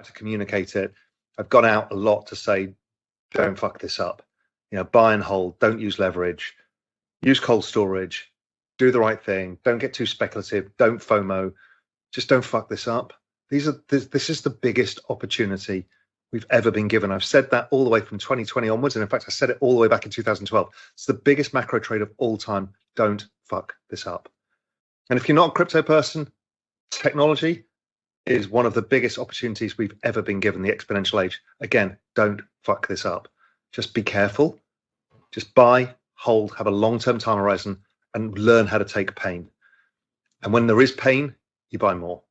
to communicate it. I've gone out a lot to say, don't fuck this up. You know, buy and hold, don't use leverage, use cold storage, do the right thing, don't get too speculative, don't FOMO, just don't fuck this up. This is the biggest opportunity we've ever been given. I've said that all the way from 2020 onwards. And in fact, I said it all the way back in 2012. It's the biggest macro trade of all time. Don't fuck this up. And if you're not a crypto person, technology is one of the biggest opportunities we've ever been given, the exponential age. Again, don't fuck this up. Just be careful. Just buy, hold, have a long-term time horizon, and learn how to take pain. And when there is pain, you buy more.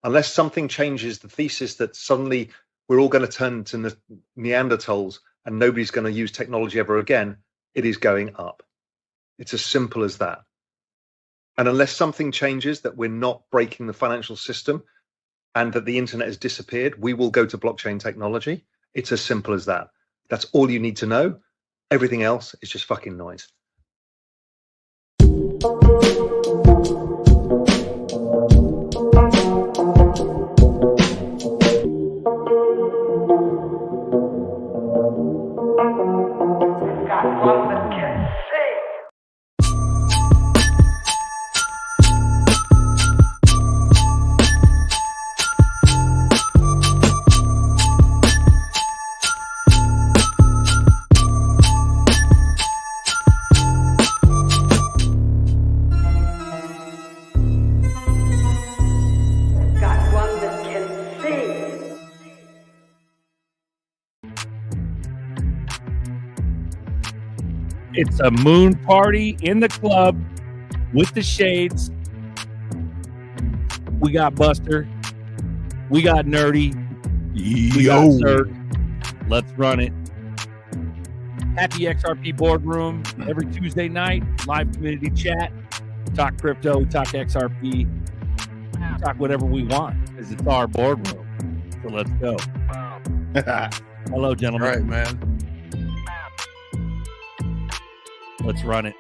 Unless something changes the thesis that suddenly we're all going to turn into Neanderthals and nobody's going to use technology ever again, it is going up. It's as simple as that. And unless something changes that we're not breaking the financial system and that the internet has disappeared, we will go to blockchain technology. It's as simple as that. That's all you need to know. Everything else is just fucking noise. It's a moon party in the club with the shades. We got Buster. We got Nerdy. We got ZRK. Let's run it. Happy XRP Boardroom every Tuesday night. Live community chat. Talk crypto. We talk XRP. We talk whatever we want because it's our boardroom. So let's go. Hello, gentlemen. All right, man. Let's run it.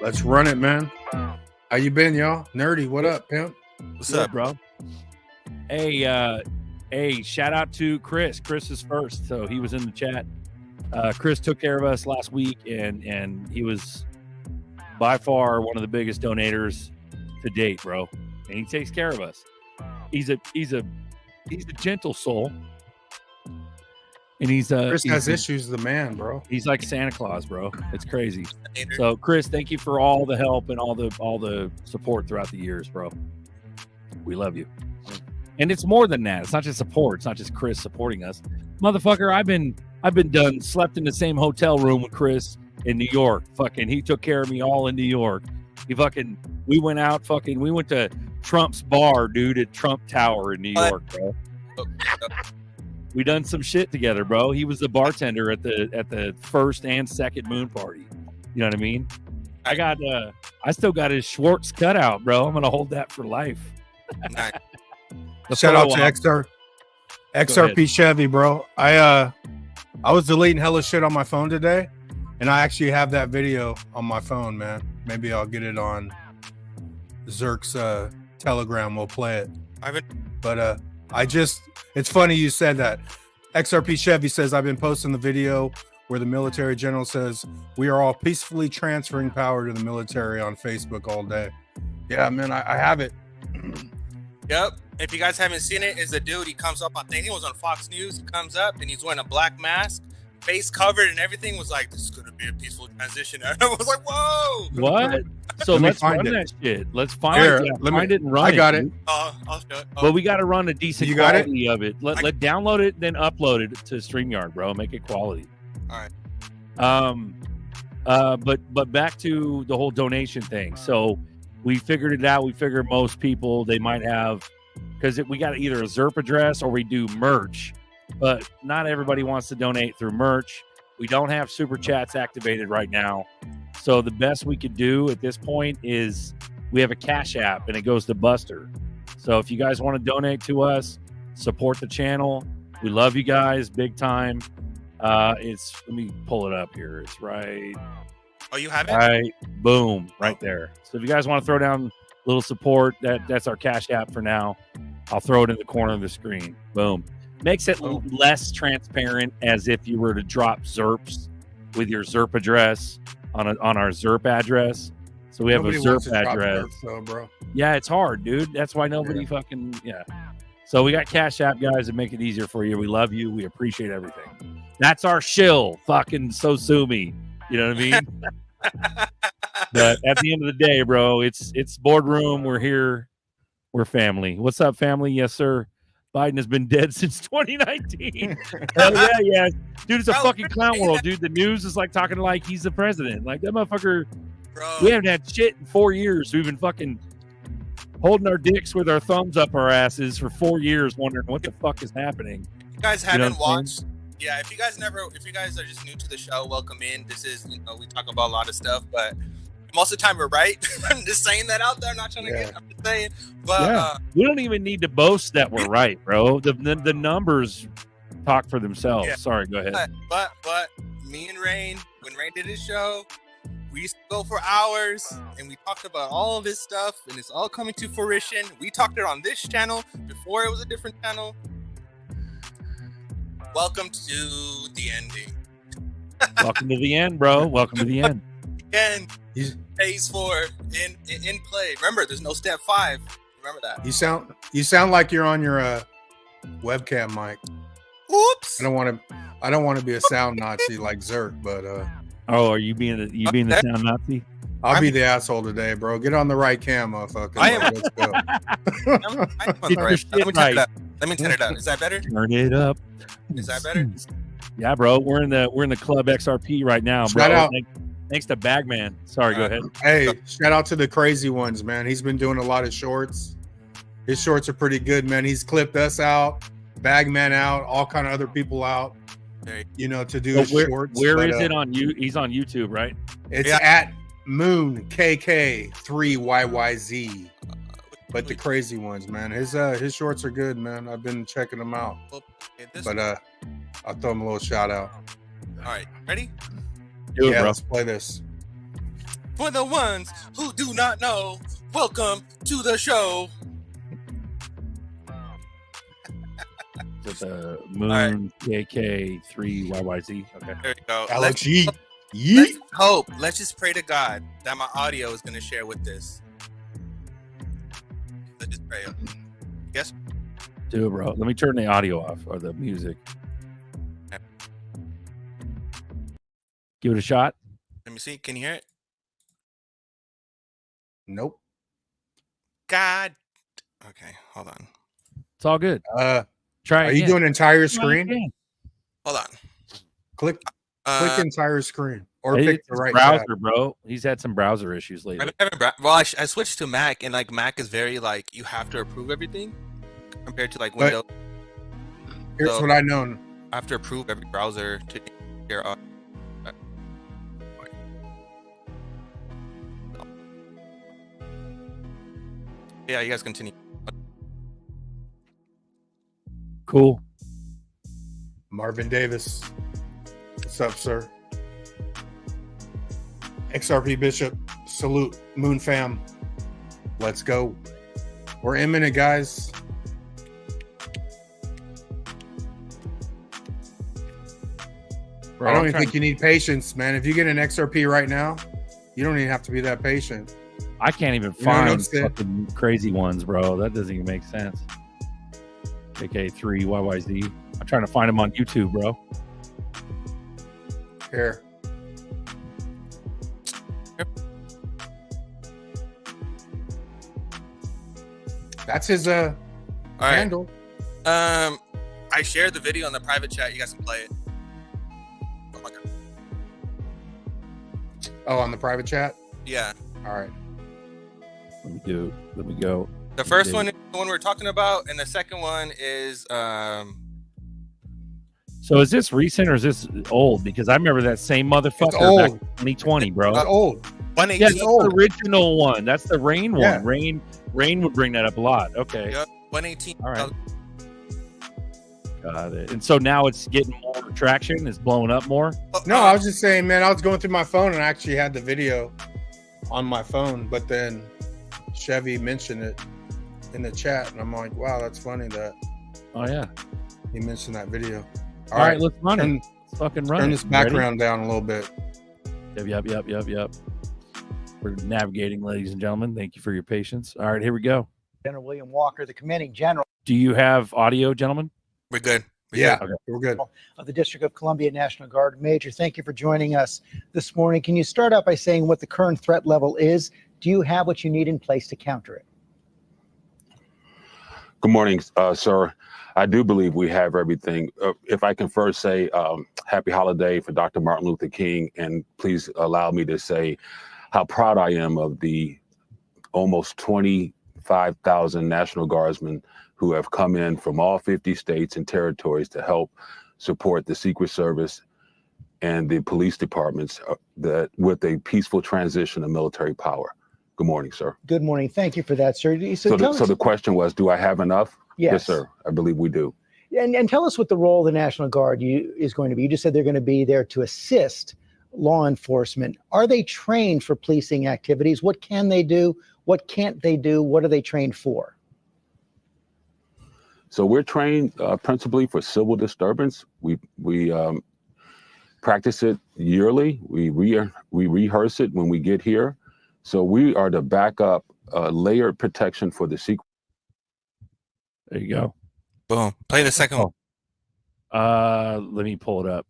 Let's run it, man. How you been, y'all? Nerdy, what up, pimp? What's up, bro? Hey, shout out to Chris. Chris is first, so he was in the chat. Chris took care of us last week, and he was by far one of the biggest donators to date, bro. And he takes care of us. He's a gentle soul. And Chris has issues, the man, bro. He's like Santa Claus, bro. It's crazy. So, Chris, thank you for all the help and all the support throughout the years, bro. We love you. And it's more than that. It's not just support. It's not just Chris supporting us, motherfucker. I've been slept in the same hotel room with Chris in New York. Fucking, he took care of me all in New York. We went out. We went to Trump's bar, dude, at Trump Tower in New York, bro. We done some shit together, bro. He was the bartender at the first and second moon party. You know what I mean? I still got his Schwartz cutout, bro. I'm gonna hold that for life. Shout out to XRP Chevy, bro. I was deleting hella shit on my phone today, and I actually have that video on my phone, man. Maybe I'll get it on ZRK's Telegram. We'll play it. But it's funny you said that. XRP Chevy says, I've been posting the video where the military general says, we are all peacefully transferring power to the military on Facebook all day. Yeah, man, I have it. Yep. If you guys haven't seen it, is a dude, he comes up, I think he was on Fox News, he comes up and he's wearing a black mask, face covered and everything, was like, this is going to be a peaceful transition. And I was like, whoa. What? So let's run that shit. Let's find it. Find it and run it. I got it. I'll show it. But we got to run a decent quality of it. Let download it, then upload it to StreamYard, bro. Make it quality. All right. But back to the whole donation thing. So we figured it out. We figured most people, they might have, because we got either a ZRP address or we do merch, but not everybody wants to donate through merch. We don't have super chats activated right now. So the best we could do at this point is we have a Cash App and it goes to Buster. So if you guys want to donate to us, support the channel. We love you guys big time. Let me pull it up here. It's right. Oh, you have it? Right. Boom. Right there. So if you guys want to throw down little support. That's our Cash App for now. I'll throw it in the corner of the screen. Boom. Makes it less transparent, as if you were to drop ZERPs with your ZERP address on our ZERP address. So we have a ZERP address. So, bro. Yeah, it's hard, dude. That's why nobody fucking So we got Cash App, guys, to make it easier for you. We love you. We appreciate everything. That's our shill. Fucking so sue me. You know what I mean? But at the end of the day, bro, it's Boardroom. We're here. We're family. What's up, family? Yes, sir. Biden has been dead since 2019. Hell yeah. Dude, it's a fucking clown world, dude. The news is like talking like he's the president. Like that motherfucker. Bro. We haven't had shit in 4 years. We've been fucking holding our dicks with our thumbs up our asses for 4 years, wondering what the fuck is happening. If you guys haven't watched, if you guys are just new to the show, welcome in. This is, we talk about a lot of stuff, but most of the time we're right. I'm just saying that out there. I'm not trying to I'm just saying. But we don't even need to boast that we're right, bro. The numbers talk for themselves. Yeah. Sorry, go ahead. But me and Rain, when Rain did his show, we used to go for hours and we talked about all of this stuff, and it's all coming to fruition. We talked it on this channel before it was a different channel. Welcome to the ending. Welcome to the end, bro. Welcome to the end. And phase 4 in play. Remember, there's no step 5. Remember that. You sound like you're on your webcam mic. Oops. I don't want to be a sound Nazi like Zerk, but are you being the sound Nazi? I'll be the asshole today, bro. Get on the right cam, motherfucker. Let's go. I'm on the right. Let me turn it up. Is that better? Turn it up. Is that better? Yeah, bro. We're in the club XRP right now, bro. Shout out. Thanks to Bagman. Sorry, go ahead. Hey, shout out to the crazy ones, man. He's been doing a lot of shorts. His shorts are pretty good, man. He's clipped us out, Bagman out, all kind of other people out. To do shorts. Where is it on you? He's on YouTube, right? It's at Moon KK3YYZ. But the crazy ones, man. His shorts are good, man. I've been checking them out. But I'll throw him a little shout out. All right, ready? Do it, bro. Let's play this. For the ones who do not know, welcome to the show. The Moon KK3YYZ. Okay. There you go. Let's hope. Let's just pray to God that my audio is going to share with this. Let's just pray. Yes? Do it, bro. Let me turn the audio off, or the music. Give it a shot. Let me see. Can you hear it? Nope. God. Okay, hold on. It's all good. Try. Are you doing entire screen? Hold on. Click entire screen, or Hey, pick the right browser, tab. bro. He's had some browser issues lately. I switched to Mac, and like Mac is very like you have to approve everything compared to like Windows. Here's what I know. I have to approve every browser to hear. Yeah, you guys continue. Cool. Marvin Davis. What's up, sir? XRP Bishop. Salute. Moon fam. Let's go. We're imminent, guys. Bro, I don't even think you need patience, man. If you get an XRP right now, you don't even have to be that patient. I can't even find fucking crazy ones, bro. That doesn't even make sense. KK3YYZ. I'm trying to find him on YouTube, bro. Here. That's his handle. I shared the video in the private chat. You guys can play it. Oh my god. Oh, on the private chat? Yeah. All right. Let me go. The first one is the one we're talking about, and the second one is So is this recent or is this old? Because I remember that same motherfucker back in 2020, bro. Not old. Yeah, that's the original one. That's the Rain one. Yeah. Rain would bring that up a lot. Okay. Yep. 118. All right. Got it. And so now it's getting more traction. It's blowing up more. No, I was just saying, man, I was going through my phone and I actually had the video on my phone, but then Chevy mentioned it in the chat, and I'm like, wow, that's funny that Oh yeah. he mentioned that video. All right, let's run it. Let's fucking run Turn it. this You ready? background down a little bit. Yep. We're navigating, ladies and gentlemen. Thank you for your patience. All right, here we go. General William Walker, the commanding general Do you have audio, gentlemen? We're good. Yeah, Okay. we're good. of the District of Columbia National Guard. Major, thank you for joining us this morning. Can you start out by saying what the current threat level is? Do you have what you need in place to counter it? Good morning, sir. I do believe we have everything. If I can first say happy holiday for Dr. Martin Luther King, and please allow me to say how proud I am of the almost 25,000 National Guardsmen who have come in from all 50 states and territories to help support the Secret Service and the police departments with a peaceful transition of military power. Good morning, sir. Good morning. Thank you for that, sir. So the question was, do I have enough? Yes, sir. I believe we do. And tell us what the role of the National Guard is going to be. You just said they're going to be there to assist law enforcement. Are they trained for policing activities? What can they do? What can't they do? What are they trained for? So we're trained principally for civil disturbance. We practice it yearly. We rehearse it when we get here. So we are the backup layered protection for the secret. There you go. Boom. Play the second one. Let me pull it up.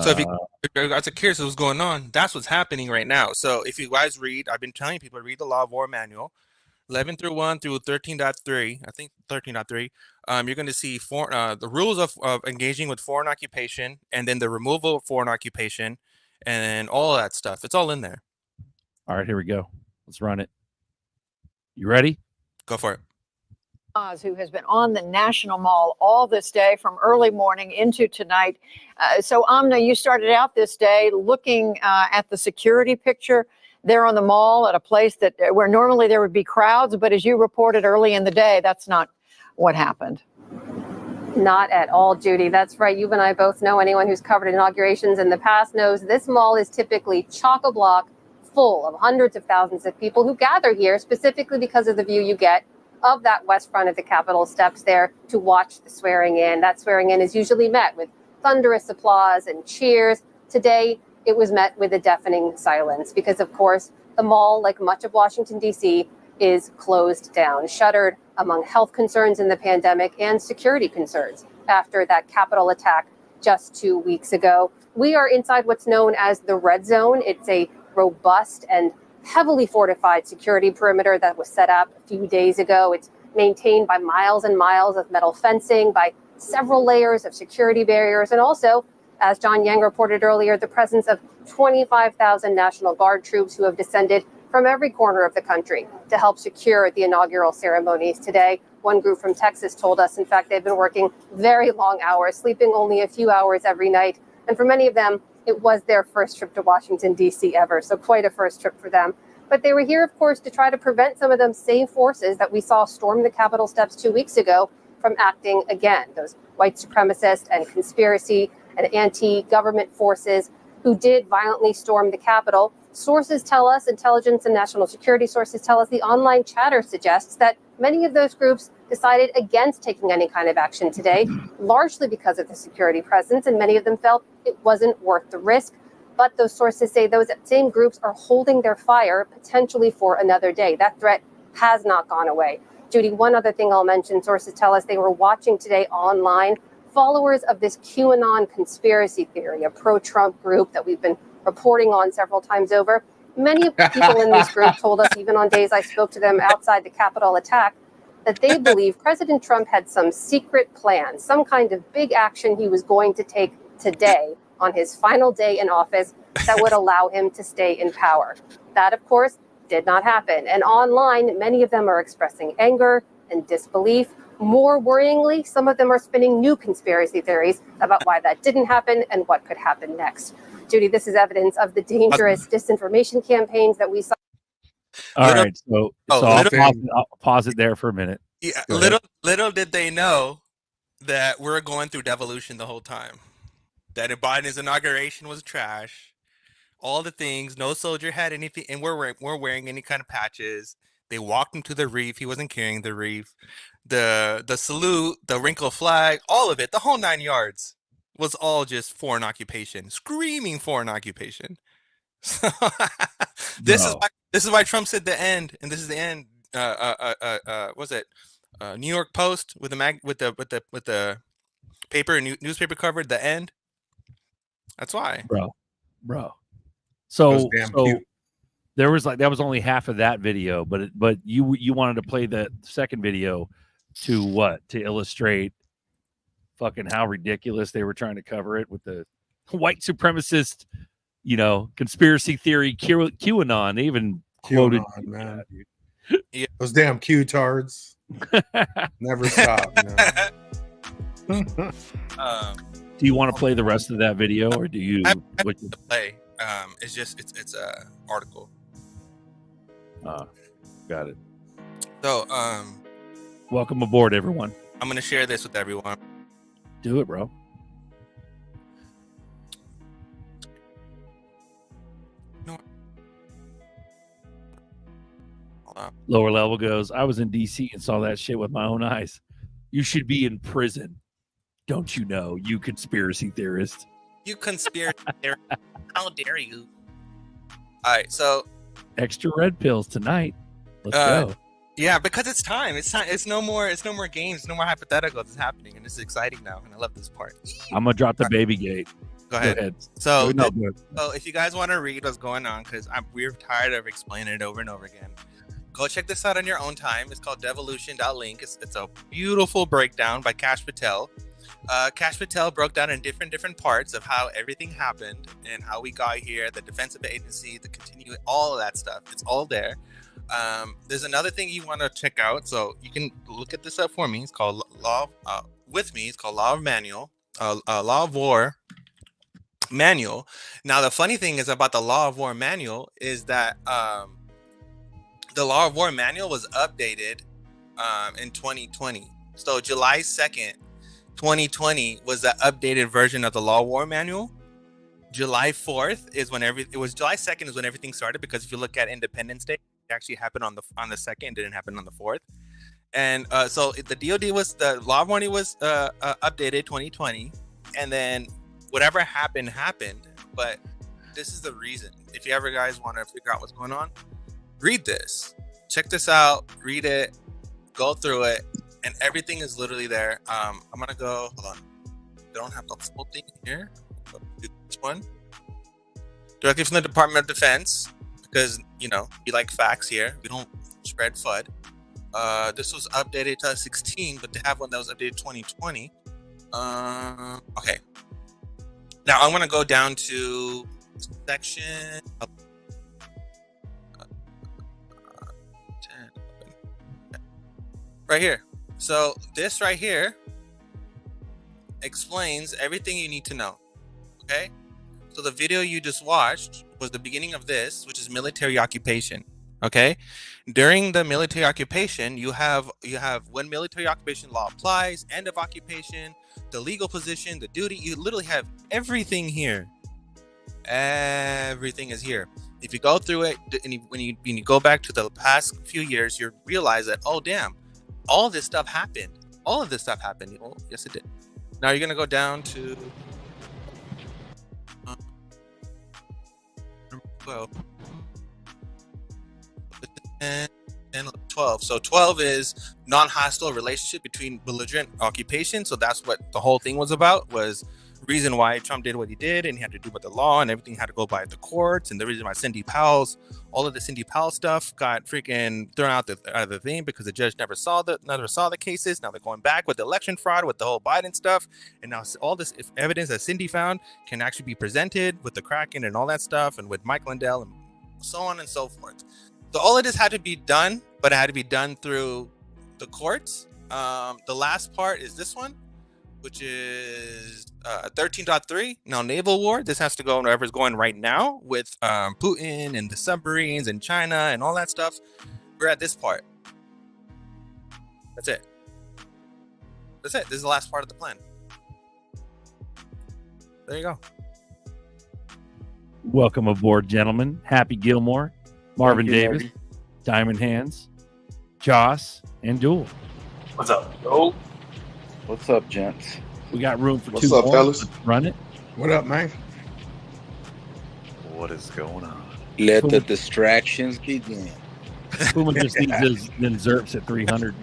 So if you guys are curious what's going on, that's what's happening right now. So if you guys read, I've been telling people to read the Law of War Manual, 11-1 through 13.3, I think 13.3, you're going to see the rules of engaging with foreign occupation, and then the removal of foreign occupation, and all of that stuff. It's all in there. All right, here we go. Let's run it. You ready? Go for it. Who has been on the National Mall all this day from early morning into tonight. So Amna, you started out this day looking at the security picture there on the mall at a place that where normally there would be crowds, but as you reported early in the day, that's not what happened. Not at all, Judy. That's right. You and I both know, anyone who's covered inaugurations in the past knows this mall is typically chock-a-block full of hundreds of thousands of people who gather here specifically because of the view you get of that west front of the Capitol steps there to watch the swearing in. That swearing in is usually met with thunderous applause and cheers. Today, it was met with a deafening silence because, of course, the mall, like much of Washington, D.C., is closed down, shuttered among health concerns in the pandemic and security concerns after that Capitol attack just 2 weeks ago. We are inside what's known as the red zone. It's a robust and heavily fortified security perimeter that was set up a few days ago. It's maintained by miles and miles of metal fencing, by several layers of security barriers, and also, as John Yang reported earlier, the presence of 25,000 National Guard troops who have descended from every corner of the country to help secure the inaugural ceremonies today. One group from Texas told us, in fact, they've been working very long hours, sleeping only a few hours every night. And for many of them, it was their first trip to Washington, D.C. ever, so quite a first trip for them. But they were here, of course, to try to prevent some of them same forces that we saw storm the Capitol steps 2 weeks ago from acting again. Those white supremacist and conspiracy and anti-government forces who did violently storm the Capitol. Sources tell us, intelligence and national security sources tell us, the online chatter suggests that many of those groups decided against taking any kind of action today, largely because of the security presence, and many of them felt it wasn't worth the risk. But those sources say those same groups are holding their fire potentially for another day. That threat has not gone away. Judy, one other thing I'll mention, sources tell us they were watching today online followers of this QAnon conspiracy theory, a pro-Trump group that we've been reporting on several times over. Many people in this group told us, even on days I spoke to them outside the Capitol attack, that they believe President Trump had some secret plan, some kind of big action he was going to take today on his final day in office that would allow him to stay in power. That, of course, did not happen. And online, many of them are expressing anger and disbelief. More worryingly, some of them are spinning new conspiracy theories about why that didn't happen and what could happen next. Judy, this is evidence of the dangerous disinformation campaigns that we saw. All right, so I'll pause it there for a minute. Yeah, little did they know that we're going through devolution the whole time. That Biden's inauguration was trash. all the things. No soldier had anything, and we're wearing any kind of patches. They walked him to the reef. He wasn't carrying the reef. The salute, the wrinkle flag, all of it, the whole 9 yards was all just foreign occupation, screaming foreign occupation. So this is why Trump said the end, and this is the end. Was it New York Post with the newspaper cover, the end? That's why, bro. So cute. there was that was only half of that video, but you wanted to play the second video to illustrate fucking how ridiculous they were trying to cover it with the white supremacist, conspiracy theory, QAnon. They even quoted, man. Yeah. Those damn Q-tards never stop, man. Do you want to play the rest of that video, or do you? Play. It's a article. Got it. So, welcome aboard, everyone. I'm gonna share this with everyone. Do it, bro. Lower level goes, I was in DC and saw that shit with my own eyes. You should be in prison. Don't you know, you conspiracy theorist? You conspiracy theorist. How dare you? All right, so extra red pills tonight. Let's go. Yeah, because it's time. It's time. It's no more games, no more hypotheticals. It's happening, and it's exciting now, and I love this part. I'm gonna drop the baby gate. Go ahead. So if you guys want to read what's going on, because we're tired of explaining it over and over again, go check this out on your own time. It's called Devolution.link. It's a beautiful breakdown by Kash Patel. Kash Patel broke down in different parts of how everything happened and how we got here, the defensive agency, the continue, all of that stuff. It's all there. There's another thing you want to check out, so you can look at this up for me. It's called Law of War Manual. Now, the funny thing is about the Law of War Manual is that the Law of War Manual was updated in 2020. So July 2nd, 2020 was the updated version of the Law of War Manual. July 4th is when July 2nd is when everything started, because if you look at Independence Day, it actually happened on the 2nd, didn't happen on the 4th. And so the DOD the Law of War was updated 2020, and then whatever happened. But this is the reason. If you ever guys want to figure out what's going on, read this, check this out, read it, go through it, and everything is literally there. I'm gonna go, hold on, I don't have the full thing here. Do this one directly from the Department of Defense, because we like facts here, we don't spread FUD. This was updated to 16, but they have one that was updated 2020. Okay, now I'm gonna go down to section 10, right here. So this right here explains everything you need to know. Okay, so the video you just watched was the beginning of this, which is military occupation. Okay, during the military occupation, you have when military occupation law applies, end of occupation, the legal position, the duty. You literally have everything here. Everything is here. If you go through it, and when you go back to the past few years, you realize that, oh damn, all this stuff happened. All of this stuff happened. Oh, yes, it did. Now you're gonna go down to 12. And 12. So 12 is non-hostile relationship between belligerent occupation. So that's what the whole thing was about, was reason why Trump did what he did, and he had to do with the law, and everything had to go by the courts, and the reason why all of the Cindy Powell stuff got freaking thrown out of the thing because the judge never saw the cases. Now they're going back with the election fraud, with the whole Biden stuff, and now all this evidence that Cindy found can actually be presented with the Kraken and all that stuff, and with Mike Lindell and so on and so forth. So all of this had to be done, but it had to be done through the courts. The last part is this one, which is 13.3. Now, naval war, this has to go wherever's going right now with Putin and the submarines and China and all that stuff. We're at this part. That's it. This is the last part of the plan. There you go. Welcome aboard, gentlemen. Happy Gilmore, Marvin Davis, Diamond Hands, Joss, and Duel. What's up? Yo. What's up, gents? We got room for What's two up, more. fellas? Let's run it. What up, man? What is going on? Let the distractions begin. Puma just needs his then Zerps at 300.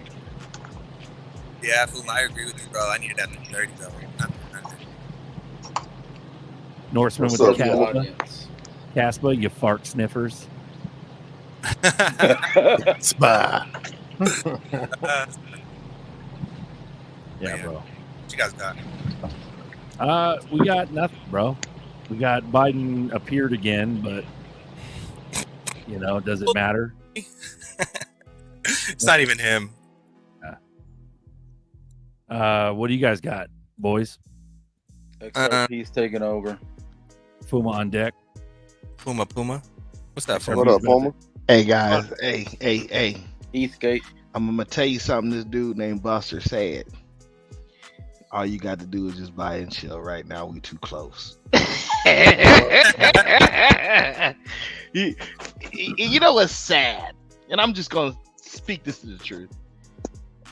Yeah, Fuma, I agree with you, bro. I needed that at 30, though. Norseman with What's the up, Caspa. Caspa, you fart sniffers. Spy. Yeah, bro. What you guys got? We got nothing, bro. We got Biden appeared again, but you know, does it matter? It's not even him. What do you guys got, boys? XRP's taking over. Fuma on deck. Puma. What's that for? What up, Homer? Hey guys, hey. Eastgate. I'm gonna tell you something this dude named Buster said. All you got to do is just buy and chill right now. We too close. You know what's sad? And I'm just gonna speak this to the truth.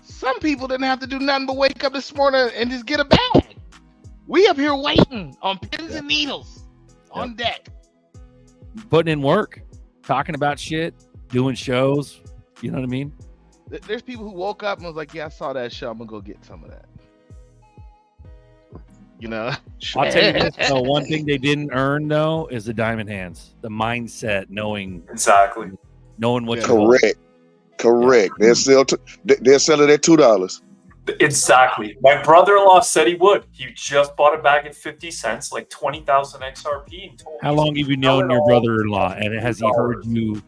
Some people didn't have to do nothing but wake up this morning and just get a bag. We up here waiting on pins and needles on deck. Putting in work, talking about shit, doing shows. You know what I mean? There's people who woke up and was like, "Yeah, I saw that show. I'm gonna go get some of that." You know, I'll tell you this, though, one thing they didn't earn though is the diamond hands, the mindset, knowing what Correct. They're still they're selling at $2. Exactly. My brother-in-law said he would. He just bought a bag at 50 cents, like 20,000 XRP. And told How me long have you known your brother-in-law, and has he heard $2. you?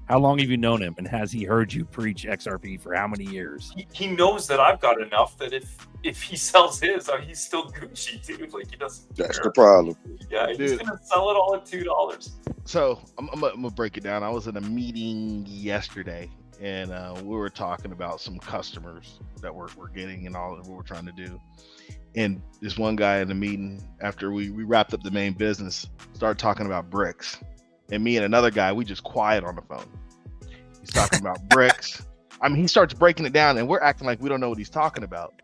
How long have you known him, and has he heard you preach XRP for how many years? He knows that I've got enough that if he sells his, he's still Gucci, dude. Like, he doesn't care. That's the problem. Yeah, he's gonna sell it all at $2. So I'm gonna break it down. I was in a meeting yesterday, and we were talking about some customers that we're getting and all that we're trying to do. And this one guy in the meeting, after we wrapped up the main business, started talking about bricks. And me and another guy, we just quiet on the phone. He's talking about bricks. I mean, he starts breaking it down, and we're acting like we don't know what he's talking about.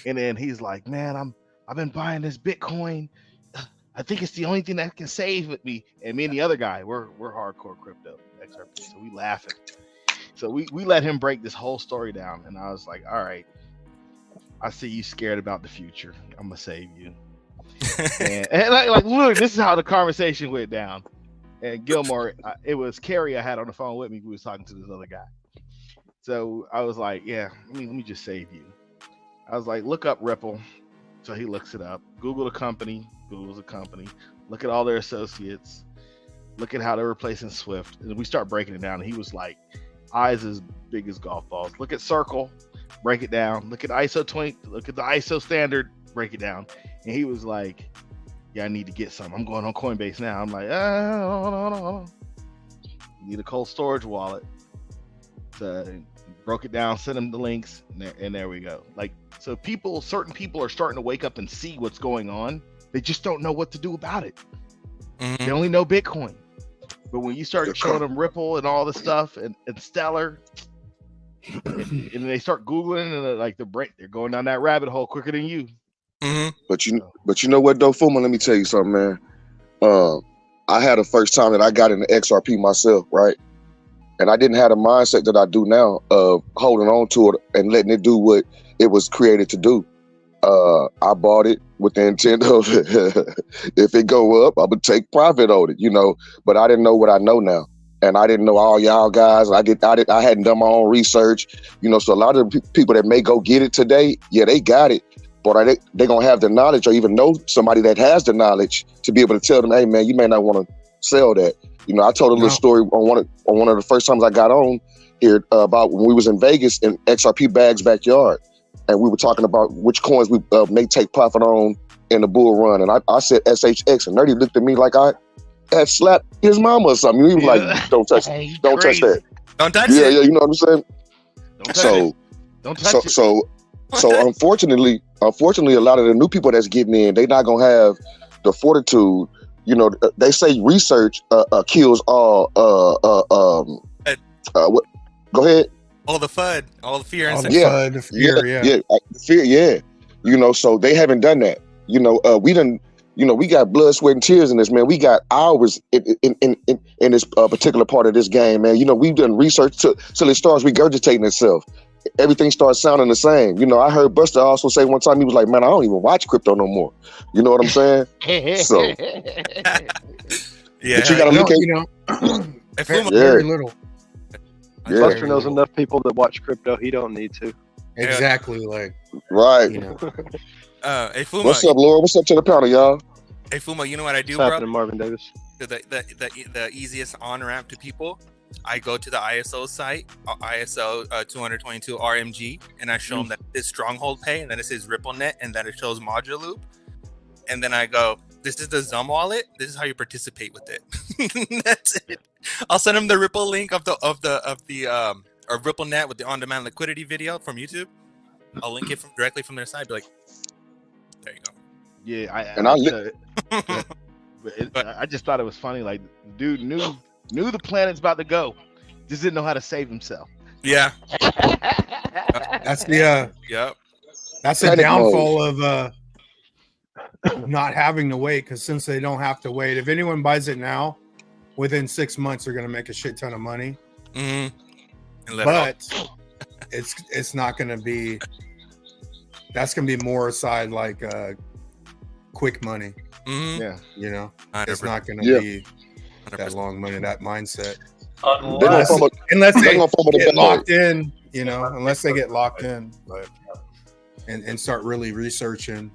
And then he's like, "Man, I've been buying this Bitcoin. I think it's the only thing that can save me." And me and the other guy, we're hardcore crypto XRP, so we laughing. So we let him break this whole story down, and I was like, "All right, I see you scared about the future. I'm gonna save you." and like, look, this is how the conversation went down. And Gilmore, it was Carrie I had on the phone with me who was talking to this other guy. So I was like, "Yeah, let me just save you." I was like, "Look up Ripple." So he looks it up. Google the company. Google's a company. Look at all their associates. Look at how they're replacing Swift. And we start breaking it down. And he was like, eyes as big as golf balls. Look at Circle. Break it down. Look at ISO 20. Look at the ISO standard. Break it down. And he was like, "Yeah, I need to get some. I'm going on Coinbase now." I'm like, hold on. You need a cold storage wallet. So broke it down, sent him the links, and there we go. Like, so certain people are starting to wake up and see what's going on. They just don't know what to do about it. They only know Bitcoin. But when you start showing them Ripple and all this stuff and Stellar, and they start Googling and they're going down that rabbit hole quicker than you. But you know what though, Fuma? Let me tell you something, man. I had the first time that I got into XRP myself, right? And I didn't have the mindset that I do now of holding on to it and letting it do what it was created to do. I bought it with the intent of if it go up, I would take profit on it, you know. But I didn't know what I know now, and I didn't know all y'all guys. I hadn't done my own research, you know. So a lot of the people that may go get it today, yeah, they got it. But are they gonna have the knowledge or even know somebody that has the knowledge to be able to tell them, "Hey man, you may not want to sell that." You know, I told a little story on one of the first times I got on here about when we was in Vegas in XRP Bag's backyard, and we were talking about which coins we may take profit on in the bull run. And I said SHX, and Nerdy looked at me like I had slapped his mama or something. He was like, "Don't touch, don't touch that. Don't touch it." Yeah, you know what I'm saying? Don't touch it. So unfortunately, a lot of the new people that's getting in, they not gonna have the fortitude they say research kills all. What? Go ahead. All the FUD, all the fear, and the fear. Yeah. So they haven't done that. We got blood, sweat, and tears in this, man. We got hours in this particular part of this game, man. We've done research till it starts regurgitating itself. Everything starts sounding the same. I heard Buster also say one time, he was like, man, I don't even watch crypto no more. You know what I'm saying? So, yeah. But you got to look at very little. Yeah. Buster knows enough people that watch crypto. He don't need to. Exactly. Right. Hey, Fuma, what's up, Laura? What's up to the panel, y'all? Hey, Fuma, you know what I do, What's bro? happening, Marvin Davis? The easiest on-ramp to people, I go to the ISO site, ISO 222 RMG, and I show them that it's Stronghold Pay, and then it says RippleNet, and then it shows Module Loop. And then I go, this is the Zum wallet. This is how you participate with it. That's it. I'll send them the Ripple link of the RippleNet with the on-demand liquidity video from YouTube. I'll link it directly from their site. Be like, there you go. Yeah, I just thought it was funny. Like, dude knew the planet's about to go, just didn't know how to save himself. Yeah, that's the that's the downfall of not having to wait. Because since they don't have to wait, if anyone buys it now, within 6 months they're going to make a shit ton of money. But it's not going to be. That's going to be more aside like quick money. Yeah, it's not going to be that long money, that mindset. Unless they get locked in, unless they get locked in, but and start really researching.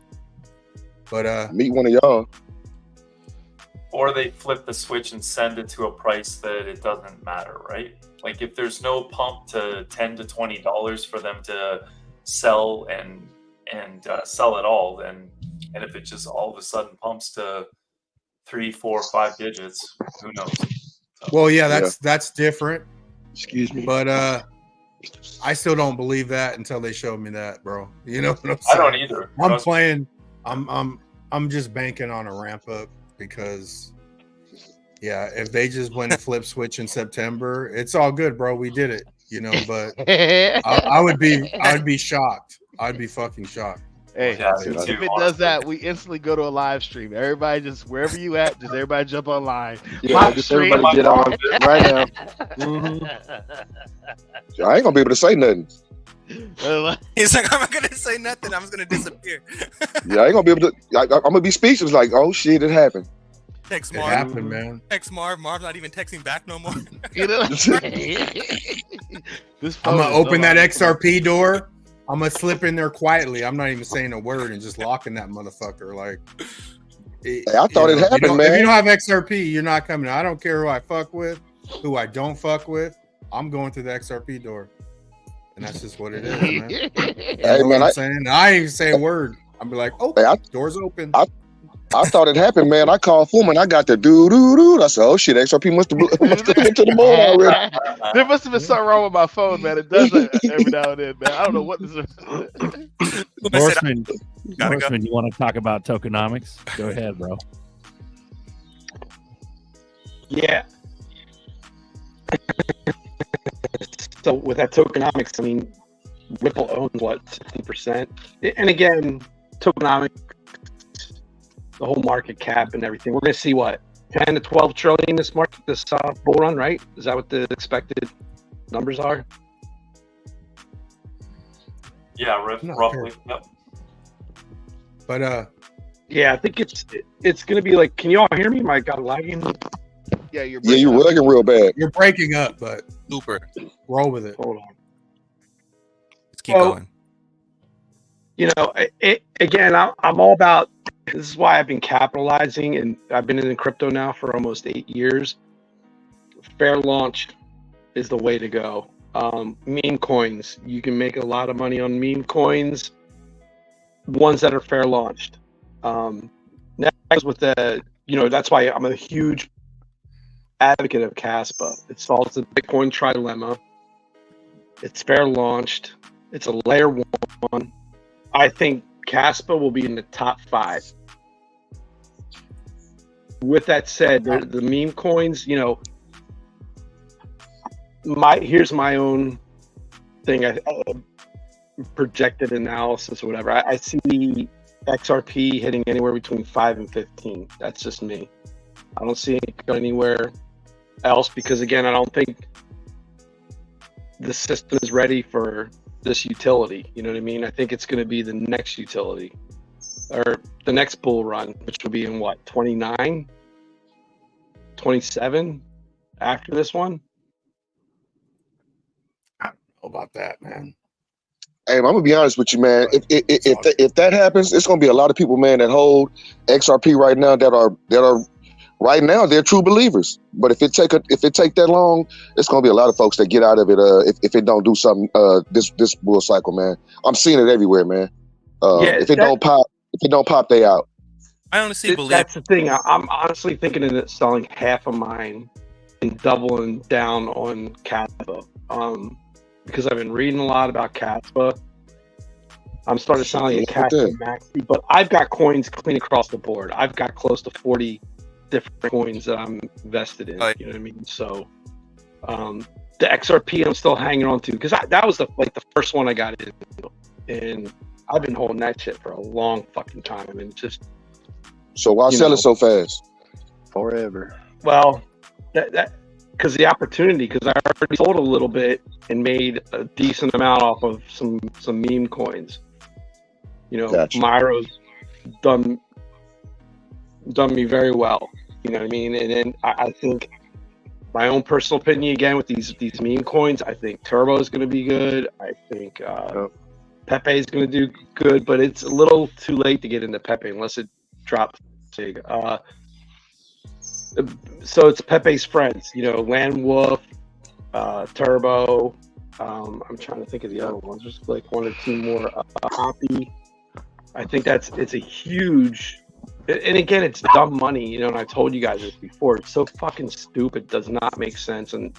But meet one of y'all. Or they flip the switch and send it to a price that it doesn't matter, right? Like if there's no pump to $10 to $20 for them to sell and sell it all, then and if it just all of a sudden pumps to 3, 4, 5 digits, who knows? So, well, that's different. Excuse me, but I still don't believe that until they show me that, bro. You know what I'm saying? I don't either. I'm playing. I'm just banking on a ramp up because, if they just went and flip switch in September, it's all good, bro. We did it, But I would be shocked. I'd be fucking shocked. Hey, if it does that, we instantly go to a live stream. Everybody just wherever you at, just everybody jump online. Yeah, just everybody get on right now. I ain't gonna be able to say nothing. He's like, I'm not gonna say nothing. I'm just gonna disappear. I ain't gonna be able to. I'm gonna be speechless. Like, oh shit, it happened. Text It Marv. happened, man. Text Marv. Marv's not even texting back no more. I'm gonna open that XRP door. I'm gonna slip in there quietly. I'm not even saying a word and just locking that motherfucker. Like, I thought it happened, man. If you don't have XRP, you're not coming. I don't care who I fuck with, who I don't fuck with. I'm going through the XRP door, and that's just what it is, man. Hey, man, I'm saying? I ain't even say a word. I'll be like, oh, door's open. I thought it happened, man. I called Fulman. I got the doo. I said, oh shit, XRP must have been to the moon already. There must have been something wrong with my phone, man. It does that every now and then, man. I don't know what this is. Norseman, you want to talk about tokenomics? Go ahead, bro. Yeah. So with that tokenomics, I mean, Ripple owns what, 60%? And again, tokenomics, the whole market cap and everything. We're going to see what, 10 to 12 trillion this bull run, right? Is that what the expected numbers are? Yeah, roughly. Yep. But yeah, I think it's going to be like. Can you all hear me? My God, lagging. Yeah, you're lagging real bad. You're breaking up, but super. Roll with it. Hold on. Let's keep going. Again, I'm all about. This is why I've been capitalizing, and I've been in crypto now for almost 8 years. Fair launch is the way to go. Meme coins, you can make a lot of money on meme coins, ones that are fair launched. Next with the, that's why I'm a huge advocate of Caspa. It solves the Bitcoin trilemma. It's fair launched. It's a layer 1. I think Caspa will be in the top 5. with that said, the meme coins, you know, here's my own thing. Projected analysis or whatever. I see XRP hitting anywhere between 5 and 15. That's just me. I don't see it going anywhere else because, again, I don't think the system is ready for this utility. You know what I mean? I think it's going to be the next utility or the next bull run, which will be in what, 29, 27 after this one? I don't know about that, man. Hey, I'm gonna be honest with you, man. If that happens, it's gonna be a lot of people, man, that hold XRP right now that are right now they're true believers. But if it take that long, it's gonna be a lot of folks that get out of it if it don't do something this bull cycle, man. I'm seeing it everywhere, man. If it don't pop, they out. I honestly believe that's the thing. I'm honestly thinking of selling half of mine and doubling down on Kappa. Because I've been reading a lot about Kappa. I'm starting selling a Kappa Maxi, but I've got coins clean across the board. I've got close to 40 different coins that I'm invested in. You know what I mean? So the XRP I'm still hanging on to because that was the first one I got into, and I've been holding that shit for a long fucking time. And just so why sell it so fast? Forever. Well, that because the opportunity, because I already sold a little bit and made a decent amount off of some meme coins. You know, Gotcha. Myro's done me very well. You know what I mean? And then I think my own personal opinion again with these meme coins, I think Turbo is going to be good. I think Pepe is going to do good, but it's a little too late to get into Pepe unless it drops big. So it's Pepe's friends, you know, Land Wolf, Turbo. I'm trying to think of the other ones. There's like one or two more. Hoppy. I think it's a huge, and again, it's dumb money, you know. And I told you guys this before. It's so fucking stupid. Does not make sense. And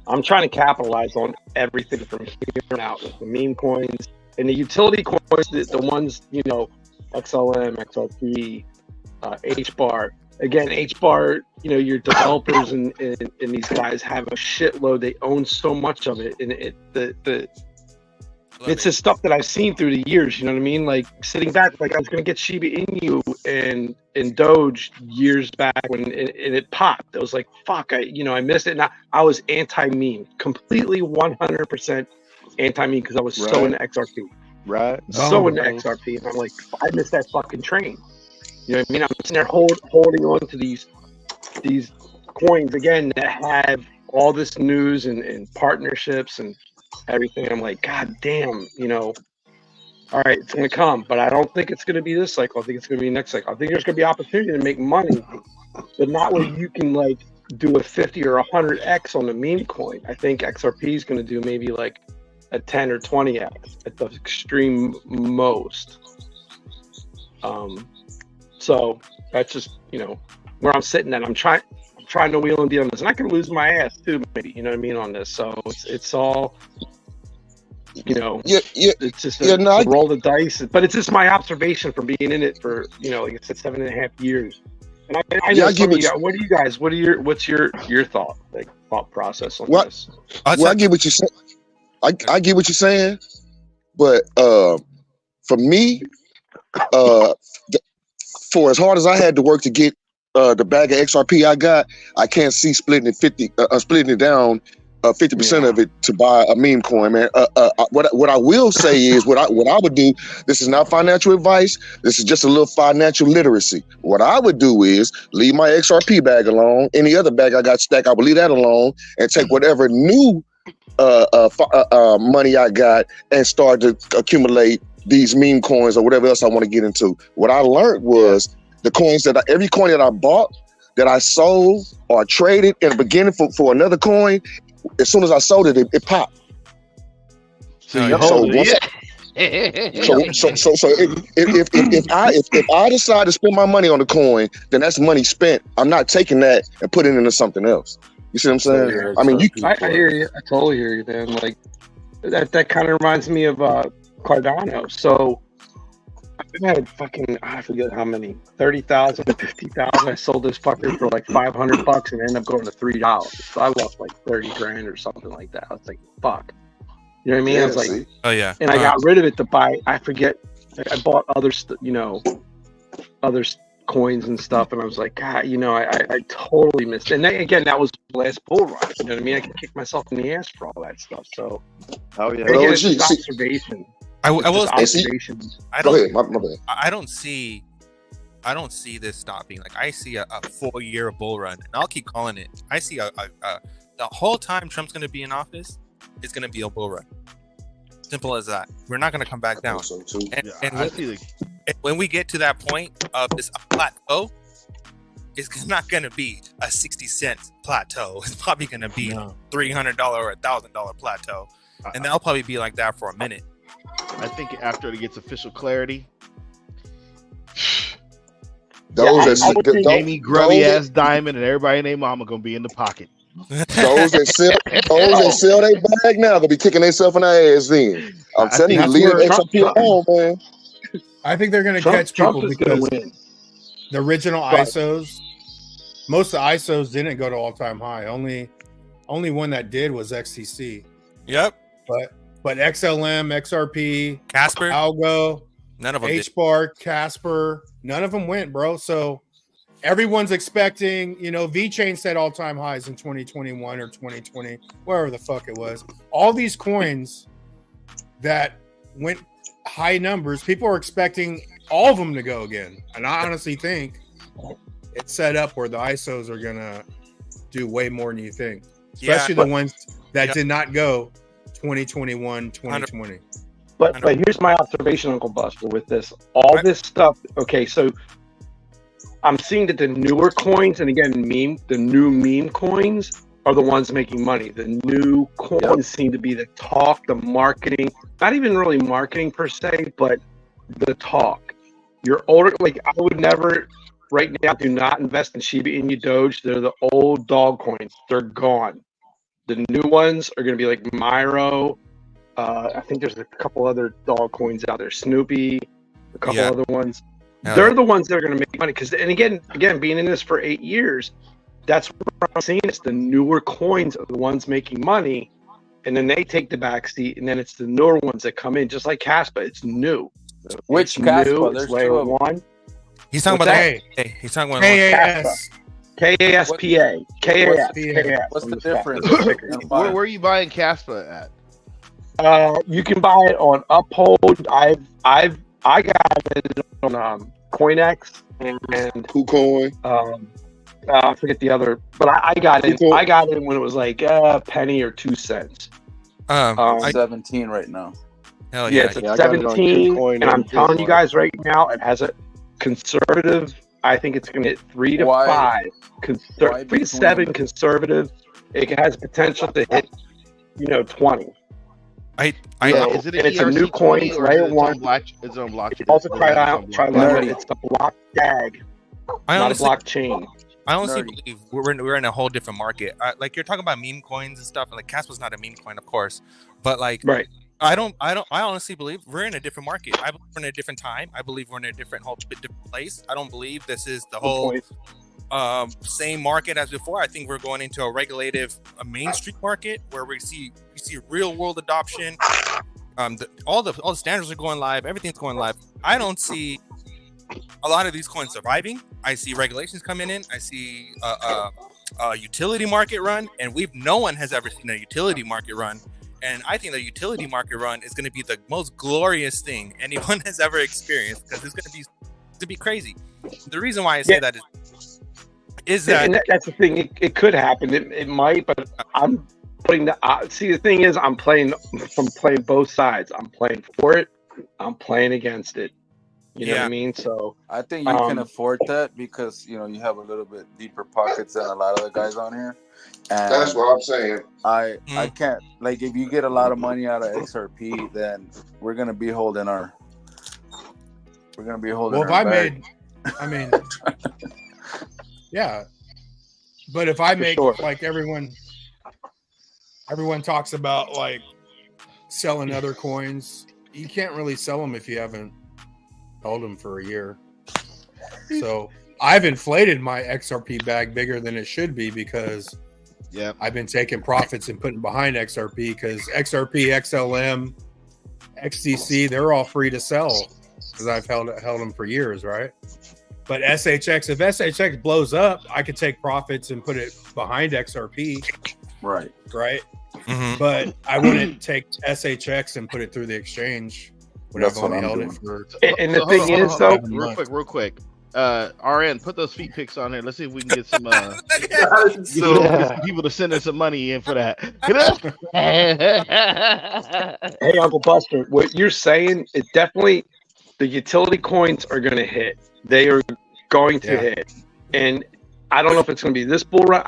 I'm trying to capitalize on everything from here on out with the meme coins and the utility coins. The ones, you know, XLM, XRP, HBAR. Again, HBAR, you know, your developers and these guys have a shitload. They own so much of it, and it's the stuff that I've seen through the years. You know what I mean? Like sitting back, like I was gonna get Shiba Inu and Doge years back when it popped. I was like, fuck, I missed it. And I was anti-meme, completely 100% anti-meme because I was so into XRP. Right. So into XRP, and I'm like, I missed that fucking train. You know what I mean? I'm sitting there holding on to these coins again that have all this news and partnerships and everything. I'm like, God damn, you know, all right, it's gonna come, but I don't think it's gonna be this cycle. I think it's gonna be next cycle. I think there's gonna be opportunity to make money, but not where you can like do a 50 or 100x on the meme coin. I think XRP is gonna do maybe like a 10 or 20x at the extreme most. So that's just, you know, where I'm sitting at. I'm trying to wheel and deal on this, and I can lose my ass too, maybe. You know what I mean on this. So it's all, you know, it's just a roll the dice. But it's just my observation from being in it for, you know, like I said, 7.5 years. And I know some of you guys, what do you guys? What's your thought process on this? Well, I get what you're saying. I get what you're saying, but for me, for as hard as I had to work to get the bag of XRP I got, I can't see splitting it down 50% of it to buy a meme coin, man. What I will say is what I would do. This is not financial advice. This is just a little financial literacy. What I would do is leave my XRP bag alone. Any other bag I got stacked, I would leave that alone and take whatever new money I got and start to accumulate these meme coins or whatever else I want to get into. What I learned was the coins every coin that I bought, that I sold or traded in the beginning for another coin, as soon as I sold it, it popped. If I decide to spend my money on the coin, then that's money spent. I'm not taking that and putting it into something else. You see what I'm saying? I mean, I hear you. I totally hear you, man. Like that kind of reminds me of Cardano. So I had fucking, I forget how many, 30,000, 50,000. I sold this fucker for like $500 and ended up going to $3. So I lost like 30 grand or something like that. I was like, fuck. You know what I mean? I was like, oh yeah. And I got rid of it to buy, I forget, I bought other, other coins and stuff. And I was like, God, I totally missed it. And then, again, that was the last bull run. You know what I mean? I can kick myself in the ass for all that stuff. So, oh yeah. Again, it's just observation. I will observations. Go ahead, my bad. I don't see this stopping. Like I see a 4-year bull run, and I'll keep calling it. I see the whole time Trump's going to be in office, it's going to be a bull run. Simple as that. We're not going to come back down. So too. And when we get to that point of this plateau, it's not going to be a 60-cent plateau. It's probably going to be $300 or $1,000 plateau, and that'll probably be like that for a minute. I think after it gets official clarity, Amy grubby ass Diamond and everybody and their mama gonna be in the pocket. Those that sell their bag now, they'll be kicking themselves in their ass then. I'm telling you, leave XRP alone, man. I think they're going to catch people because the original ISOs, most of the ISOs didn't go to all-time high. Only one that did was XTC. Yep. But XLM, XRP, Casper, Algo, none of them HBAR, Casper, none of them went, bro. So everyone's expecting, VeChain set all-time highs in 2021 or 2020, wherever the fuck it was. All these coins that went high numbers, people are expecting all of them to go again. And I honestly think it's set up where the ISOs are going to do way more than you think, especially the ones that did not go 2021, 2020. But here's my observation, Uncle Buster, with this. All this stuff, okay, so I'm seeing that the newer coins, and again, the new meme coins are the ones making money. The new coins seem to be the talk, the marketing, not even really marketing per se, but the talk. Your older, like I would never, right now, do not invest in Shiba Inu Doge. They're the old dog coins. They're gone. The new ones are going to be like Myro. I think there's a couple other dog coins out there. Snoopy, a couple other ones. They're the ones that are going to make money. And again, being in this for 8 years, that's what I'm seeing. It's the newer coins are the ones making money, and then they take the backseat, and then it's the newer ones that come in, just like Caspa. It's new. Which Caspa? There's layer 1. He's talking about that. He's talking about KAS. KASPA. KAS. What's the difference? Where are you buying Caspa at? You can buy it on Uphold. I got it on CoinX and KuCoin. I forget the other, but I got it. I got it when it was like a penny or 2 cents. 17 right now. Hell yeah! It's at 17, and I'm telling you guys right now, it has a conservative. I think it's going to hit 3 to 5, 3 to 7 conservative. It has potential to hit, 20. Is it it's a new coin, layer 1. It's on blockchain. Also try out. It's the block tag, not a blockchain. I honestly believe we're in a whole different market. Like you're talking about meme coins and stuff. Like Caspa's not a meme coin, of course, but like I honestly believe we're in a different market. I believe we're in a different time. I believe we're in a different place. I don't believe this is the whole same market as before. I think we're going into a regulative, Main Street market where we see real world adoption. All the standards are going live. Everything's going live. I don't see a lot of these coins surviving. I see regulations coming in. I see a utility market run, and no one has ever seen a utility market run. And I think the utility market run is going to be the most glorious thing anyone has ever experienced because it's going to be crazy. The reason why I say that is that that's the thing. It could happen. It might, but I'm putting the thing is I'm playing both sides. I'm playing for it. I'm playing against it. You know what I mean? So I think you can afford that because you have a little bit deeper pockets than a lot of the guys on here. And that's what I'm saying. I can't, like, if you get a lot of money out of XRP, then we're gonna be holding our. Well, if I mean, yeah, but if I make like everyone talks about like selling other coins, you can't really sell them if you haven't held them for a year. So I've inflated my XRP bag bigger than it should be because I've been taking profits and putting behind XRP because XRP, XLM, XDC, they're all free to sell because I've held them for years, right? But SHX, if SHX blows up, I could take profits and put it behind XRP. Right. Mm-hmm. But I wouldn't take SHX and put it through the exchange when I've only held it for. And the thing is, though, real quick. RN, put those feet pics on here. Let's see if we can get some get some people to send us some money in for that. Hey, Uncle Buster, what you're saying is definitely the utility coins are going to hit. They are going to hit, and I don't know if it's going to be this bull run.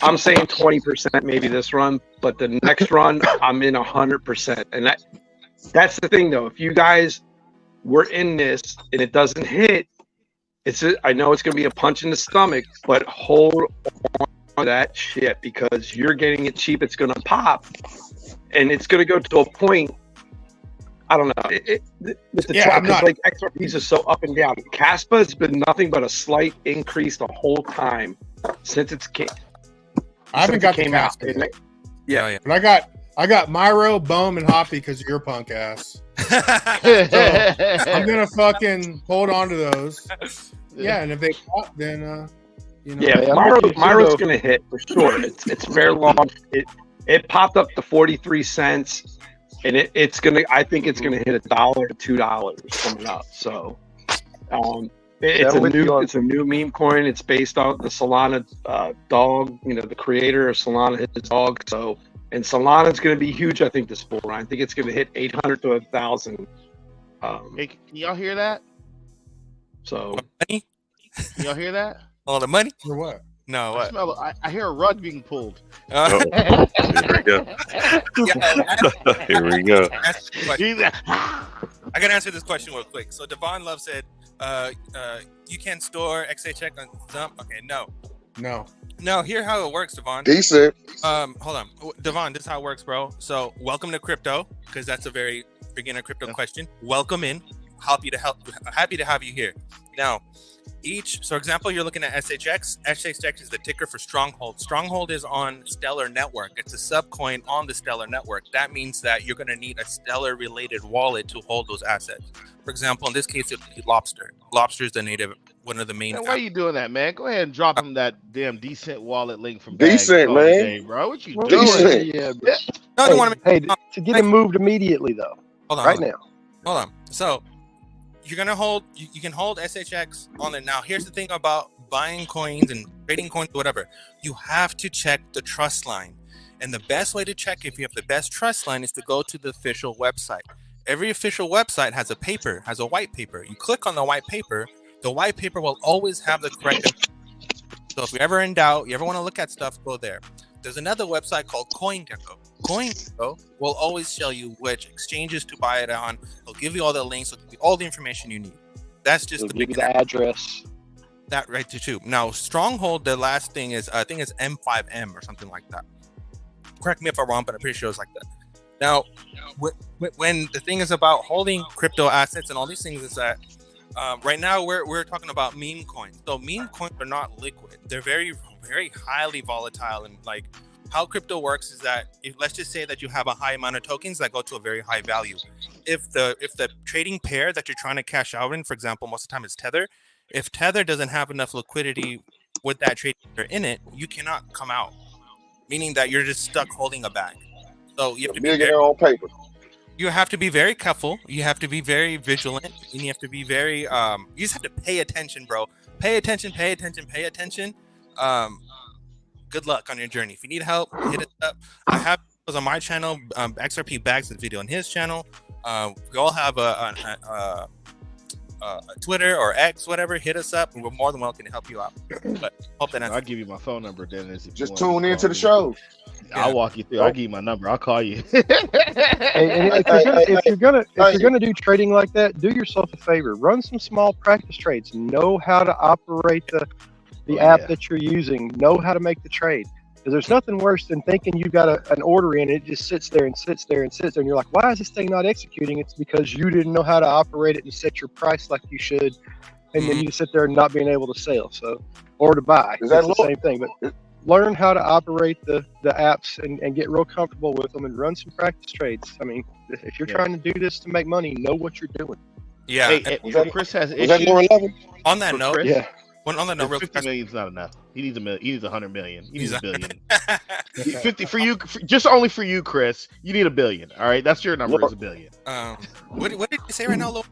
I'm saying 20% maybe this run, but the next run I'm in 100%, and that's the thing though. If you guys were in this and it doesn't hit, I know it's going to be a punch in the stomach, but hold on to that shit because you're getting it cheap. It's going to pop, and it's going to go to a point. I don't know. With the chart, like XRPs are so up and down. Caspa has been nothing but a slight increase the whole time since it's came. I haven't got the Caspa. But I got Myro, Bohm, and Hoppy because of your punk ass. So I'm gonna fucking hold on to those. Yeah, and if they pop, then Myro's gonna hit for sure. It's fair long. It popped up to 43 cents. And it's gonna. I think it's gonna hit $1 to $2 coming up. So, it's a new meme coin. It's based on the Solana dog. You know, the creator of Solana, his dog. So, and Solana's gonna be huge. I think this bull run. I think it's gonna hit 800 to 1,000. Hey, can y'all hear that? So, money? Can y'all hear that? All the money for what? No, what? I hear a rug being pulled. Here we go. Here we go. I gotta answer this question real quick. So Devon Love said, "You can store XHX on Zump." Okay, no. Here's how it works, Devon. Decent. Hold on, Devon. This is how it works, bro. So welcome to crypto, because that's a very beginner crypto question. Welcome in. Happy to have you here. Now, for example, you're looking at SHX. SHX is the ticker for Stronghold. Stronghold is on Stellar Network. It's a subcoin on the Stellar Network. That means that you're going to need a Stellar-related wallet to hold those assets. For example, in this case, it would be Lobster. Lobster is one of the main. Man, why are you doing that, man? Go ahead and drop him that damn decent wallet link from Decent, man. Today, bro. What you doing? Yeah, hey, to get him moved immediately though. Hold on. Hold on. So you're gonna hold. You can hold SHX on it now. Here's the thing about buying coins and trading coins, whatever. You have to check the trust line, and the best way to check if you have the best trust line is to go to the official website. Every official website has a white paper. You click on the white paper. The white paper will always have the correct information. So if you're ever in doubt, you ever want to look at stuff, go there. There's another website called CoinGecko. CoinGecko will always tell you which exchanges to buy it on. It'll give you all the links. It'll give you all the information you need. That's just give you the address. That right too. Now, Stronghold, the last thing is, I think it's M5M or something like that. Correct me if I'm wrong, but I'm pretty sure it's like that. Now, when the thing is about holding crypto assets and all these things is that right now we're talking about meme coins. So meme coins are not liquid. They're very, very highly volatile. And like how crypto works is that let's just say that you have a high amount of tokens that go to a very high value. If the trading pair that you're trying to cash out in, for example, most of the time is Tether. If Tether doesn't have enough liquidity with that trading pair in it, you cannot come out. Meaning that you're just stuck holding a bag. So you have to be on paper. You have to be very careful. You have to be very vigilant, and you have to be very. You just have to pay attention, bro. Pay attention. Good luck on your journey. If you need help, hit us up. I have videos on my channel. XRP Bags the video on his channel. We all have a Twitter or X, whatever. Hit us up, and we're more than welcome to help you out. But hope that I'll give you my phone number, Dennis. Just tune into the show. Yeah. I'll walk you through. I'll give you my number. I'll call you. If you're gonna do trading like that, do yourself a favor. Run some small practice trades. Know how to operate the app that you're using. Know how to make the trade. Because there's nothing worse than thinking you got an order in, it just sits there and sits there and sits there, and you're like, why is this thing not executing? It's because you didn't know how to operate it and set your price like you should, and then you sit there and not being able to sell, or to buy. It's the same thing. But learn how to operate the apps and get real comfortable with them and run some practice trades. I mean, if you're trying to do this to make money, know what you're doing. Yeah. Hey, Chris has issues. On that note, Chris? Yeah. On that note, real 50 million is not enough. He needs $1 million. He needs 100 million. He needs He's $1 billion. 50 for you, just only for you, Chris. You need $1 billion. All right, that's your number. Is $1 billion. What did you say right now, Lo?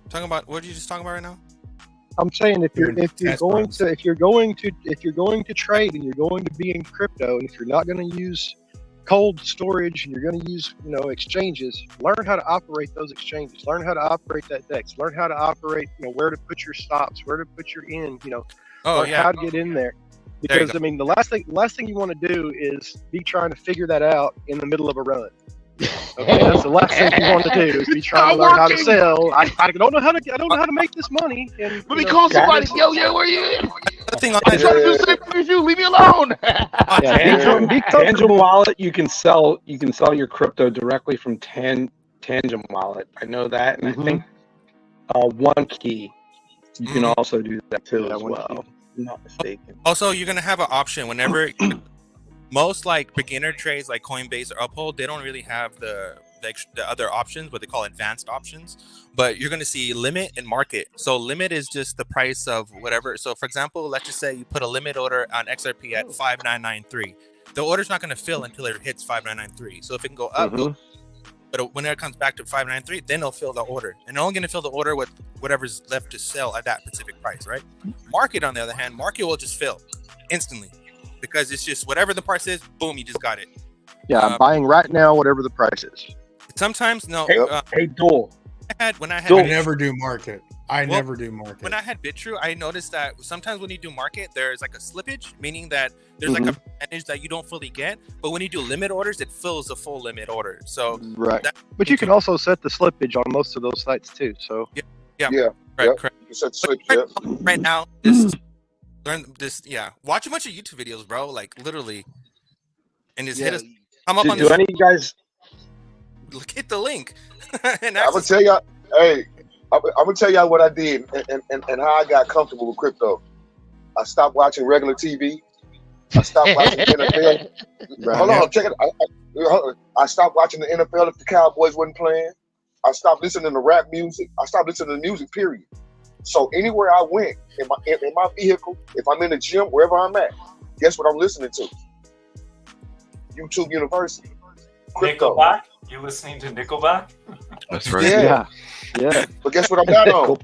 Talking about what did you just talk about right now? I'm saying if you're going to trade and you're going to be in crypto, and if you're not going to use cold storage and you're going to use exchanges, learn how to operate those exchanges, learn how to operate that DEX, learn how to operate where to put your stops, where to put your in, learn how to get in there. Because I mean, the last thing you want to do is be trying to figure that out in the middle of a run. Okay, that's the last thing you want to do is be trying to learn how to sell. I don't know how to make this money. And, Let me call somebody. Yo, where you? Thing on I'm trying to do the same thing as you. Leave me alone. Tangent Wallet, you can sell your crypto directly from Tangent Wallet. I know that, and I think One Key, you can also do that too as well. If I'm not mistaken. Also, you're gonna have an option whenever most like beginner trades like Coinbase or Uphold, they don't really have the other options, what they call advanced options, but you're going to see limit and market. So limit is just the price of whatever. So for example, let's just say you put a limit order on XRP at 5993. The order's not going to fill until it hits 5993. So if it can go up, but when it comes back to 593, then it'll fill the order, and they're only going to fill the order with whatever's left to sell at that specific price, right? Market, on the other hand, market will just fill instantly because it's just whatever the price is, boom, you just got it. Yeah, I'm buying right now, whatever the price is. Sometimes no. Hey, Dole. I never do market. I never do market. When I had BitTrue, I noticed that sometimes when you do market, there's like a slippage, meaning that there's like a percentage that you don't fully get. But when you do limit orders, it fills the full limit order. So but you can also set the slippage on most of those sites too. So correct. You set slippage. Right now, just learn this. Yeah, watch a bunch of YouTube videos, bro. Like literally, and just hit us. Come up on. Do any of you guys? Hit the link. And I'm gonna tell y'all. Hey, I'm gonna tell y'all what I did and how I got comfortable with crypto. I stopped watching regular TV. I stopped watching NFL. Hold on, check it. I stopped watching the NFL if the Cowboys wasn't playing. I stopped listening to rap music. I stopped listening to music. Period. So anywhere I went in my vehicle, if I'm in the gym, wherever I'm at, guess what I'm listening to? YouTube University. Crypto. Nickelback? You listening to Nickelback? That's right. Yeah. But guess what I'm not on?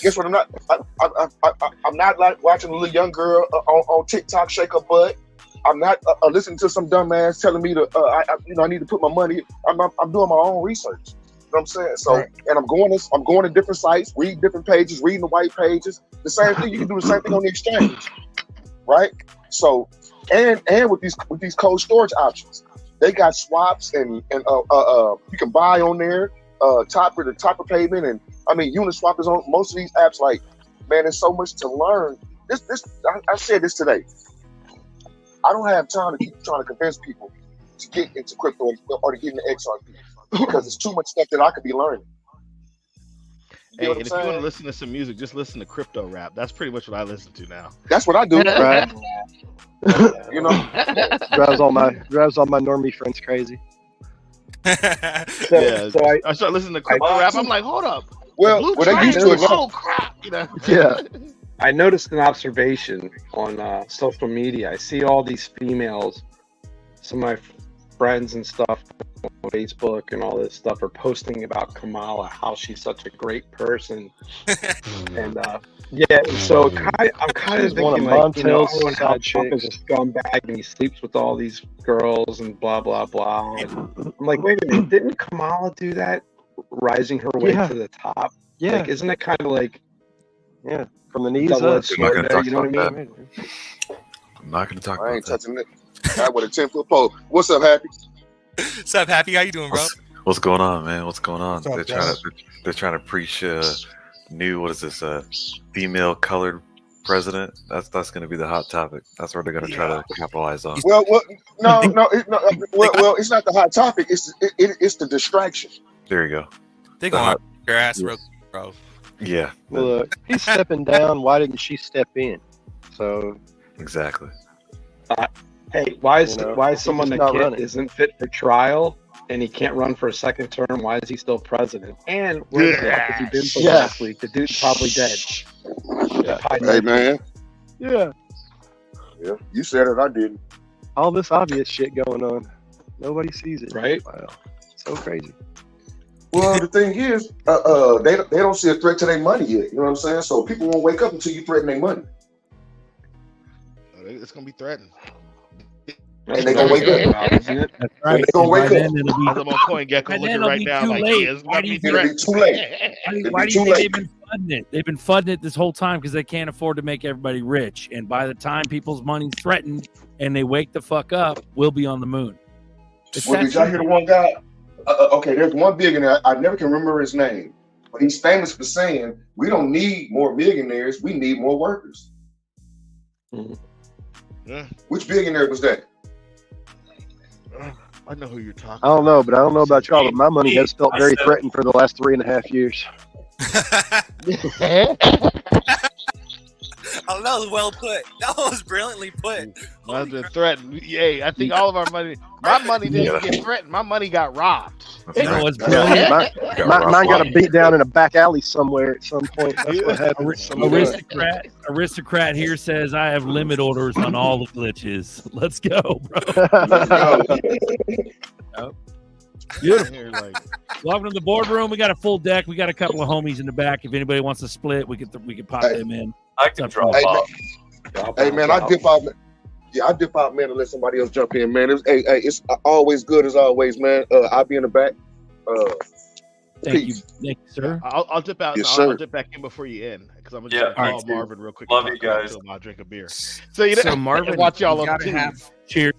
Guess what I'm not? I'm not like watching a little young girl on TikTok shake her butt. I'm not listening to some dumbass telling me to I need to put my money. I'm doing my own research. You know what I'm saying? So and I'm going to different sites, reading different pages, reading the white pages. The same thing. You can do the same thing on the exchange, right? So and with these cold storage options, they got swaps and you can buy on there, top of payment, and I mean Uniswap is on most of these apps. Like, man, there's so much to learn. I said this today. I don't have time to keep trying to convince people to get into crypto or to get into XRP because there's too much stuff that I could be learning. Hey, and if you want to listen to some music, just listen to crypto rap. That's pretty much what I listen to now. That's what I do, right? You know, drives all my normie friends crazy. So I start listening to crypto rap. I'm like, hold up. Well, they used to it. Oh crap! You know. Yeah. I noticed an observation on social media. I see all these females, some of my friends and stuff on Facebook and all this stuff are posting about Kamala, how she's such a great person. And so I'm kind of thinking like, how Trump is a scumbag and he sleeps with all these girls and blah, blah, blah. And I'm like, wait a minute, didn't Kamala do that? Rising her way to the top? Yeah. Like, isn't it kind of like, from the knees up? I'm not going to talk you know about what I mean? that. I'm not going to talk I ain't about touching it. I with a 10-foot pole. What's up, Happy? What's up, Happy? How you doing, bro? What's going on, man? What's going on? What's up, They're trying to preach new, what is this, female colored president. That's going to be the hot topic. That's where they're going to try to capitalize on. Well, it's not the hot topic. It's the distraction. There you go. They gonna your ass real, bro. Yeah. Well, he's stepping down. Why didn't she step in? So exactly. Hey, why is someone just that not running. isn't fit for trial and he can't run for a second term? Why is he still president? And where the fuck has he been for last week? The dude's probably dead. Hey man. Yeah. Yeah. You said it. I didn't. All this obvious shit going on. Nobody sees it. Right? Wow. So crazy. Well, the thing is, they don't see a threat to their money yet. You know what I'm saying? So people won't wake up until you threaten their money. It's gonna be threatened. And they're gonna wake up. That's right. They're gonna wake up. I'm on CoinGecko looking right now. Like, it's gonna be threatened. Too late. Why do you think they've been funding it? They've been funding it this whole time because they can't afford to make everybody rich. And by the time people's money's threatened and they wake the fuck up, we'll be on the moon. Well, did y'all hear the one guy? Okay, there's one billionaire. I never can remember his name, but he's famous for saying, "We don't need more millionaires. We need more workers." Yeah. Which billionaire was that? I know who you're talking. I don't know, but I don't know about y'all, but my money has felt very threatened for the last 3.5 years. Oh, that was well put. That was brilliantly put. Mine's been threatened. Yay! I think all of our money. My money didn't get threatened. My money got robbed. You know what's Yeah, brilliant? mine got a beat down in a back alley somewhere at some point. That's what happened. Aristocrat here says I have limit orders on all the glitches. Let's go, bro. Beautiful. Welcome to the boardroom. We got a full deck. We got a couple of homies in the back. If anybody wants to split, we can pop them in. I can drop off. Hey man, I dip out. Yeah, I dip out, man, and let somebody else jump in, man. It's always good as always, man. I'll be in the back. Thank you, sir. I'll dip out. Yes, I'll sir. dip back in before you end because I'm gonna Yeah, call Marvin real quick. Love and you talk guys. to him. I'll drink a beer. So Marvin, watch y'all you on gotta the have. Cheers.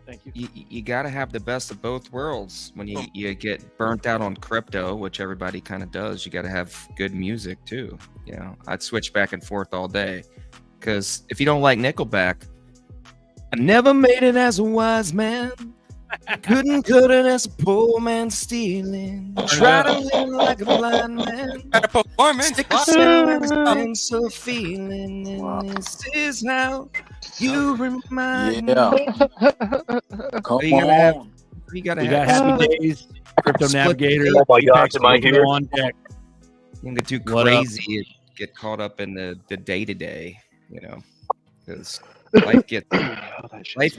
Thank you. You got to have the best of both worlds. When you get burnt out on crypto, which everybody kind of does, you got to have good music too. You know, I'd switch back and forth all day because if you don't like Nickelback, I never made it as a wise man. Couldn't cut it as a poor man stealing. Try to live like a blind man. Stick a sense of feeling. And this is how you remind me. Come You gotta have. You gotta We have got Happy Days, Crypto Navigator. Oh my God, Apex am I here? on deck. You get too What up? crazy and get caught up in the day-to-day, you know, because life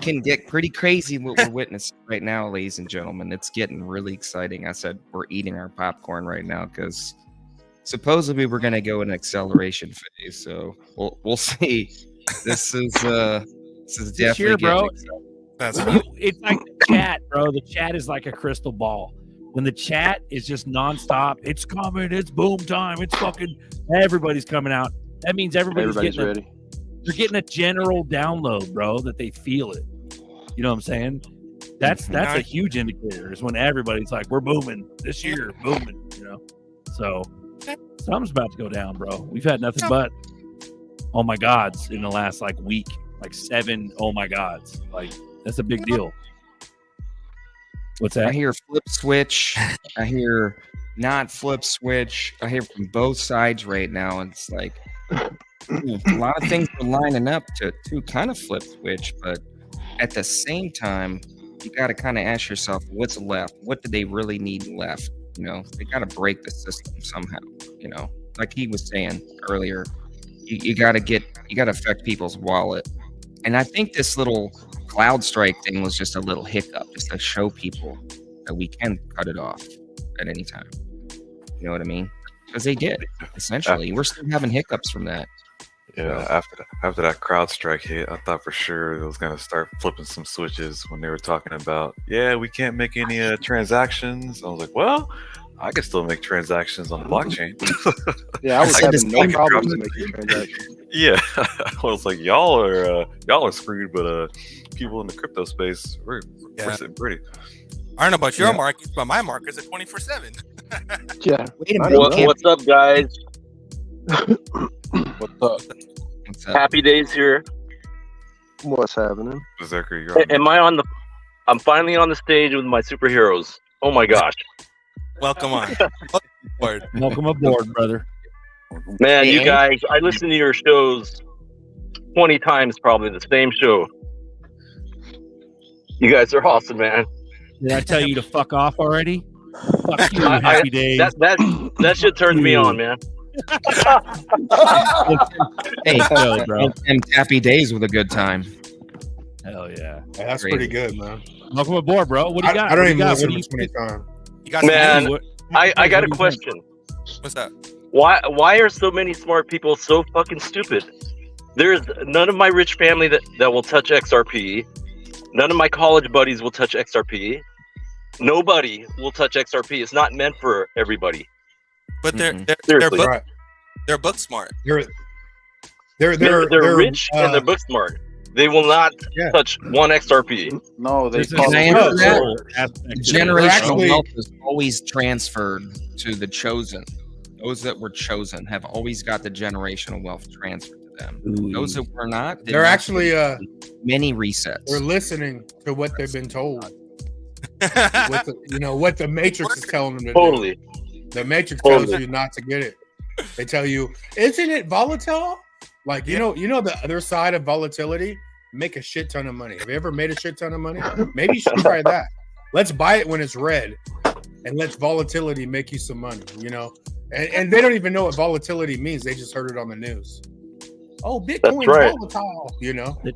can get pretty crazy. What we're witnessing right now, ladies and gentlemen, it's getting really exciting. I said we're eating our popcorn right now because supposedly we're going to go in acceleration phase. So we'll see. This is definitely Year, bro. exciting. It's like the chat, bro. The chat is like a crystal ball. When the chat is just nonstop, it's coming, it's boom time, it's fucking everybody's coming out. That means everybody's getting ready. They're getting a general download, bro, that they feel it. You know what I'm saying? That's a huge indicator is when everybody's like, we're booming this year, booming, you know. So something's about to go down, bro. We've had nothing but oh my gods in the last like week, like 7 oh my gods. Like that's a big deal. What's that? I hear flip switch. I hear not flip switch. I hear from both sides right now. And it's like a lot of things are lining up to kind of flip switch, but at the same time, you got to kind of ask yourself, what's left? What do they really need left? You know, they got to break the system somehow. You know, like he was saying earlier, you got to affect people's wallet. And I think this little Cloud Strike thing was just a little hiccup, just to show people that we can cut it off at any time. You know what I mean? Because they did, essentially. We're still having hiccups from that. Yeah, after that CrowdStrike hit, I thought for sure it was going to start flipping some switches when they were talking about, yeah, we can't make any transactions. I was like, well, I can still make transactions on the blockchain. Yeah, I was having no problems making transactions. Yeah, I was like, y'all are screwed, but people in the crypto space, we're sitting pretty. I don't know about your markets, but my market's at 24/7. Yeah. Wait a minute. What's up, guys? What's up? Happy Days here. What's happening? Berserker, you're on. Am I on the? I'm finally on the stage with my superheroes. Oh my gosh! Welcome on. Welcome aboard, brother. Man, you guys, I listen to your shows 20 times, probably the same show. You guys are awesome, man. Did I tell you to fuck off already? Fuck you, Happy Days. That shit turns me on, man. Hey, Yo, bro. and Happy Days with a good time. Hell yeah. That's Crazy. pretty good, man. Welcome aboard, bro. What do you got? I don't What do even you got? listen What to do you 20 times. You got Man, What- I got a what do you question. What's that? Why are so many smart people so fucking stupid? There's none of my rich family that will touch XRP. None of my college buddies will touch XRP. Nobody will touch XRP. It's not meant for everybody. But they're Seriously. they're book smart. They're rich and they're book smart. They will not touch one XRP. No, they Can I answer that? Generational Actually- wealth is always transferred to the chosen. Those that were chosen have always got the generational wealth transferred to them. Those that were not, They're actually many resets. they're listening to what they've been told. What the Matrix is telling them to Totally. do. The Matrix Totally. tells you not to get it. They tell you, isn't it volatile? Like you know the other side of volatility, make a shit ton of money. Have you ever made a shit ton of money? Maybe you should try that. Let's buy it when it's red, and let volatility make you some money. And they don't even know what volatility means. They just heard it on the news. Oh, Bitcoin's right. volatile.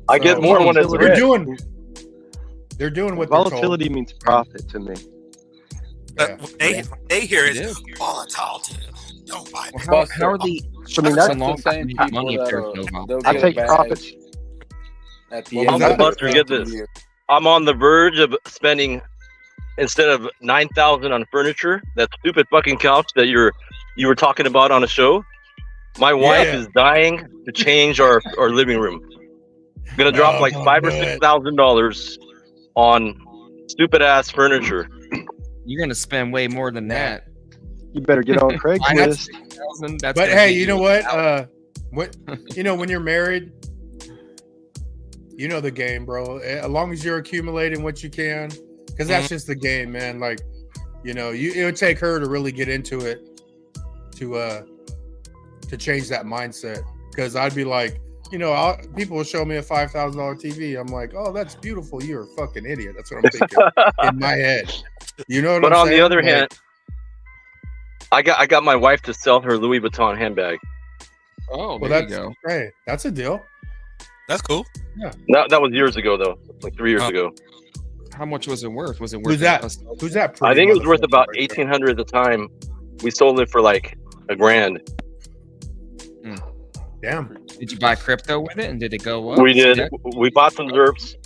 I get more when it's they're red. They're doing what Volatility means profit to me. Yeah. They hear It it. is. Volatile. Don't buy it. How are the I mean, so that's long the same make people money if there's that'll- no they'll wealth? I get take a badge profits. at the Well, end Uncle of the Buster, get this. year. I'm on the verge of spending, instead of $9,000 on furniture, that stupid fucking couch that you were talking about on a show. My wife Yeah. is dying to change our living room. Gonna drop like Oh, $5,000 or man. $6,000 on stupid ass furniture. You're gonna spend way more than that. You better get on Craigslist. But hey, you know what? When you're married, you know the game, bro. As long as you're accumulating what you can, because that's just the game, man. Like, it would take her to really get into it to change that mindset. Because I'd be like, people will show me a $5,000 TV. I'm like, oh, that's beautiful. You're a fucking idiot. That's what I'm thinking in my head. You know what But I'm on saying? the other Like, hand, I got my wife to sell her Louis Vuitton handbag. Oh, well, there you that's go. hey, that's a deal. That's cool. Yeah. That was years ago though, like 3 years ago. How much was it worth? Was it worth Who's that? us- Who's that? I think it was worth motherfucker about right there? $1,800 at the time. We sold it for like $1,000. Damn. Did you buy crypto with it, and did it go up? We See did. that? We bought some ZRPs,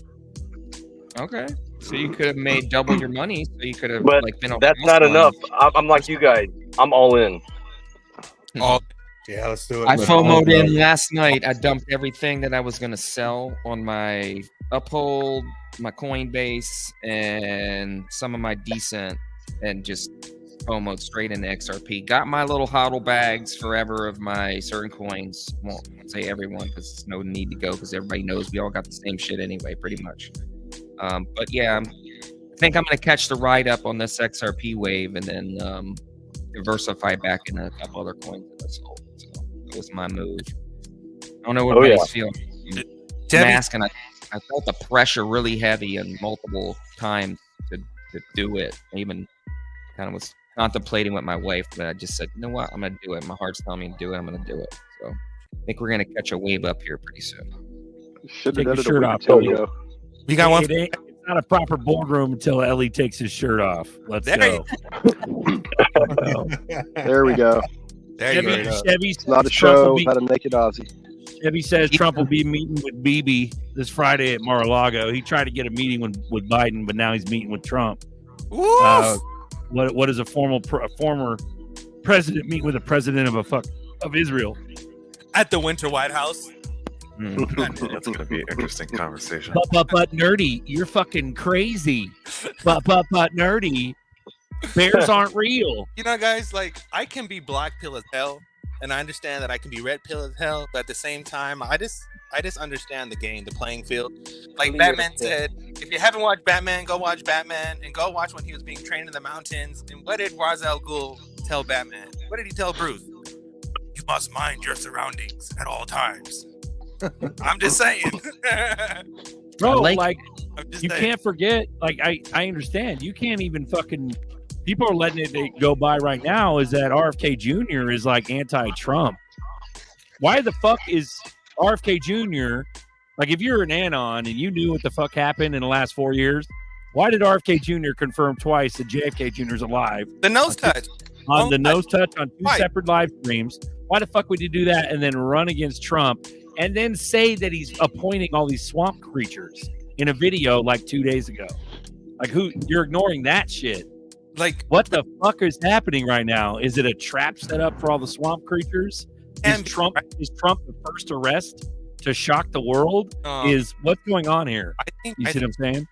Okay, so you could have made double your money. So you could have but been. on that's house not money. enough. I'm like you guys. I'm all in. All Yeah, let's do it. I Let's FOMO'd do it, in bro. last night. I dumped everything that I was going to sell on my Uphold, my Coinbase, and some of my Decent, and just FOMO'd straight into XRP. Got my little hodl bags forever of my certain coins. Won't say everyone because there's no need to go because everybody knows we all got the same shit anyway, pretty much. But yeah, I think I'm going to catch the ride up on this XRP wave and then diversify back in a couple other coins that I sold. So that was my move. I don't know what Oh, everybody's yeah. feeling. Debbie- I'm asking. I felt the pressure really heavy and multiple times to do it. I even kind of was contemplating with my wife, but I just said, you know what, I'm gonna do it. My heart's telling me to do it. I'm gonna do it. So I think we're gonna catch a wave up here pretty soon. Should Take have your done shirt it a off, week or Ellie. two ago. We got one. It's not a proper boardroom until Ellie takes his shirt off. Let's There go. There we go. There you Chevy, go. Chevy It's not a says Trump will show be- without a naked Aussie. Chevy says Trump will be meeting with Bibi this Friday at Mar-a-Lago. He tried to get a meeting with Biden, but now he's meeting with Trump. Woof. What does a former president meet with a president of Israel? At the Winter White House. That's going to be an interesting conversation. But nerdy, you're fucking crazy. But nerdy, bears aren't real. You know, guys, like I can be black pill as hell, and I understand that I can be red pill as hell, but at the same time, I just understand the game, the playing field. Like Batman said, if you haven't watched Batman, go watch Batman, and go watch when he was being trained in the mountains. And what did Ra's al Ghul tell Batman? What did he tell Bruce? You must mind your surroundings at all times. I'm just saying. Bro, like- like I'm just you saying. can't forget. Like I understand. You can't even fucking. People are letting it go by right now. Is that RFK Jr. is like anti-Trump? Why the fuck is RFK Jr. like? If you're an anon and you knew what the fuck happened in the last 4 years, why did RFK Jr. confirm twice that JFK Jr. is alive? The nose touch. On the nose touch on two Right. separate live streams. Why the fuck would you do that and then run against Trump and then say that he's appointing all these swamp creatures in a video like 2 days ago? Like, who? You're ignoring that shit. Like, what the fuck is happening right now? Is it a trap set up for all the swamp creatures? Is Trump the first arrest to shock the world? Is what's going on here? You see what I'm saying?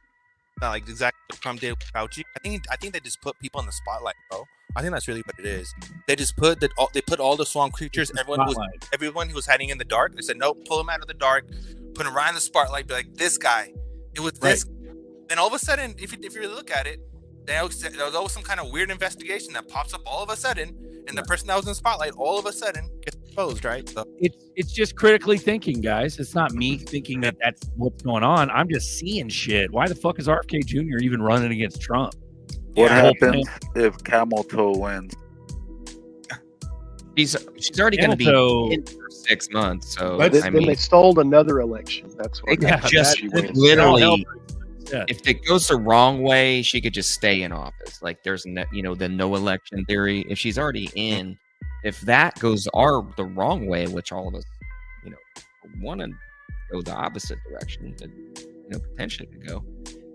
Like exactly what Trump did with Fauci. I think they just put people in the spotlight, bro. I think that's really what it is. They just put all the swamp creatures, everyone who was hiding in the dark. They said, nope, pull him out of the dark, put him right in the spotlight. Be like, this guy. It was this. Then all of a sudden, if you really look at it, there was always some kind of weird investigation that pops up all of a sudden, and the person that was in the spotlight all of a sudden gets exposed, right? So It's just critically thinking, guys. It's not me thinking that that's what's going on. I'm just seeing shit. Why the fuck is RFK Jr. even running against Trump? What The whole happens plan- if Camel Toe wins? She's already going to be Camel Toe- in for 6 months. So Then I mean, they stole another election. That's what they could just she wins. literally. If it goes the wrong way, she could just stay in office. Like there's the no election theory. If she's already in, if that goes the wrong way, which all of us want to go the opposite direction, but potentially could go.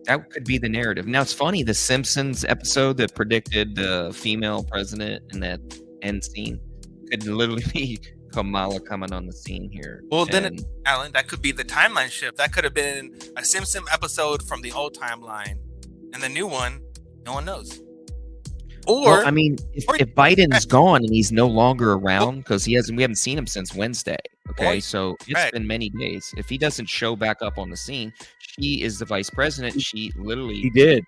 That could be the narrative. Now it's funny, the Simpsons episode that predicted the female president in that end scene could literally be Kamala coming on the scene here. Well, then, Alan, that could be the timeline shift. That could have been a Simpson episode from the old timeline, and the new one, no one knows. Or, well, I mean, if Biden's gone and he's no longer around because we haven't seen him since Wednesday. Okay, so it's been many days. If he doesn't show back up on the scene, she is the vice president. She literally He did.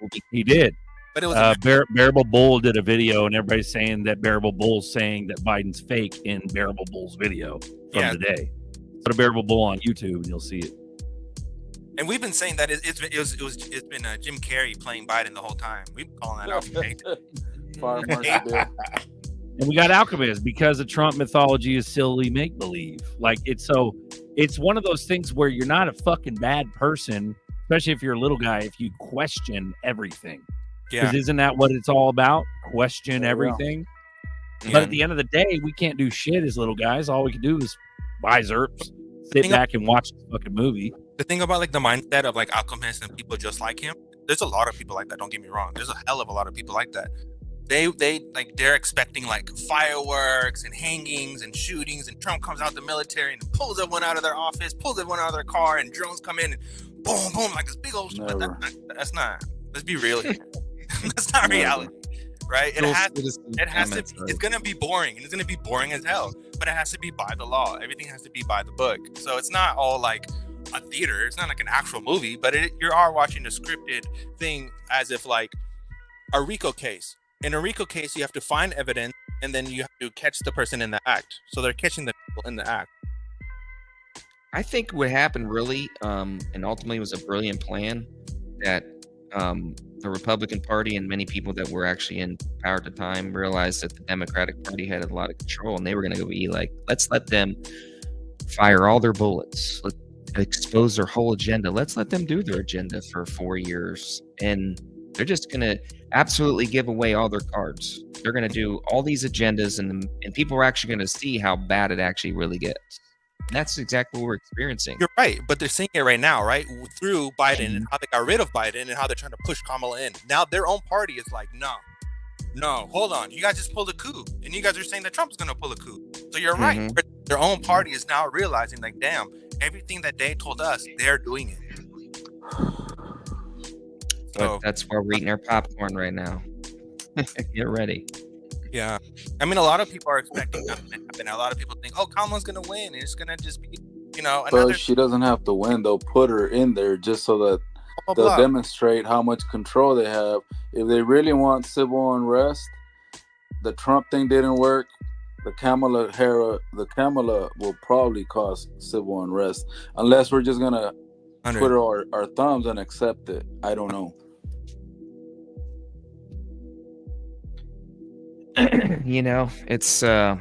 But it was Bearable Bull did a video, and everybody's saying that Bearable Bull's saying that Biden's fake in Bearable Bull's video from today. Put a Bearable Bull on YouTube, and you'll see it. And we've been saying that it's been Jim Carrey playing Biden the whole time. We've been calling that out. And we got Alchemist because the Trump mythology is silly make believe. Like it's one of those things where you're not a fucking bad person, especially if you're a little guy, if you question everything. Because isn't that what it's all about? Question everything. But at the end of the day, we can't do shit as little guys. All we can do is buy Zerps, sit back and watch the fucking movie. The thing about like the mindset of like Alchemist and people just like him, there's a lot of people like that. Don't get me wrong. There's a hell of a lot of people like that. They're expecting like fireworks and hangings and shootings, and Trump comes out the military and pulls everyone out of their office, pulls everyone out of their car, and drones come in and boom, boom, like this big old. That's not. Let's be real here. That's not reality, right? It has to. It's gonna be boring, and it's gonna be boring as hell. But it has to be by the law. Everything has to be by the book. So it's not all like a theater. It's not like an actual movie, but you are watching a scripted thing as if like a RICO case. In a RICO case, you have to find evidence, and then you have to catch the person in the act. So they're catching the people in the act. I think what happened really, and ultimately was a brilliant plan that the Republican Party and many people that were actually in power at the time realized that the Democratic Party had a lot of control, and they were going to be like, let's let them fire all their bullets. Let's expose their whole agenda. Let's let them do their agenda for 4 years. And they're just going to absolutely give away all their cards. They're going to do all these agendas, and people are actually going to see how bad it actually really gets. And that's exactly what we're experiencing. You're right, but they're seeing it right now, right? Through Biden and how they got rid of Biden and how they're trying to push Kamala in. Now their own party is like, no, hold on. You guys just pulled a coup, and you guys are saying that Trump's going to pull a coup. So you're right. Their own party is now realizing, like, damn, everything that they told us, they're doing it. But that's why we're eating our popcorn right now. Get ready. Yeah, I mean, a lot of people are expecting nothing to happen. A lot of people think, oh, Kamala's gonna win, and it's gonna just be, another. But she doesn't have to win. They'll put her in there just so that they'll demonstrate how much control they have. If they really want civil unrest, the Trump thing didn't work. The Kamala will probably cause civil unrest unless we're just gonna put our thumbs and accept it. I don't know. It's I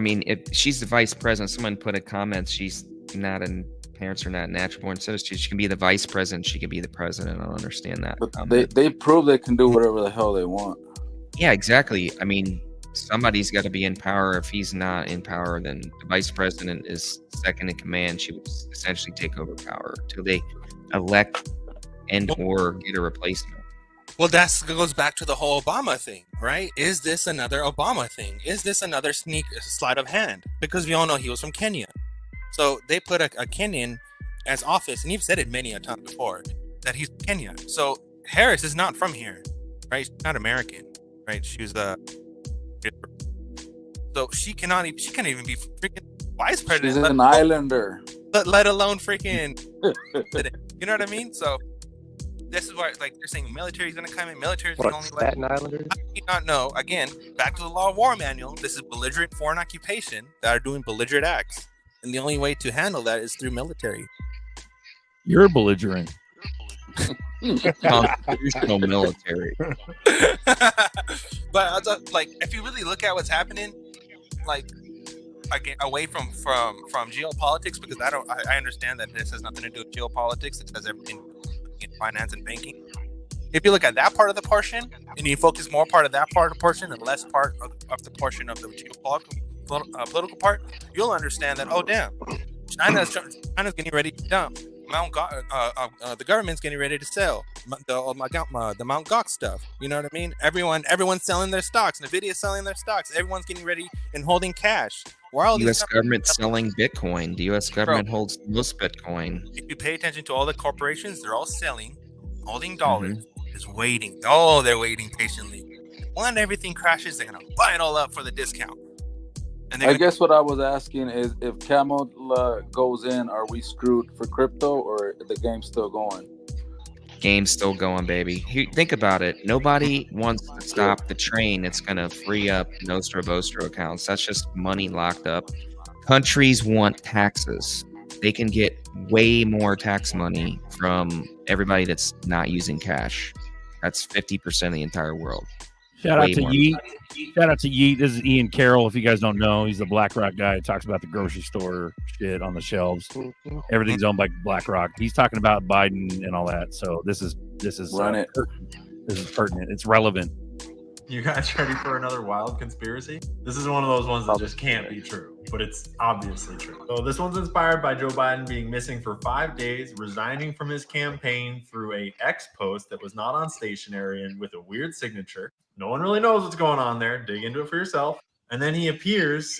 mean, if she's the vice president, someone put a comment, she's not parents are not natural born citizens. She can be the vice president, she can be the president. I don't understand that. But they prove they can do whatever the hell they want. Yeah, exactly. I mean, somebody's got to be in power. If he's not in power, then the vice president is second in command. She would essentially take over power until they elect and or get a replacement. Well, that goes back to the whole Obama thing, right? Is this another Obama thing? Is this another sleight of hand? Because we all know he was from Kenya. So they put a Kenyan as office, and you've said it many a time before, that he's Kenya. So Harris is not from here, right? She's not American, right? She's so she can't even be freaking vice president. She's an islander. Let alone freaking, you know what I mean? So this is why, like, they're saying military's gonna come in. Military's the only way. Staten Islanders? I do not know. Again, back to the law of war manual. This is belligerent foreign occupation that are doing belligerent acts, and the only way to handle that is through military. You're belligerent. Constitutional military. But like, if you really look at what's happening, like, again, away from geopolitics, because I understand that this has nothing to do with geopolitics. It has everything in finance and banking. If you look at that part of the portion and you focus more part of that part of the portion and less part of the portion of the geopolitical part, you'll understand that, oh damn, China's getting ready to dump. The government's getting ready to sell the Mount Gox stuff. You know what I mean? Everyone's selling their stocks. Nvidia's selling their stocks. Everyone's getting ready and holding cash. The U.S. government selling Bitcoin. The U.S. government holds most Bitcoin. If you pay attention to all the corporations, they're all selling, holding dollars, just waiting. Oh, they're waiting patiently. When everything crashes, they're gonna buy it all up for the discount. And I guess what I was asking is, if Kamala goes in, are we screwed for crypto, or the game's still going? Game's still going, baby. Think about it. Nobody wants to stop the train. It's going to free up Nostro Vostro accounts. That's just money locked up. Countries want taxes. They can get way more tax money from everybody that's not using cash. That's 50% of the entire world. Shout out to Yeet. Shout out to Yeet. This is Ian Carroll. If you guys don't know, he's the BlackRock guy. He talks about the grocery store shit on the shelves. Everything's owned by BlackRock. He's talking about Biden and all that. So this is Run it. This is pertinent. It's relevant. You guys ready for another wild conspiracy? This is one of those ones that just can't be true, but it's obviously true. So this one's inspired by Joe Biden being missing for 5 days, resigning from his campaign through a X post that was not on stationery and with a weird signature. No one really knows what's going on there. Dig into it for yourself. And then he appears,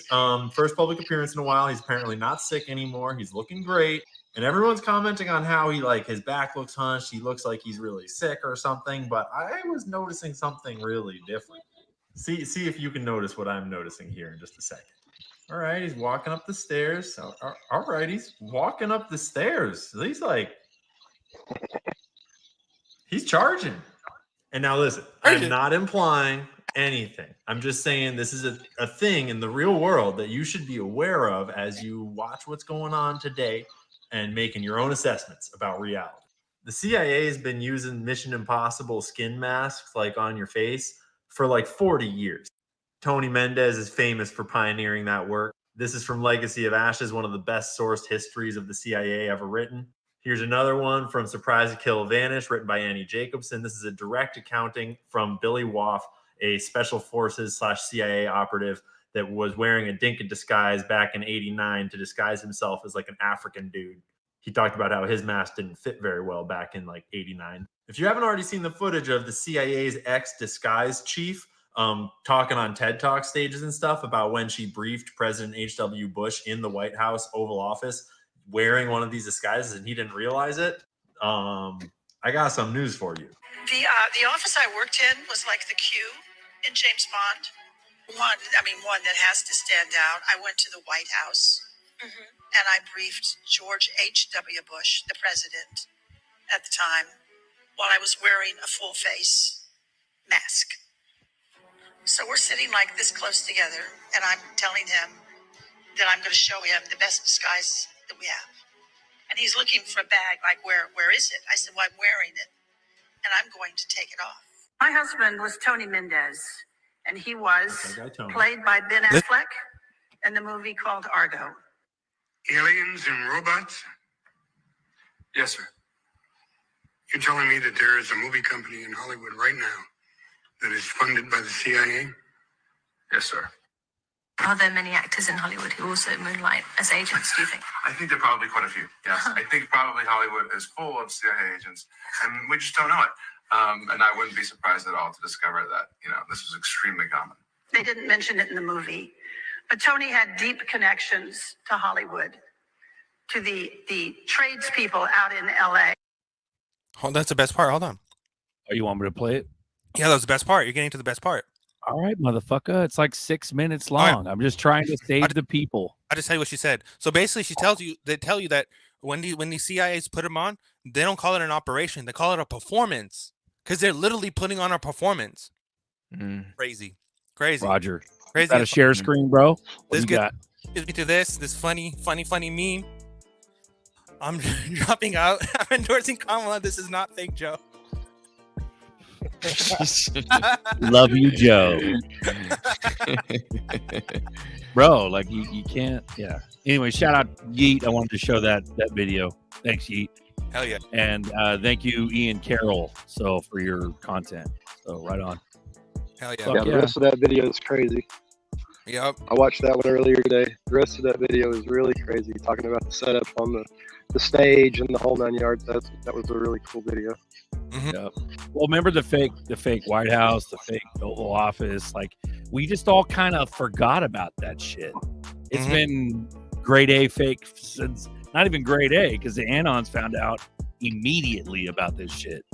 first public appearance in a while. He's apparently not sick anymore. He's looking great. And everyone's commenting on how his back looks hunched. He looks like he's really sick or something. But I was noticing something really different. See if you can notice what I'm noticing here in just a second. All right, he's walking up the stairs. All right, he's walking up the stairs. He's charging. And now listen, I'm not implying anything. I'm just saying this is a thing in the real world that you should be aware of as you watch what's going on today and making your own assessments about reality. The CIA has been using Mission Impossible skin masks on your face for 40 years. Tony Mendez is famous for pioneering that work. This is from Legacy of Ashes, one of the best sourced histories of the CIA ever written. Here's another one from Surprise to Kill Vanish, written by Annie Jacobson. This is a direct accounting from Billy Waff, a Special Forces / CIA operative that was wearing a Dinka disguise back in '89 to disguise himself as an African dude. He talked about how his mask didn't fit very well back in '89. If you haven't already seen the footage of the CIA's ex-disguise chief talking on TED Talk stages and stuff about when she briefed President H.W. Bush in the White House Oval Office wearing one of these disguises and he didn't realize it, I got some news for you. The office I worked in was like the Q in James Bond. One that has to stand out. I went to the White House and I briefed George H.W. Bush, the president at the time, while I was wearing a full face mask. So we're sitting like this close together, and I'm telling him that I'm going to show him the best disguise that we have. And he's looking for a bag, like, where is it? I said, well, I'm wearing it, and I'm going to take it off. My husband was Tony Mendez, and he was played by Ben Affleck in the movie called Argo. Aliens and robots? Yes, sir. You're telling me that there is a movie company in Hollywood right now that is funded by the CIA? Yes, sir. Are there many actors in Hollywood who also moonlight as agents, do you think? I think there are probably quite a few, yes. I think probably Hollywood is full of CIA agents, and we just don't know it. And I wouldn't be surprised at all to discover that, this is extremely common. They didn't mention it in the movie, but Tony had deep connections to Hollywood, to the tradespeople out in LA. Oh, that's the best part. Hold on. Oh, you want me to play it? Yeah, that was the best part. You're getting to the best part. All right, motherfucker. It's like 6 minutes long. I'm just trying to save the people. I'll just tell you what she said. So basically, they tell you that when the CIAs put them on, they don't call it an operation. They call it a performance because they're literally putting on a performance. Crazy. Roger. Crazy. Got a share screen, bro? What you got? Get me to this funny meme. I'm dropping out. I'm endorsing Kamala. This is not fake Joe. Love you, Joe. Bro, like you can't. Yeah. Anyway, shout out Yeet. I wanted to show that video. Thanks, Yeet. Hell yeah. And thank you, Ian Carroll, for your content. So right on. Hell yeah. The rest of that video is crazy. Yep. I watched that one earlier today. The rest of that video is really crazy, talking about the setup on the stage and the whole 9 yards. That was a really cool video. Yep. Well, remember the fake White House, the fake Oval Office? Like, we just all kind of forgot about that shit. It's been grade A fake since not even grade A, because the Anons found out immediately about this shit.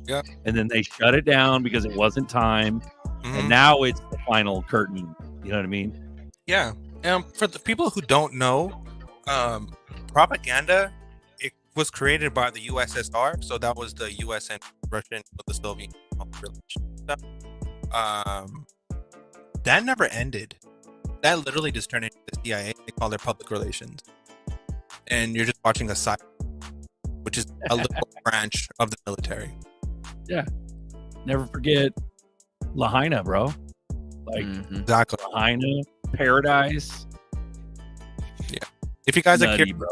Yeah. And then they shut it down because it wasn't time. And now it's the final curtain. You know what I mean? Yeah. For the people who don't know, propaganda, it was created by the USSR. So that was the US and Russian with the Soviet relationship. That never ended. That literally just turned into the CIA. They call their public relations. And you're just watching a side, which is a little branch of the military. Yeah. Never forget Lahaina, bro. Like, exactly. Lahaina, Paradise. Yeah. If you guys are Nutty, curious, bro.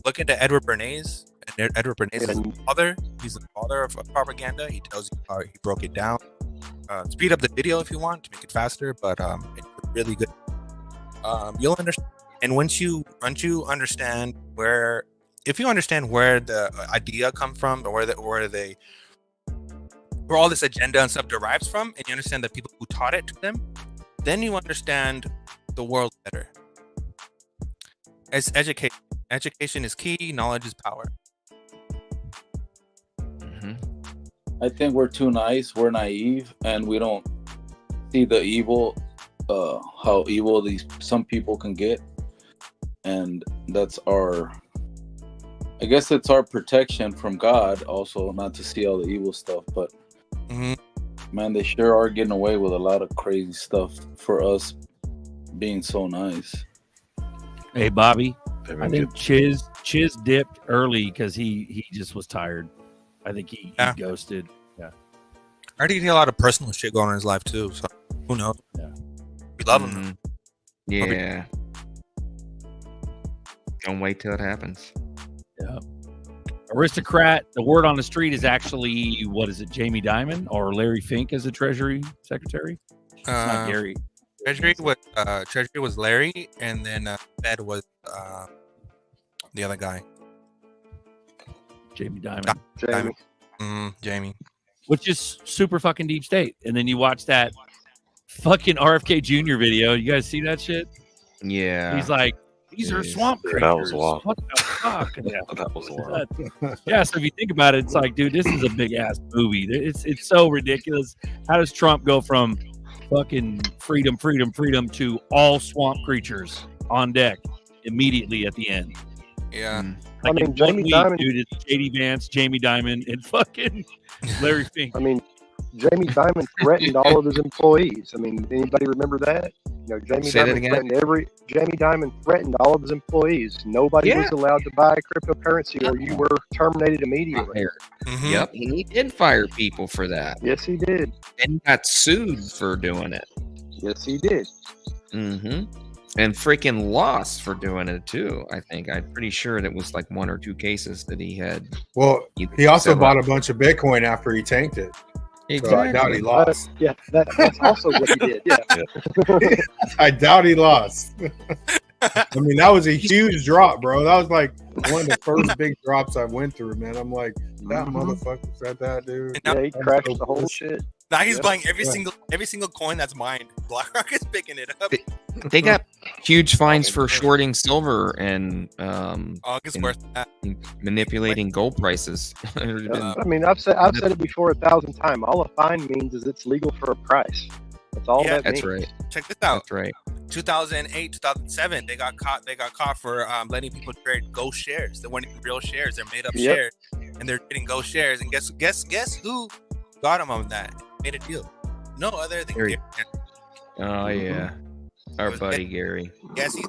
look into Edward Bernays. And Edward Bernays is the father. He's the father of propaganda. He tells you how he broke it down. Speed up the video if you want to make it faster, but it's really good. You'll understand. And once you understand if you understand where the idea comes from, or where all this agenda and stuff derives from, and you understand the people who taught it to them, then you understand the world better. As education is key, knowledge is power. I think we're too nice, we're naive, and we don't see the evil, how evil some people can get. And that's I guess it's our protection from God also, not to see all the evil stuff, but man, they sure are getting away with a lot of crazy stuff for us being so nice. Hey, Bobby, I think Chiz dipped early because he just was tired. I think he ghosted. Yeah. I think he had a lot of personal shit going on in his life too. So who knows? Yeah. We love him. Yeah. Don't wait till it happens. Yeah. Aristocrat. The word on the street is actually, what is it? Jamie Dimon or Larry Fink as the Treasury Secretary? It's not Gary. Treasury was Larry, and then Fed was the other guy. Jamie Dimon. Jamie. Which is super fucking deep state. And then you watch that fucking RFK Jr. video. You guys see that shit? Yeah. He's like, these are swamp creatures. That was wild. What the fuck? Yeah. That was wild. Yeah, so if you think about it, it's like, dude, this is a big ass movie. It's so ridiculous. How does Trump go from fucking freedom to all swamp creatures on deck immediately at the end. Yeah. Like I mean, in 1 Jamie week, Dimon- dude, it's JD Vance, Jamie Dimon, and fucking Larry Fink. I mean, Jamie Dimon threatened all of his employees. I mean, anybody remember that? You know, Jamie Say that Dimon again? Jamie Dimon threatened all of his employees. Nobody was allowed to buy cryptocurrency, or you were terminated immediately. Yep, and he did fire people for that. Yes, he did. And he got sued for doing it. Yes, he did. Mm-hmm. And freaking lost for doing it too. I think I'm pretty sure that was like 1 or 2 cases that he had. Well, he also bought a bunch of Bitcoin after he tanked it. Exactly. So I doubt he lost. Yeah, that's also what he did. Yeah. I doubt he lost. I mean, that was a huge drop, bro. That was like one of the first big drops I went through, man. I'm like, that motherfucker said that, dude. Yeah, he crashed the whole shit. Now he's Yep. buying every single coin that's mined. BlackRock is picking it up. They got huge fines for shorting silver and August and worth that. manipulating gold prices. I mean, I've said it before 1,000 times. All a fine means is it's legal for a price. That's all that That's means. right. Check this out. That's right. 2008, 2007, they got caught for letting people trade ghost shares. They weren't even real shares. They're made up Yep. shares, and they're trading ghost shares. And guess who got them on that? Made a deal. No other than Gary. Gary. Oh yeah, our buddy Gary. Yes, he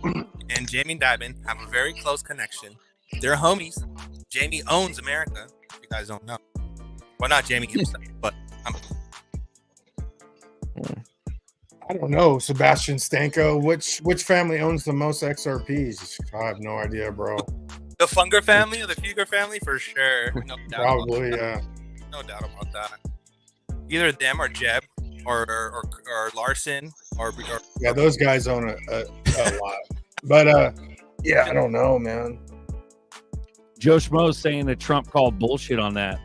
and Jamie Dimon have a very close connection. They're homies. Jamie owns America. If you guys don't know. Well, not Jamie himself, but I don't know, Sebastian Stanko. Which family owns the most XRPs? I have no idea, bro. the Funger family or the Fugger family for sure. No doubt. Probably, about yeah. that. No doubt about that. Either them or Jeb or Larson or Yeah, those guys own a lot. But yeah, I don't know, man. Joe Schmo's saying that Trump called bullshit on that.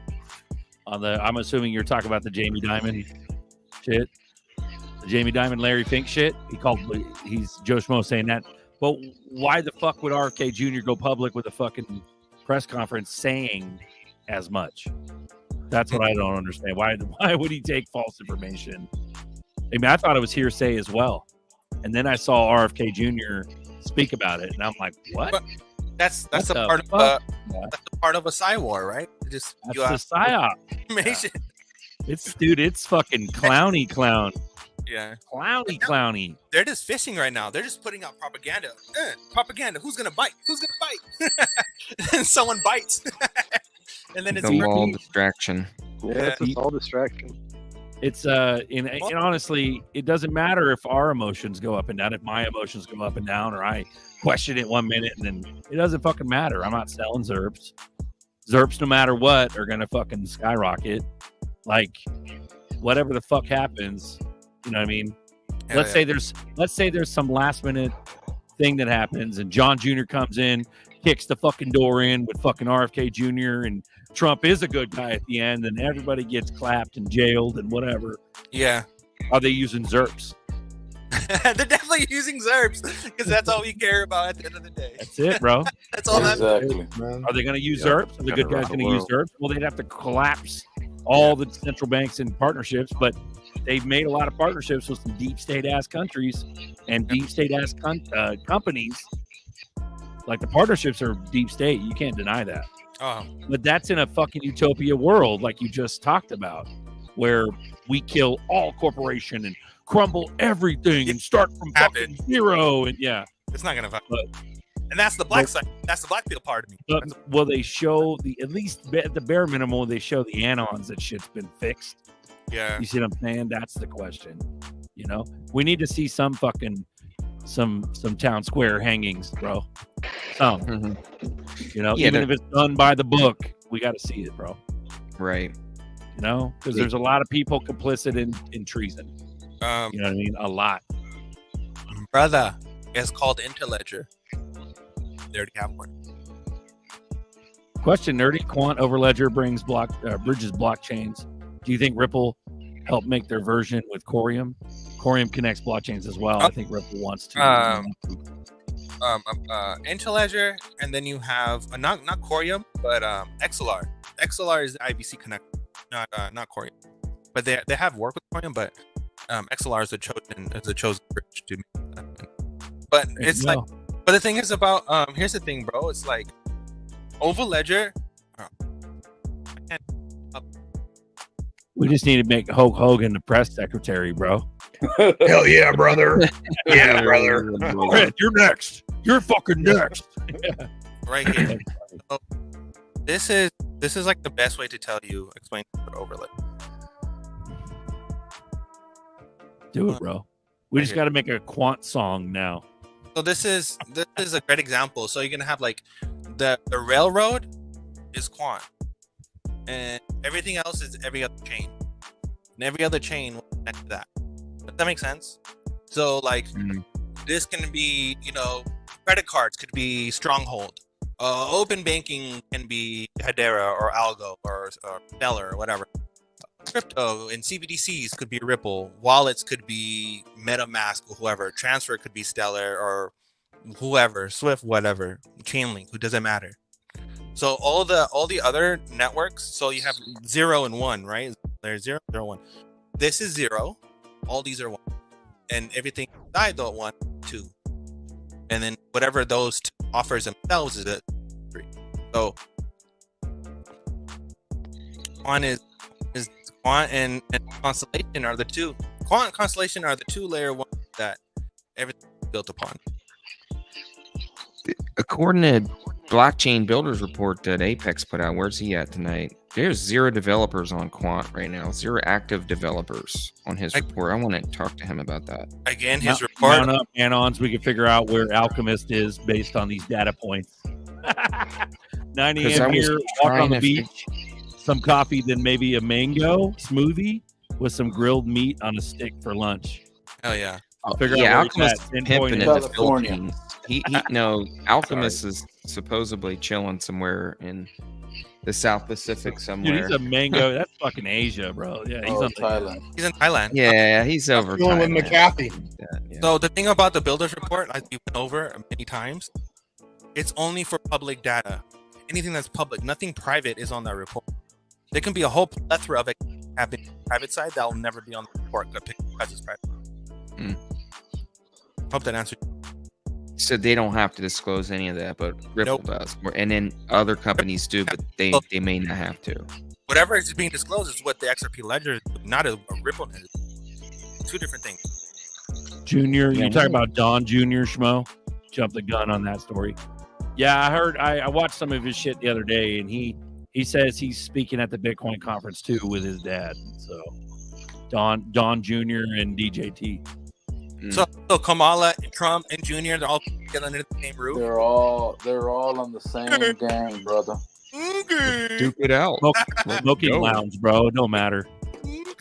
I'm assuming you're talking about the Jamie Dimon shit. The Jamie Dimon, Larry Fink shit. He's Joe Schmo saying that. But why the fuck would RFK Jr. go public with a fucking press conference saying as much? That's what I don't understand. Why would he take false information? I mean, I thought it was hearsay as well. And then I saw RFK Jr. speak about it, and I'm like, what? But that's What the the part fuck? that's the part of a psy war, right? Just That's you the have psyop. information. It's fucking clowny clown. Yeah. Clowny. They're just fishing right now. They're just putting out propaganda. Propaganda. Who's gonna bite? Who's gonna bite? And someone bites. And then it's The wall distraction. Yeah, it's all distraction. It's and honestly, it doesn't matter if our emotions go up and down, if my emotions go up and down, or I question it 1 minute and then it doesn't fucking matter. I'm not selling ZRPs. ZRPs, no matter what, are gonna fucking skyrocket. Like whatever the fuck happens, you know what I mean? Let's say there's some last minute thing that happens and John Jr. comes in, kicks the fucking door in with fucking RFK Jr. and Trump is a good guy at the end and everybody gets clapped and jailed and whatever. Yeah. Are they using ZRPs? They're definitely using ZRPs because that's all we care about at the end of the day. That's it, bro. That's all that matters. Are they going to use ZRPs? Are the good guys going to use ZRPs? Well, they'd have to collapse all the central banks and partnerships, but they've made a lot of partnerships with some deep state ass countries and deep state ass companies. Like the partnerships are deep state. You can't deny that. But that's in a fucking utopia world, like you just talked about, where we kill all corporation and crumble everything and start from fucking zero. And yeah, it's not gonna happen. And that's the black side. That's the black people part of me. But will they show at least at the bare minimum? They show the anons that shit's been fixed. Yeah, you see what I'm saying? That's the question. You know, we need to see some fucking some town square hangings, bro. You know, even if it's done by the book, we got to see it, bro. Right. You know, because there's a lot of people complicit in treason. You know what I mean? A lot. Brother, it's called Interledger. They already have one. Question, nerdy. Quant over Ledger bridges blockchains. Do you think Ripple helped make their version with Corium? Corium connects blockchains as well. I think Ripple wants to. Interledger, and then you have not Corium, but XLR. XLR is the IBC connector, not Corium. But they have worked with Corium, but XLR is the chosen bridge to make that happen. But it's like, but the thing is about here's the thing, bro. It's like Oval Ledger. We just need to make Hulk Hogan the press secretary, bro. Hell yeah, brother. Yeah, brother. Red, you're next. You're fucking next. Right here. So this is like the best way to explain what overlay. Do it, bro. We just got to make a quant song now. So this is a great example. So you're gonna have like the railroad is quant, and everything else is every other chain, and every other chain will connect to that. Does that make sense? So like this can be, credit cards could be Stronghold. Open banking can be Hedera or Algo or Stellar or whatever. Crypto and CBDCs could be Ripple. Wallets could be MetaMask or whoever. Transfer could be Stellar or whoever. Swift, whatever. Chainlink, who doesn't matter. So all the other networks. So you have 0 and 1, right? There's 0, 0, 1. This is 0. All these are 1, and everything inside the 1, 2, and then whatever those two offers themselves is a 3. So quant is quant and constellation are the two. Quant and constellation are the two layer ones that everything is built upon. According to blockchain builders report that Apex put out, where's he at tonight? There's 0 developers on Quant right now. 0 active developers on his report. I want to talk to him about that. Again, his report. Mount up Anons, we can figure out where Alchemist is based on these data points. 9 a.m. here, walk on the beach, some coffee, then maybe a mango smoothie with some grilled meat on a stick for lunch. Hell yeah. Figure out Alchemist is pimping in the Philippines. Alchemist is supposedly chilling somewhere in the South Pacific somewhere. Dude, he's a mango. That's fucking Asia, bro. Yeah, he's on Thailand. He's in Thailand. Yeah, he's over Going with McAfee. So the thing about the builders report, as we've been over many times, it's only for public data. Anything that's public, nothing private is on that report. There can be a whole plethora of it happening on the private side that will never be on the report because it's private. Hope that answered. So they don't have to disclose any of that, but Ripple does. And then other companies do, but they may not have to. Whatever is being disclosed is what the XRP ledger is, not a Ripple net. Two different things. Junior, you talking about Don Junior Schmo? Jumped the gun on that story. Yeah, I heard. I watched some of his shit the other day, and he says he's speaking at the Bitcoin conference too with his dad. So Don Junior and DJT. So Kamala, Trump, and Junior, they're all together under the same roof. They're all on the same gang, brother. Duke it out. Smoking lounge, bro. It don't matter.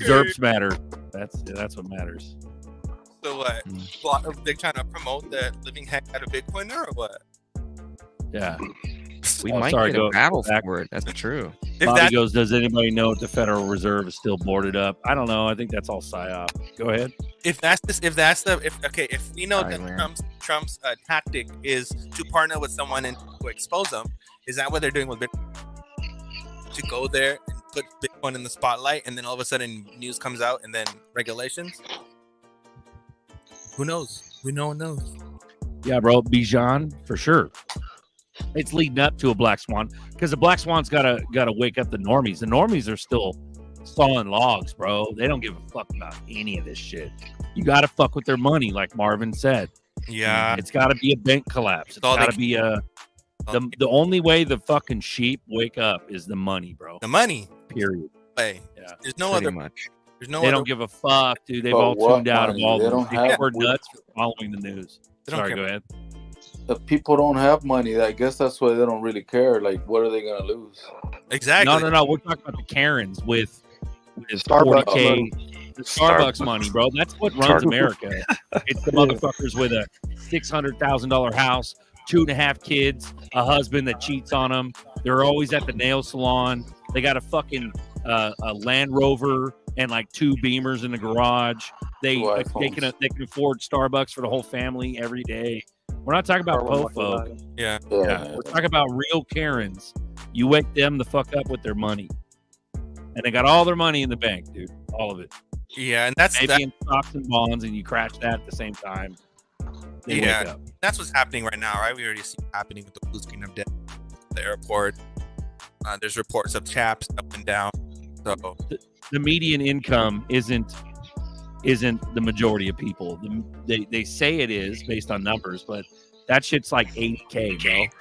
Zerbs matter. That's what matters. So what? They're trying to promote the living heck out of Bitcoin or what? Yeah. We might get a battle for it. That's true. Bobby goes, does anybody know if the Federal Reserve is still boarded up? I don't know. I think that's all psyop. Go ahead. If we know that Trump's tactic is to partner with someone and to expose them, is that what they're doing with Bitcoin? To go there and put Bitcoin in the spotlight, and then all of a sudden news comes out, and then regulations? Who knows? No one knows. Yeah, bro. Bijan for sure. It's leading up to a black swan because the black swan's gotta wake up the normies. The normies are still sawing logs, bro. They don't give a fuck about any of this shit. You gotta fuck with their money, like Marvin said. Yeah, it's gotta be a bank collapse. It's gotta be the only way the fucking sheep wake up is the money, bro. The money. Period. Hey, yeah. There's no Pretty other. much. There's no. They other, don't give a fuck, dude. They've But all what tuned out money? of all They this. don't They have- were nuts for following the news. Sorry, go ahead. If people don't have money, I guess that's why they don't really care. Like, what are they gonna lose? Exactly. No. We're talking about the Karens with Starbucks 40K, the Starbucks money, bro. That's what runs America. It's the motherfuckers with a $600,000 house, 2.5 kids, a husband that cheats on them. They're always at the nail salon. They got a fucking a Land Rover and like 2 Beamers in the garage. They can afford Starbucks for the whole family every day. We're not talking about po folk. Yeah. We're talking about real Karens. You wake them the fuck up with their money, and they got all their money in the bank, dude. All of it. Yeah, and that's maybe in stocks and bonds, and you crash that at the same time. They wake up. That's what's happening right now, right? We already see it happening with the blue screen of death at the airport. There's reports of caps up and down. So the median income isn't the majority of people. They say it is based on numbers, but that shit's like 80K,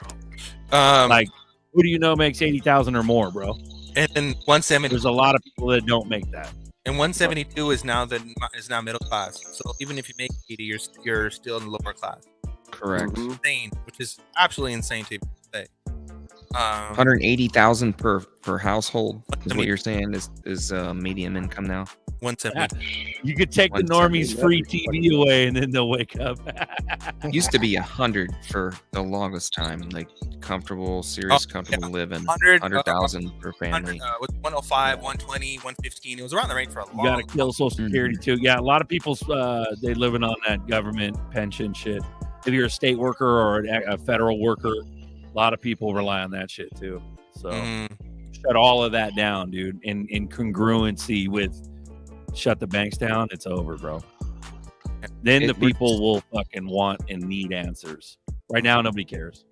bro. Like, who do you know makes 80,000 or more, bro? And then 170. There's a lot of people that don't make that. And 172 is now middle class. So even if you make 80, you're still in the lower class. Correct. Insane, which is absolutely insane to say. 180,000 per household is what you're saying is median income now. 170. You could take the normies' free TV away, and then they'll wake up. Used to be 100 for the longest time, like comfortable living. 100,000 per family. With 105, 120, 115, it was around the range for a long You got to kill Social Security too. Yeah, a lot of people they living on that government pension shit. If you're a state worker or a federal worker, a lot of people rely on that shit too. So shut all of that down, dude. In congruency with shut the banks down, it's over, bro. Then the people will fucking want and need answers. Right now, nobody cares.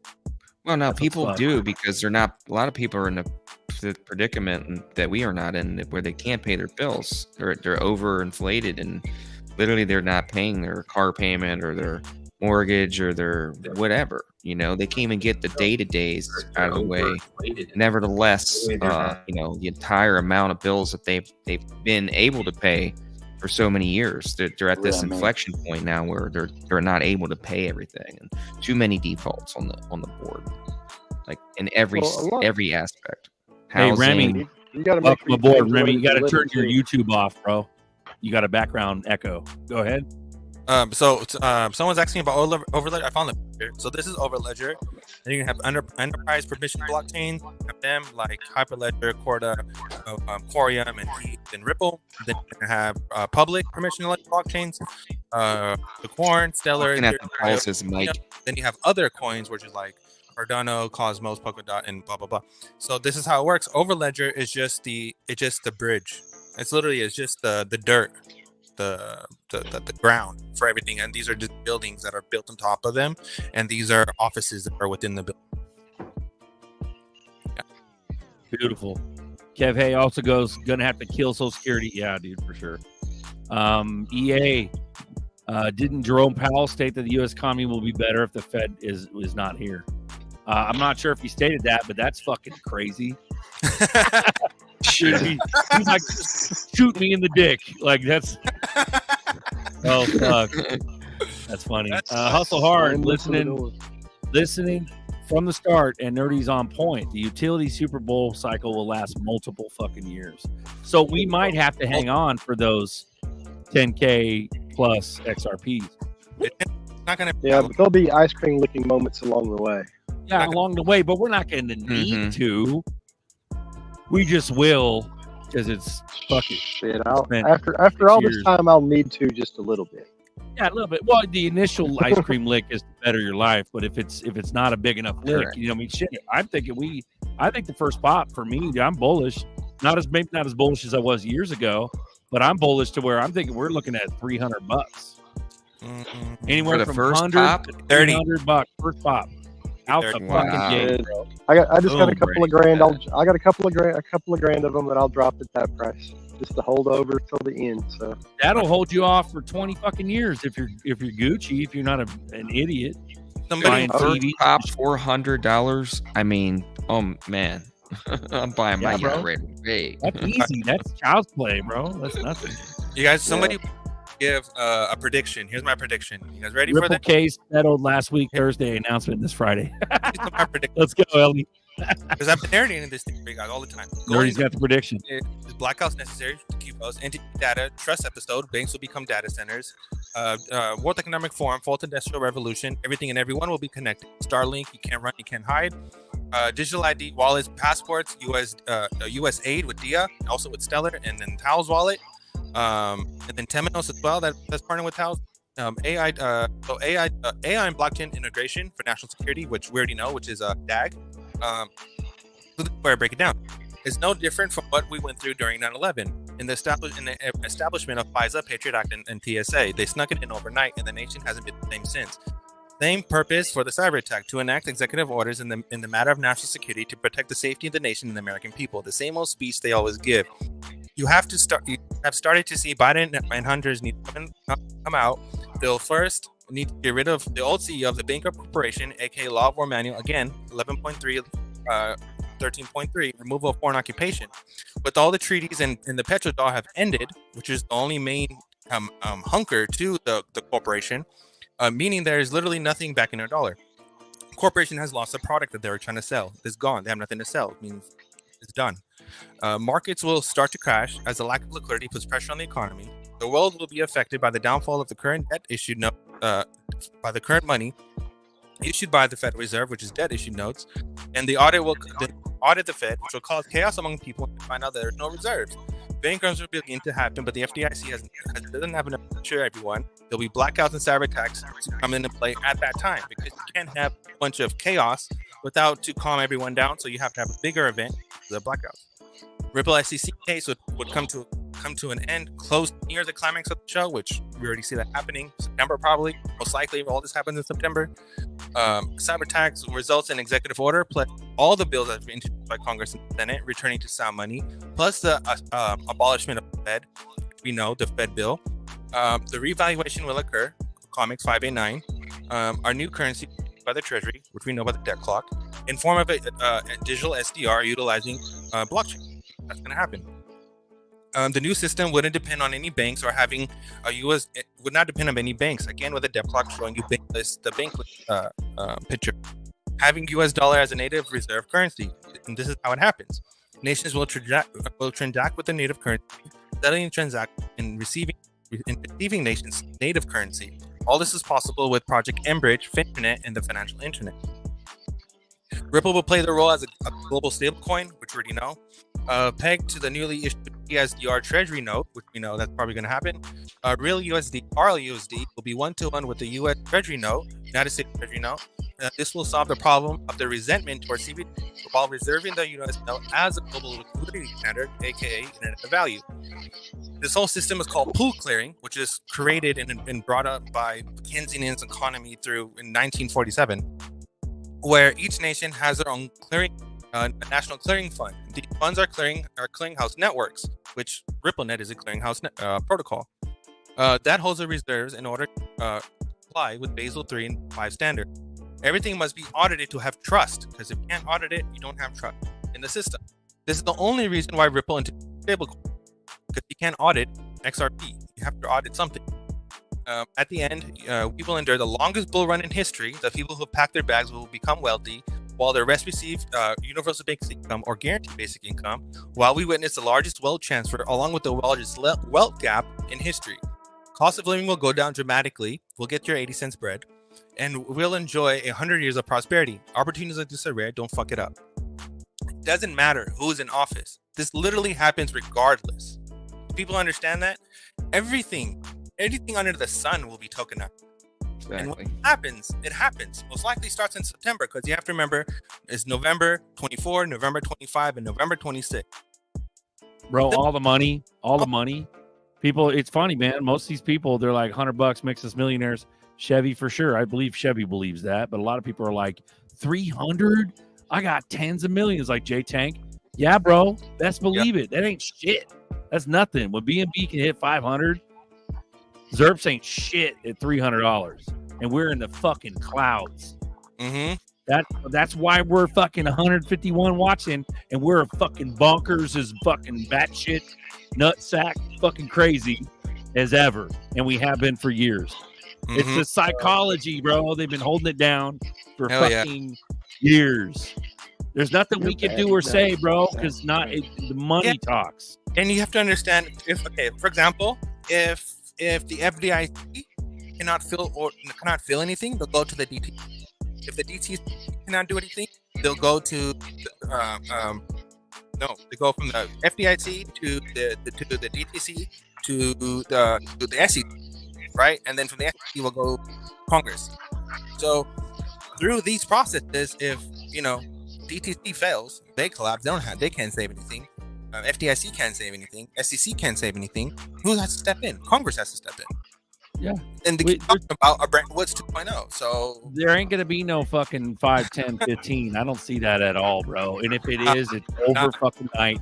Well, no, people do, because they're not. A lot of people are in the predicament that we are not in, where they can't pay their bills. They're overinflated, and literally they're not paying their car payment or their mortgage or their whatever. You know, they can't even get the day-to-days out of the way. Nevertheless, you know, the entire amount of bills that they've been able to pay for so many years, they're at this inflection point now where they're not able to pay everything, and too many defaults on the board, like in every aspect. Hey, Housing, Remy, welcome aboard, Remy. You got to turn your YouTube off, bro. You got a background echo. Go ahead. So someone's asking about Overledger. I found it here. So this is Overledger. And you can have enterprise permission blockchains. You have them like Hyperledger, Corda, Corium, and Heat, and Ripple. Then you can have public permissionless blockchains. The Corn, Stellar. Then you have other coins, which is like Cardano, Cosmos, Polkadot, and blah blah blah. So this is how it works. Overledger is just the bridge. It's literally just the dirt. The ground for everything, and these are just buildings that are built on top of them, and these are offices that are within the building. Yeah. Beautiful. Kev Hay also goes, gonna have to kill Social Security. Yeah, dude, for sure. EA, didn't Jerome Powell state that the U.S. economy will be better if the Fed is not here? I'm not sure if he stated that, but that's fucking crazy. He's like, shoot me in the dick. Like, that's oh fuck, that's funny. Hustle hard, listening from the start, and Nerdy's on point. The utility Super Bowl cycle will last multiple fucking years, so we might have to hang on for those 10K plus XRPs. Not gonna. Yeah, but there'll be ice cream licking moments along the way. Yeah, along the way, but we're not going to need to. We just will, because it's fucking shit. After all this time, I'll need to just a little bit. Yeah, a little bit. Well, the initial ice cream lick is to better your life, but if it's not a big enough lick, you know, I mean, shit. I think the first pop for me, I'm bullish. Maybe not as bullish as I was years ago, but I'm bullish to where I'm thinking we're looking at $300. Anywhere from $100 to $300 first pop. Out the fucking gate, bro. I just got a couple of grand. I got a couple of grand of them that I'll drop at that price, just to hold over till the end. So that'll hold you off for 20 fucking years if you're Gucci, if you're not an idiot. Buying TV top $400. I mean, oh man, I'm buying my yacht right away. That's easy. That's child's play, bro. That's nothing. You guys, somebody give a prediction. Here's my prediction. You guys ready Ripple for that? Case settled last week, Thursday, announcement this Friday. Let's go, Ellie. Because I've been narrating this thing for you guys all the time. Nerdy's got the prediction. Is blackouts necessary to keep us entity data? Trust episode. Banks will become data centers. World Economic Forum. Fourth Industrial Revolution. Everything and everyone will be connected. Starlink. You can't run. You can't hide. Digital ID. Wallets. Passports. US aid with Dia. Also with Stellar. And then Tao's wallet. And then Temenos as well. That's partnering with Tao's. AI and blockchain integration for national security, which we already know, which is DAG. So this is where I break it down. It's no different from what we went through during 9/11. in the establishment of FISA, Patriot Act, and TSA. They snuck it in overnight, and the nation hasn't been the same since. Same purpose for the cyber attack: to enact executive orders in the matter of national security to protect the safety of the nation and the American people. The same old speech they always give. You have started to see Biden and Hunter's need to come out. They'll first need to get rid of the old CEO of the bankrupt corporation, aka Law of War Manual, again 11.3, 13.3, removal of foreign occupation. With all the treaties and the petrodollar have ended, which is the only main hunker to the corporation, meaning there is literally nothing backing their dollar. Corporation has lost the product that they were trying to sell. It's gone. They have nothing to sell. It means it's done. Markets will start to crash as the lack of liquidity puts pressure on the economy. The world will be affected by the downfall of the current debt issued by the current money issued by the Federal Reserve, which is debt issued notes, and the audit will audit the Fed, which will cause chaos among people and find out that there's no reserves. Bank runs will begin to happen, but the FDIC doesn't have enough to insure everyone. There'll be blackouts and cyber attacks come into play at that time, because you can't have a bunch of chaos without to calm everyone down. So you have to have a bigger event, the blackouts. Ripple SEC case would come to an end close near the climax of the show, which we already see that happening. September probably, most likely, all this happens in September. Cyber attacks results in executive order, plus all the bills that have been introduced by Congress and the Senate returning to sound money, plus the abolishment of the Fed. We know the Fed bill. The revaluation will occur. Comics 589. Our new currency by the Treasury, which we know by the debt clock, in form of a digital SDR utilizing blockchain. That's going to happen. The new system wouldn't depend on any banks or having a U.S. It would not depend on any banks. Again, with the debt clock showing you the bank picture, having U.S. dollar as a native reserve currency, and this is how it happens. Nations will transact with the native currency, settling transact and receiving nations' native currency. All this is possible with Project Enbridge, FinTernet, and the financial internet. Ripple will play the role as a global stablecoin, which we already know. Pegged to the newly issued ESDR Treasury note, which we know that's probably going to happen. Real USD, RLUSD, will be 1-to-1 with the U.S. Treasury note, United States Treasury note. This will solve the problem of the resentment towards CBD while reserving the U.S. note as a global liquidity standard, aka Internet of Value. This whole system is called pool clearing, which is created and been brought up by Keynesian economy through in 1947, where each nation has their own clearing. A national clearing fund. These funds are clearinghouse networks, which RippleNet is a clearinghouse protocol that holds the reserves in order to comply with Basel III and 5 standards. Everything must be audited to have trust, because if you can't audit it, you don't have trust in the system. This is the only reason why Ripple into stablecoin, because you can't audit XRP. You have to audit something. At the end, we will endure the longest bull run in history. The people who pack their bags will become wealthy, while the rest receive universal basic income or guaranteed basic income, while we witness the largest wealth transfer along with the largest wealth gap in history. Cost of living will go down dramatically. We'll get your 80 cents bread, and we'll enjoy 100 years of prosperity. Opportunities like this are rare. Don't fuck it up. It doesn't matter who's in office. This literally happens regardless. People understand that? Everything under the sun will be tokenized. Exactly. And when it happens. Most likely starts in September, because you have to remember it's November 24, November 25, and November 26. Bro, all the money. People, it's funny, man. Most of these people, they're like $100 makes us millionaires. Chevy for sure. I believe Chevy believes that, but a lot of people are like 300. I got tens of millions, like J Tank. Yeah, bro. Best believe it. That ain't shit. That's nothing. When BNB can hit 500, ZRPs ain't shit at $300, and we're in the fucking clouds. Mm-hmm. That's why we're fucking 151 watching, and we're fucking bonkers as fucking batshit nutsack fucking crazy as ever, and we have been for years. Mm-hmm. It's the psychology, bro. They've been holding it down for fucking years. There's nothing we can do or say, bro, because the money talks. And you have to understand, for example, if the FDIC cannot fill anything, they'll go to the DTC. If the DTC cannot do anything, they'll go to they go from the FDIC to the DTC to the SEC, right? And then from the SEC will go Congress. So through these processes, if DTC fails, they collapse. They can't save anything. FDIC can't save anything. SEC can't save anything. Who has to step in? Congress has to step in. Yeah. And they keep talking about a Bretton Woods 2.0. So there ain't gonna be no fucking 5, 10, 15. I don't see that at all, bro. And if it is, it's over fucking night,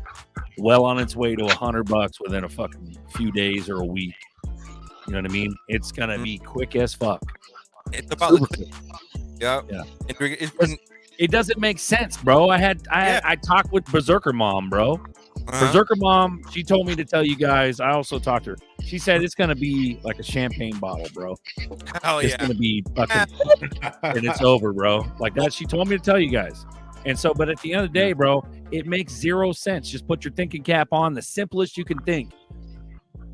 well on its way to $100 within a fucking few days or a week. You know what I mean? It's gonna be quick as fuck. It's about yeah. It doesn't make sense, bro. I talked with Berserker Mom, bro. Berserker Mom, she told me to tell you guys. I also talked to her. She said it's gonna be like a champagne bottle, bro. Hell it's gonna be fucking, and it's over, bro. Like that. She told me to tell you guys. And so, but at the end of the day, bro, it makes 0 sense. Just put your thinking cap on. The simplest you can think.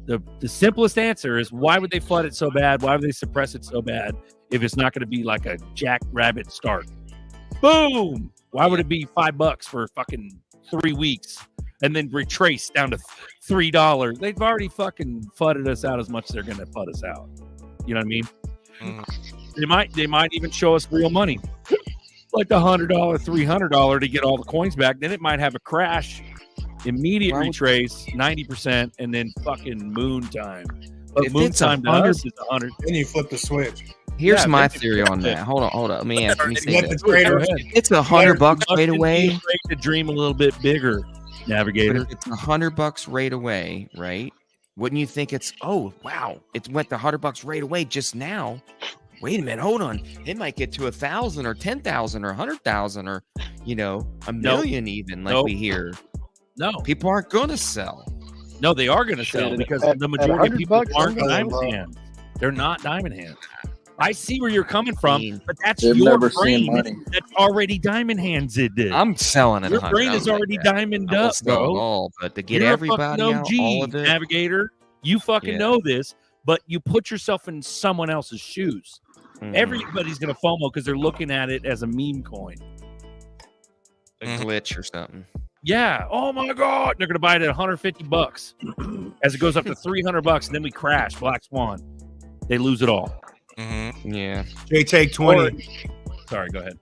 The simplest answer is, why would they flood it so bad? Why would they suppress it so bad if it's not going to be like a jackrabbit start? Boom! Why would it be $5 for fucking 3 weeks and then retrace down to $3? They've already fucking flooded us out as much as they're going to flood us out. You know what I mean? They might even show us real money, like the $100, $300 to get all the coins back. Then it might have a crash. Immediate retrace, 90%, and then fucking moon time. But moon time to us is 100. Then you flip the switch. Here's my theory on that. Hold on. Let me say this. It's $100 right away. To dream a little bit bigger, Navigator. But if it's $100 right away, right? Wouldn't you think it's, oh wow, it went to $100 right away just now? Wait a minute, hold on. It might get to 1,000 or 10,000 or 100,000 or a million even, like we hear. No, people aren't going to sell. No, they are going to sell because the majority of people aren't diamond hands. They're not diamond hands. I see where you're coming from, but that's your brain that's already diamond hands. I'm selling it. Your brain is already diamond up, bro. But to get everybody out, all of it, Navigator, you fucking know this, but you put yourself in someone else's shoes. Everybody's going to FOMO because they're looking at it as a meme coin. A glitch or something. Yeah. Oh my God. They're going to buy it at $150 as it goes up to $300, and then we crash. Black Swan. They lose it all. Yeah. Jay, take 20. Sorry, go ahead.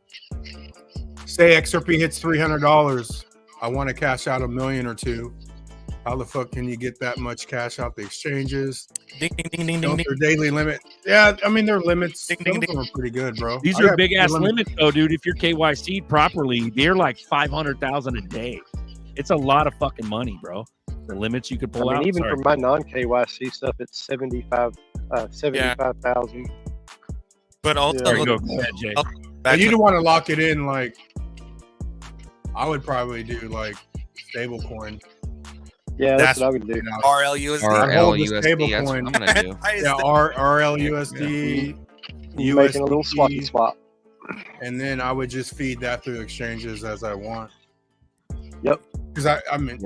Say XRP hits $300. I want to cash out $1 million or $2 million. How the fuck can you get that much cash out the exchanges? Ding, ding, ding, ding, ding. Their daily limit. Yeah, I mean, their limits some of them are pretty good, bro. These are big ass limits, though, dude. If you're KYC'd properly, they're like 500,000 a day. It's a lot of fucking money, bro. The limits you could pull out. Even for my non-KYC stuff, it's 75,000. But also, there you go, Jay. You don't want to lock it in. Like, I would probably do like stablecoin. Yeah, that's what I would do. RLUSD. Stablecoin. I'm gonna do. Yeah, RLUSD. You're making a little swappy swap. And then I would just feed that through exchanges as I want. Yep. Because I mean,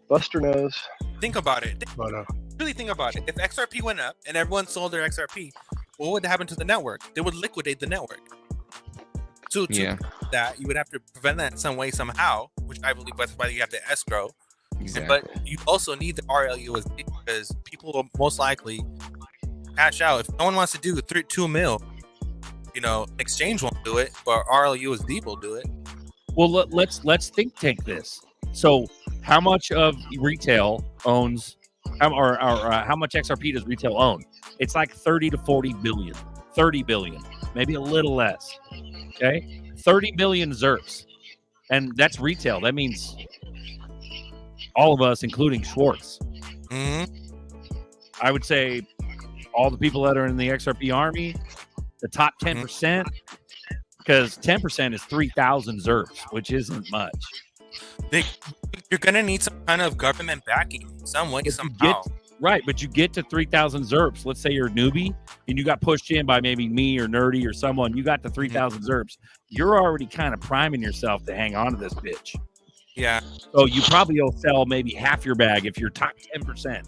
Buster knows. Think about it. But, really think about it. If XRP went up and everyone sold their XRP, what would happen to the network? They would liquidate the network. So that you would have to prevent that in some way, somehow, which I believe that's why you have to escrow. Exactly. But you also need the RLUSD because people will most likely cash out. If no one wants to do 2 mil, exchange won't do it, but RLUSD will do it. Well, let's think tank this. So, how much of retail owns, how much XRP does retail own? It's like 30 to 40 billion, 30 billion, maybe a little less. Okay, 30 billion ZRKs, and that's retail. That means all of us, including Schwartz. I would say all the people that are in the XRP army, the top 10%, because 10% is 3,000 ZRKs, which isn't much. You're going to need some kind of government backing, some way, somehow. Right, but you get to 3,000 ZRKs. Let's say you're a newbie, and you got pushed in by maybe me or Nerdy or someone. You got to 3,000 ZRKs. You're already kind of priming yourself to hang on to this bitch. Yeah. So you probably will sell maybe half your bag if you're top 10%.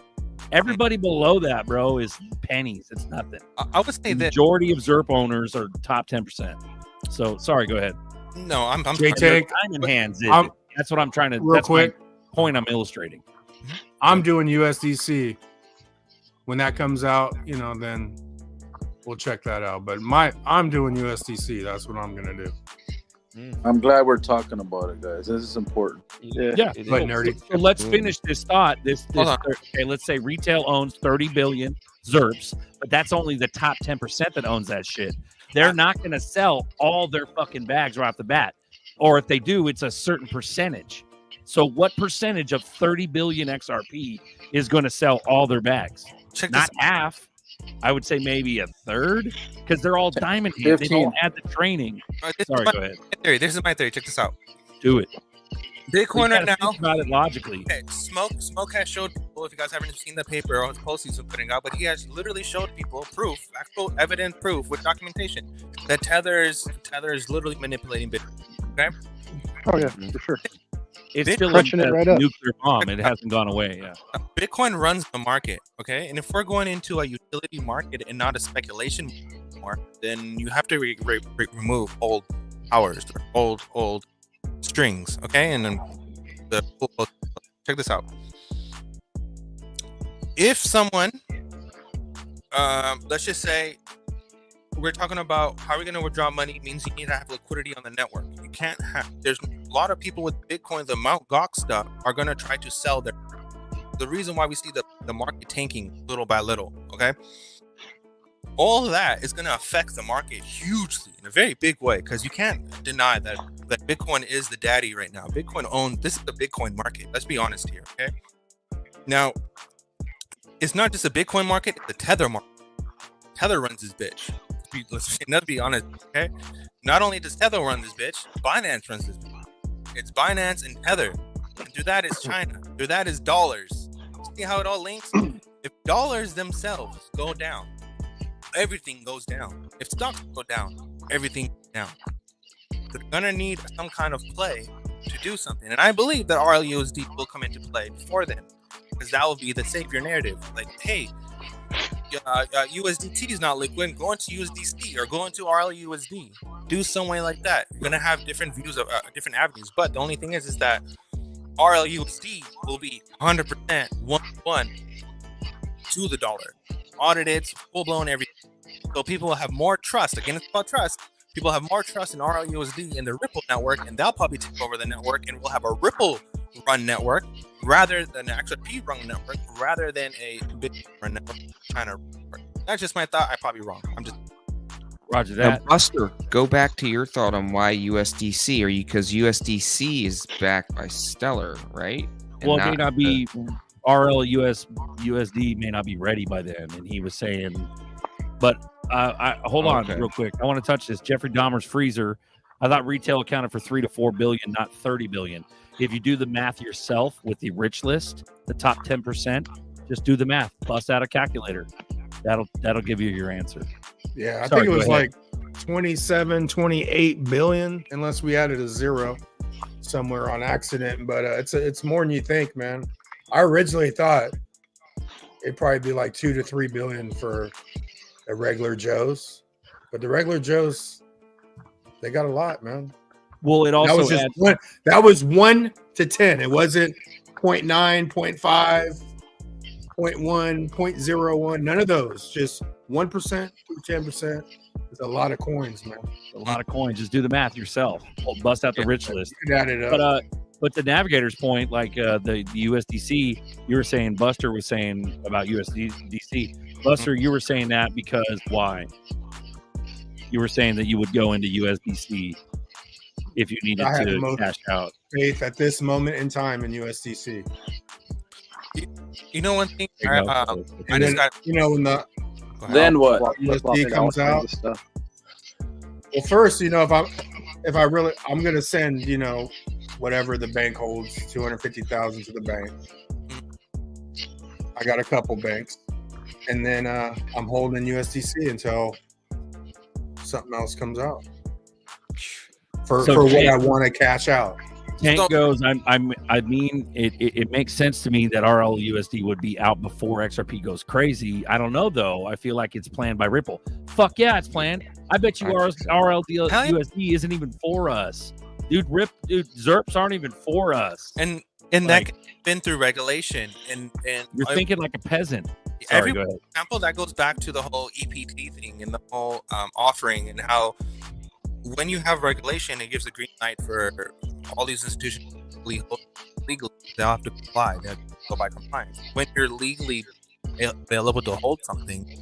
Everybody below that, bro, is pennies. It's nothing. I would say the majority of ZRP owners are top 10%. So sorry, go ahead. No, I'm diamond hands. That's what I'm trying to. Real quick point I'm illustrating. I'm doing USDC. When that comes out, then we'll check that out. But I'm doing USDC. That's what I'm gonna do. I'm glad we're talking about it, guys. This is important. Yeah. So let's finish this thought. Okay, let's say retail owns 30 billion ZRPs, but that's only the top 10% that owns that shit. They're not going to sell all their fucking bags right off the bat. Or if they do, it's a certain percentage. So what percentage of 30 billion XRP is going to sell all their bags? Not half. I would say maybe a third, because they're all diamond hands. They don't add the training. Sorry, go ahead. This is my theory. Check this out. Do it. Bitcoin right now. Think about it logically. Okay, Smoke has showed people, if you guys haven't seen the paper or his post he's been putting out, but he has literally showed people proof, actual evident proof with documentation that Tether is literally manipulating Bitcoin. Okay. Oh yeah, for sure. It's They're still crunching it right up. nuclear bomb. It hasn't gone away. Yeah. Bitcoin runs the market, okay? And if we're going into a utility market and not a speculation market, then you have to remove old powers, old strings, okay? And then check this out. If someone, let's just say, we're talking about how we're going to withdraw money, means you need to have liquidity on the network. You can't have. There's a lot of people with Bitcoin, the Mt. Gox stuff, are going to try to sell their. The reason why we see the market tanking little by little, okay? All of that is going to affect the market hugely in a very big way, because you can't deny that Bitcoin is the daddy right now. Bitcoin owns. This is the Bitcoin market. Let's be honest here, okay? Now, it's not just a Bitcoin market; it's the Tether market. Tether runs this bitch. Let's be honest, okay? Not only does Tether run this bitch, Binance runs this bitch. It's Binance and Tether. And through that is China. Through that is dollars. See how it all links? If dollars themselves go down, everything goes down. If stocks go down, everything goes down. They're gonna need some kind of play to do something. And I believe that RLUSD will come into play before then, because that will be the savior narrative. Like, hey, USDT is not liquid, go into USDC or go into RLUSD. Do some way like that. You're gonna have different views of different avenues, but the only thing is that RLUSD will be 100% one to the dollar, audited, full blown everything. So people will have more trust. Again, it's about trust. People have more trust in RLUSD in the Ripple network, and they'll probably take over the network, and we'll have a Ripple run network rather than an XRP run network, rather than a Bitcoin run network. That's just my thought. I'm probably wrong. I'm just Roger Now, that. Buster, go back to your thought on why USDC. Are you because USDC is backed by Stellar, right? And Well, it may not be USD may not be ready by then, and he was saying, but hold on Okay. real quick. I want to touch this. Jeffrey Dahmer's freezer. I thought retail accounted for 3 to 4 billion, not 30 billion. If you do the math yourself with the rich list, the top 10%, just do the math. Bust out a calculator. That'll give you your answer. Yeah, I Sorry, think it go was ahead. like 27, 28 billion, unless we added a zero somewhere on accident. But it's more than you think, man. I originally thought it'd probably be like 2 to 3 billion for the regular Joes, but the regular Joes, they got a lot, man. Well, it that also was just adds, one. That was 1 to 10. It wasn't 0.9, 0.5, 0.1, 0.01. None of those. Just 1% to 10%. It's a lot of coins, man. a lot of coins. Just do the math yourself. Bust out the rich list. You can add it up. But the navigator's point, like the USDC, you were saying, Buster was saying about USDC. Buster, you were saying that because why? You were saying that you would go into USDC if you needed I have the to most cash out. faith at this moment in time in USDC. You know one thing? There you go. I And just then, got. when the Then what? USD comes out. Well, first, if I really, I'm gonna send, whatever the bank holds, 250,000 to the bank. I got a couple banks, and then I'm holding USDC until something else comes out for what I want to cash out. Tank goes, I mean, it makes sense to me that RLUSD would be out before XRP goes crazy. I don't know, though. I feel like it's planned by Ripple. Fuck yeah, it's planned. I bet you RLUSD isn't even for us. Dude, ZRPs aren't even for us. And that been through regulation. And you're thinking like a peasant. Sorry, go ahead. Example, that goes back to the whole EPT thing and the whole offering and how when you have regulation, it gives the green light for all these institutions legally. They'll have to comply. They have to go by compliance. When you're legally available to hold something,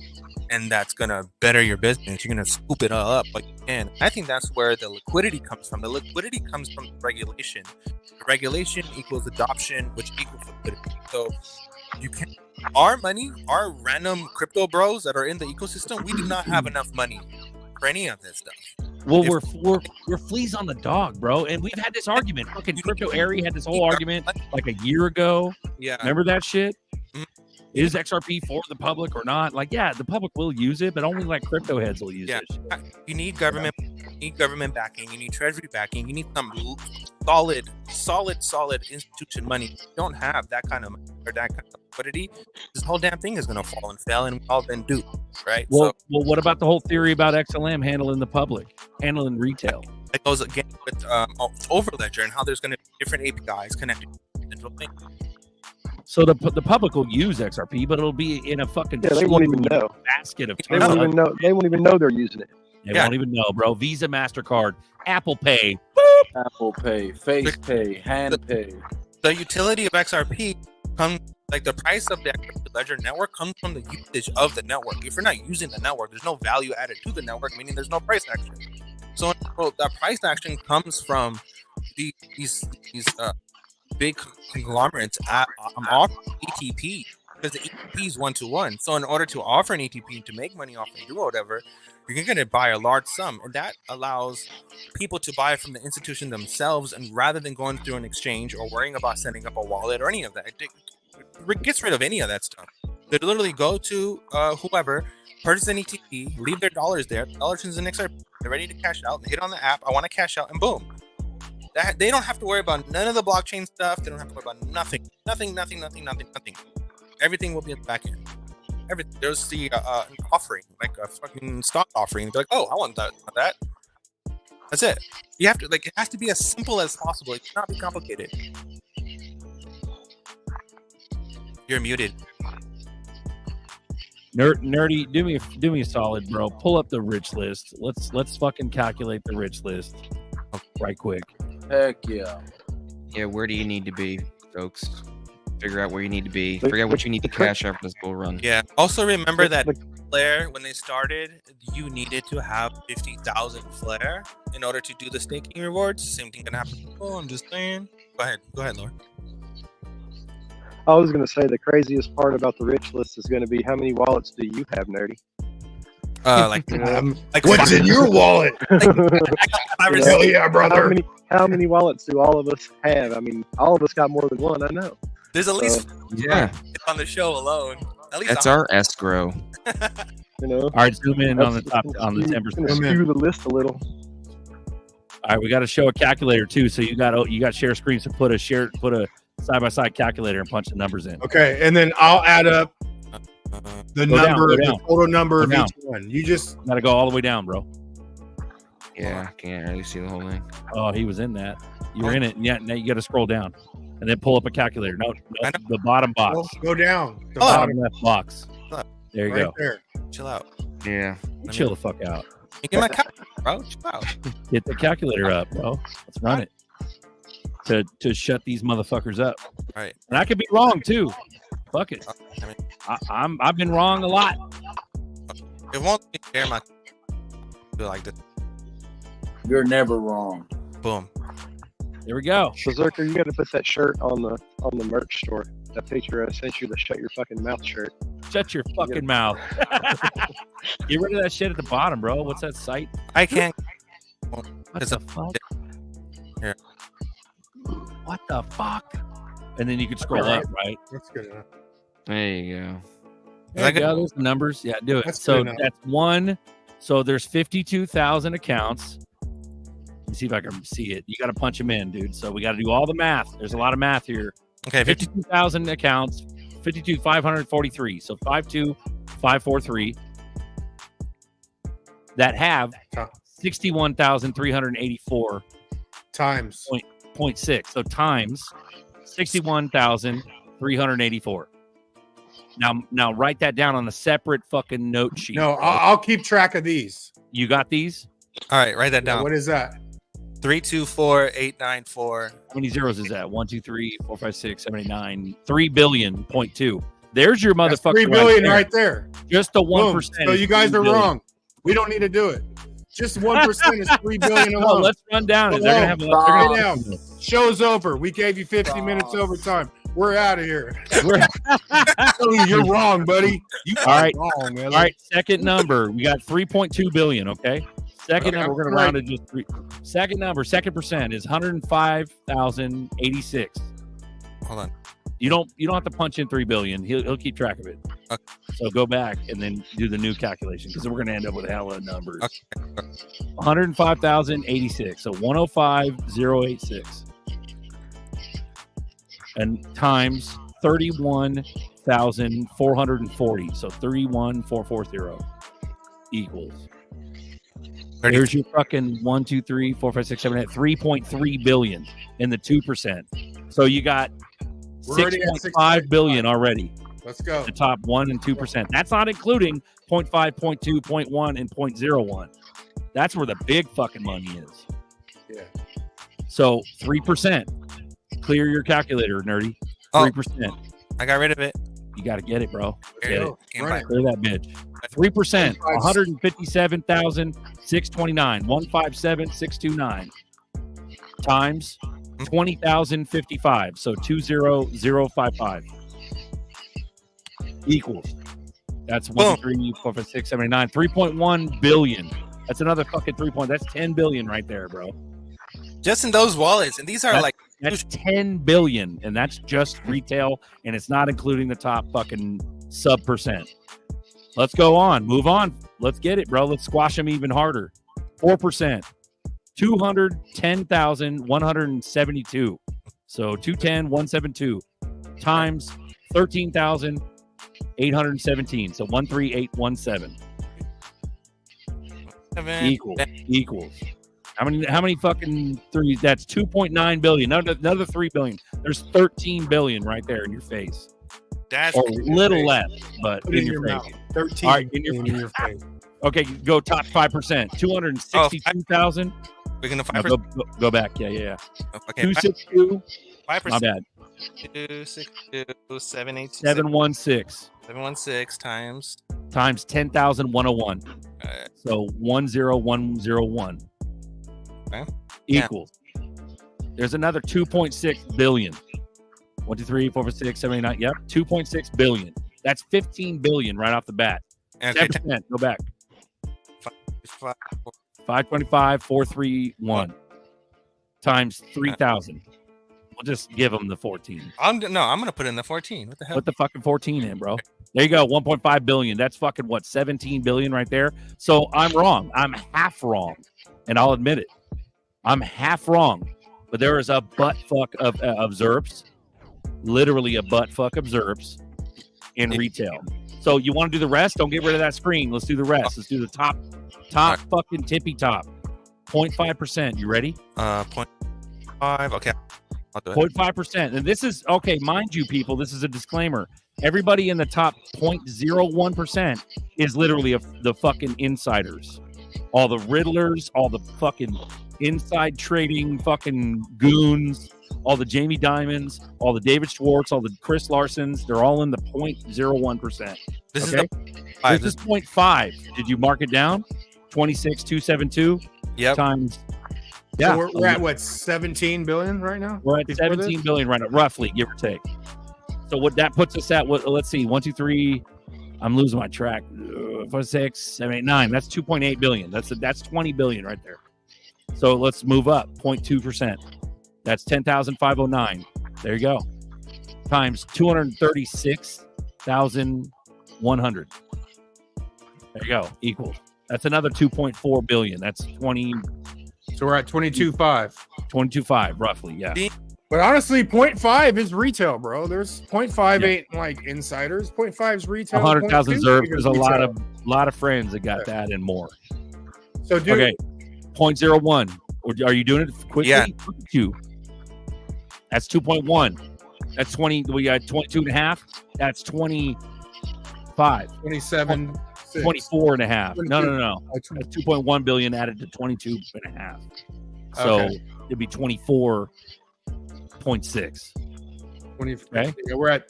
and that's gonna better your business, you're gonna scoop it all up like you can. I think that's where the liquidity comes from. The liquidity comes from regulation. The regulation equals adoption, which equals liquidity. So you can. Our money, our random crypto bros that are in the ecosystem, we do not have enough money for any of this stuff. Well, we're fleas on the dog, bro. And we've had this argument. Fucking Crypto Airy had this whole argument like a year ago. Yeah. Remember that shit? Is XRP for the public or not? Like, yeah, the public will use it, but only like crypto heads will use it. You need government. You need government backing. You need treasury backing. You need some solid institution money. If you don't have that kind of money or that kind of liquidity, this whole damn thing is gonna fall and fail, and we've all been duped, right? Well, what about the whole theory about XLM handling the public, handling retail? It goes again with Overledger and how there's gonna be different APIs connected to central thing. So the public will use XRP, but it'll be in a fucking they won't even know. basket of They won't even know. They won't even know they're using it. They won't even know, bro. Visa, MasterCard, Apple Pay, Apple Pay, Face Pay, Hand Pay. The utility of XRP comes like the price of the XRP Ledger network comes from the usage of the network. If you're not using the network, there's no value added to the network, meaning there's no price action. So that price action comes from these big conglomerates offering ETP because the ETP is 1-to-1. So in order to offer an ETP to make money off it or whatever, you're going to buy a large sum, and that allows people to buy from the institution themselves, and rather than going through an exchange or worrying about setting up a wallet or any of that, it gets rid of any of that stuff. They literally go to whoever, purchase an ETP, leave their dollars there, dollars in the XRP, they're ready to cash out, they hit on the app, I want to cash out, and boom. They don't have to worry about none of the blockchain stuff. They don't have to worry about nothing. Everything will be at the back end. There's the an offering, like a fucking stock offering. They're like, oh, I want that. That's it. You have to it has to be as simple as possible. It cannot be complicated. You're muted. Nerdy, do me a solid, bro. Pull up the rich list. Let's fucking calculate the rich list right quick. Heck yeah. Yeah, where do you need to be, folks? Figure out where you need to be. Figure out what you need to cash out for this bull run. Yeah. Also remember that Flare, when they started, you needed to have 50,000 Flare in order to do the staking rewards. Same thing can happen. Oh, I'm just saying. Go ahead, Laura. I was going to say the craziest part about the rich list is going to be how many wallets do you have, Nerdy? What's in your wallet? Hell yeah, brother. How many wallets do all of us have? I mean, all of us got more than one. I know. There's at least on the show alone. At least that's our escrow. All right, zoom in on the top on the 10%. Skew the list a little. All right, we got to show a calculator too. So you got share screens to put a side by side calculator and punch the numbers in. Okay, and then I'll add up the total number of each one. You just got to go all the way down, bro. Yeah, I can't really see the whole thing. Oh, he was in that. You were in it. Yeah, now you got to scroll down and then pull up a calculator. No, the bottom box. Go down. The bottom left box. There you go. There. Chill out. Yeah. Chill the fuck out. Get my calculator, bro. Chill out. Get the calculator up, bro. Let's run it. To shut these motherfuckers up. All right. And I could be wrong too. Fuck it. I've been wrong a lot. It won't be fair, my like this. You're never wrong. Boom. There we go. Berserker, you got to put that shirt on the merch store. That picture I sent you, the shut your fucking mouth shirt. Shut your fucking mouth. Get rid of that shit at the bottom, bro. What's that site? I can't. What the fuck? Here. What the fuck? And then you can scroll up, right? That's good enough. There you go. There you go. There's the numbers. Yeah, do it. So that's one. So there's 52,000 accounts. Let me see if I can see it. You got to punch them in, dude. So we got to do all the math. There's a lot of math here. Okay. 52,000 accounts. 52,543. So 52,543 that have 61,384 times 0.6. So times 61,384. Now write that down on a separate fucking note sheet. No, I'll keep track of these. You got these? All right, write that down. What is that? 324894. How many zeros is that? 1, 2, 3, 4, 5, 6, 7, 8, 9. 3 billion, 0.2. There's your That's motherfucker. 3 billion right there. Just the Boom. 1%. So you guys are 3 billion. wrong. We don't need to do it. Just 1% is 3 billion No, alone. let's run down it. They're gonna have. Sit down. Show's over. We gave you 50 minutes overtime. We're out of here. You're wrong, buddy. You All right. wrong, man. All right. Second number. We got 3.2 billion. Okay. Second number. We're gonna round it just 3. Second number. Second percent is 105,086. Hold on. You don't have to punch in 3 billion. He'll keep track of it. Okay. So go back and then do the new calculation because we're going to end up with a hell of numbers. Okay. 105,086. So 105,086. And times 31,440. So 31,440 equals. There's your fucking 1, 2, 3, 4, 5, 6, 7, 8, 3.3 billion in the 2%. So you got 6.5 billion already. Let's go. The top 1 and 2%. That's not including 0.5, 0.2, 0.1, and 0.01. That's where the big fucking money is. Yeah. So 3%. Clear your calculator, nerdy. 3%. I got rid of it. You got to get it, bro. Get it. Right. Clear that bitch. 3%. 157,629. 157,629 times 20,055. So 20055 equals. That's 1, 2, 3, 4, 5, 6, 7, 8, 9. 3.1 billion. That's another fucking 3 point. That's 10 billion right there, bro. Just in those wallets, and these are that's 10 billion, and that's just retail, and it's not including the top fucking sub percent. Let's go on. Move on. Let's get it, bro. Let's squash them even harder. 4%. 210,172. So 210,172 times 13,817. So 13817 equals. How many fucking threes? That's 2.9 billion. Another 3 billion. There's 13 billion right there in your face. That's or a little less, but Put in it your face. mouth. 13 All right, in your face. Okay, go top 5%. 262,000. We're gonna 5%. No, go back. Yeah. Okay. 262. 5%. My bad. 262 786 716 716 times 10,101. So 10101 okay. equals. There's another 2.6 billion. 1, 2, 3, 4, 5, 6, 7, 8, 9. Yep, 2.6 billion. That's 15 billion right off the bat. Okay. 10%. Go back. 525 431 times 3,000. We'll just give them the 14. I'm gonna put in the 14. What the hell? Put the fucking 14 in, bro. There you go. 1.5 billion. That's fucking what? 17 billion right there. So I'm wrong. I'm half wrong, and I'll admit it. I'm half wrong, but there is a butt fuck of ZRPs, literally a butt fuck of ZRPs in retail. So you want to do the rest? Don't get rid of that screen. Let's do the rest. Let's do the top fucking tippy top. 0.5%. You ready? 0.5. Okay. I'll do it. 0.5%. And this is, okay, mind you, people, this is a disclaimer. Everybody in the top 0.01% is literally the fucking insiders. All the Riddlers, all the fucking inside trading fucking goons, all the Jamie Dimons, all the David Schwartz, all the Chris Larsons, they're all in the 0.01%. This okay? is This is 0.5. Did you mark it down? 26,272 times. Yeah. So we're at what, 17 billion right now? We're at 17 billion right now, roughly, give or take. So what that puts us at, what? Let's see, 1, 2, 3. I'm losing my track. 4, 6, 7, 8, 9. That's 2.8 billion. That's 20 billion right there. So let's move up 0.2%. That's 10,509. There you go. Times 236,100. There you go. Equals. That's another 2.4 billion. That's 20. So we're at 22.5. 22.5, roughly, yeah. But honestly, 0.5 is retail, bro. There's 0.5 ain't like insiders. 0.5 is retail. 100,000 0.2 ZRPs. There's a lot of friends that got that and more. So dude, okay, 0.01. Are you doing it quickly? Yeah. That's 2.1. That's 20. We got 22.5. That's 25. 27.6. 24 and a half. No. 22. That's 2.1 billion added to 22 and a half. So Okay. it'd be 24.6. 20. Okay. Yeah, we're at.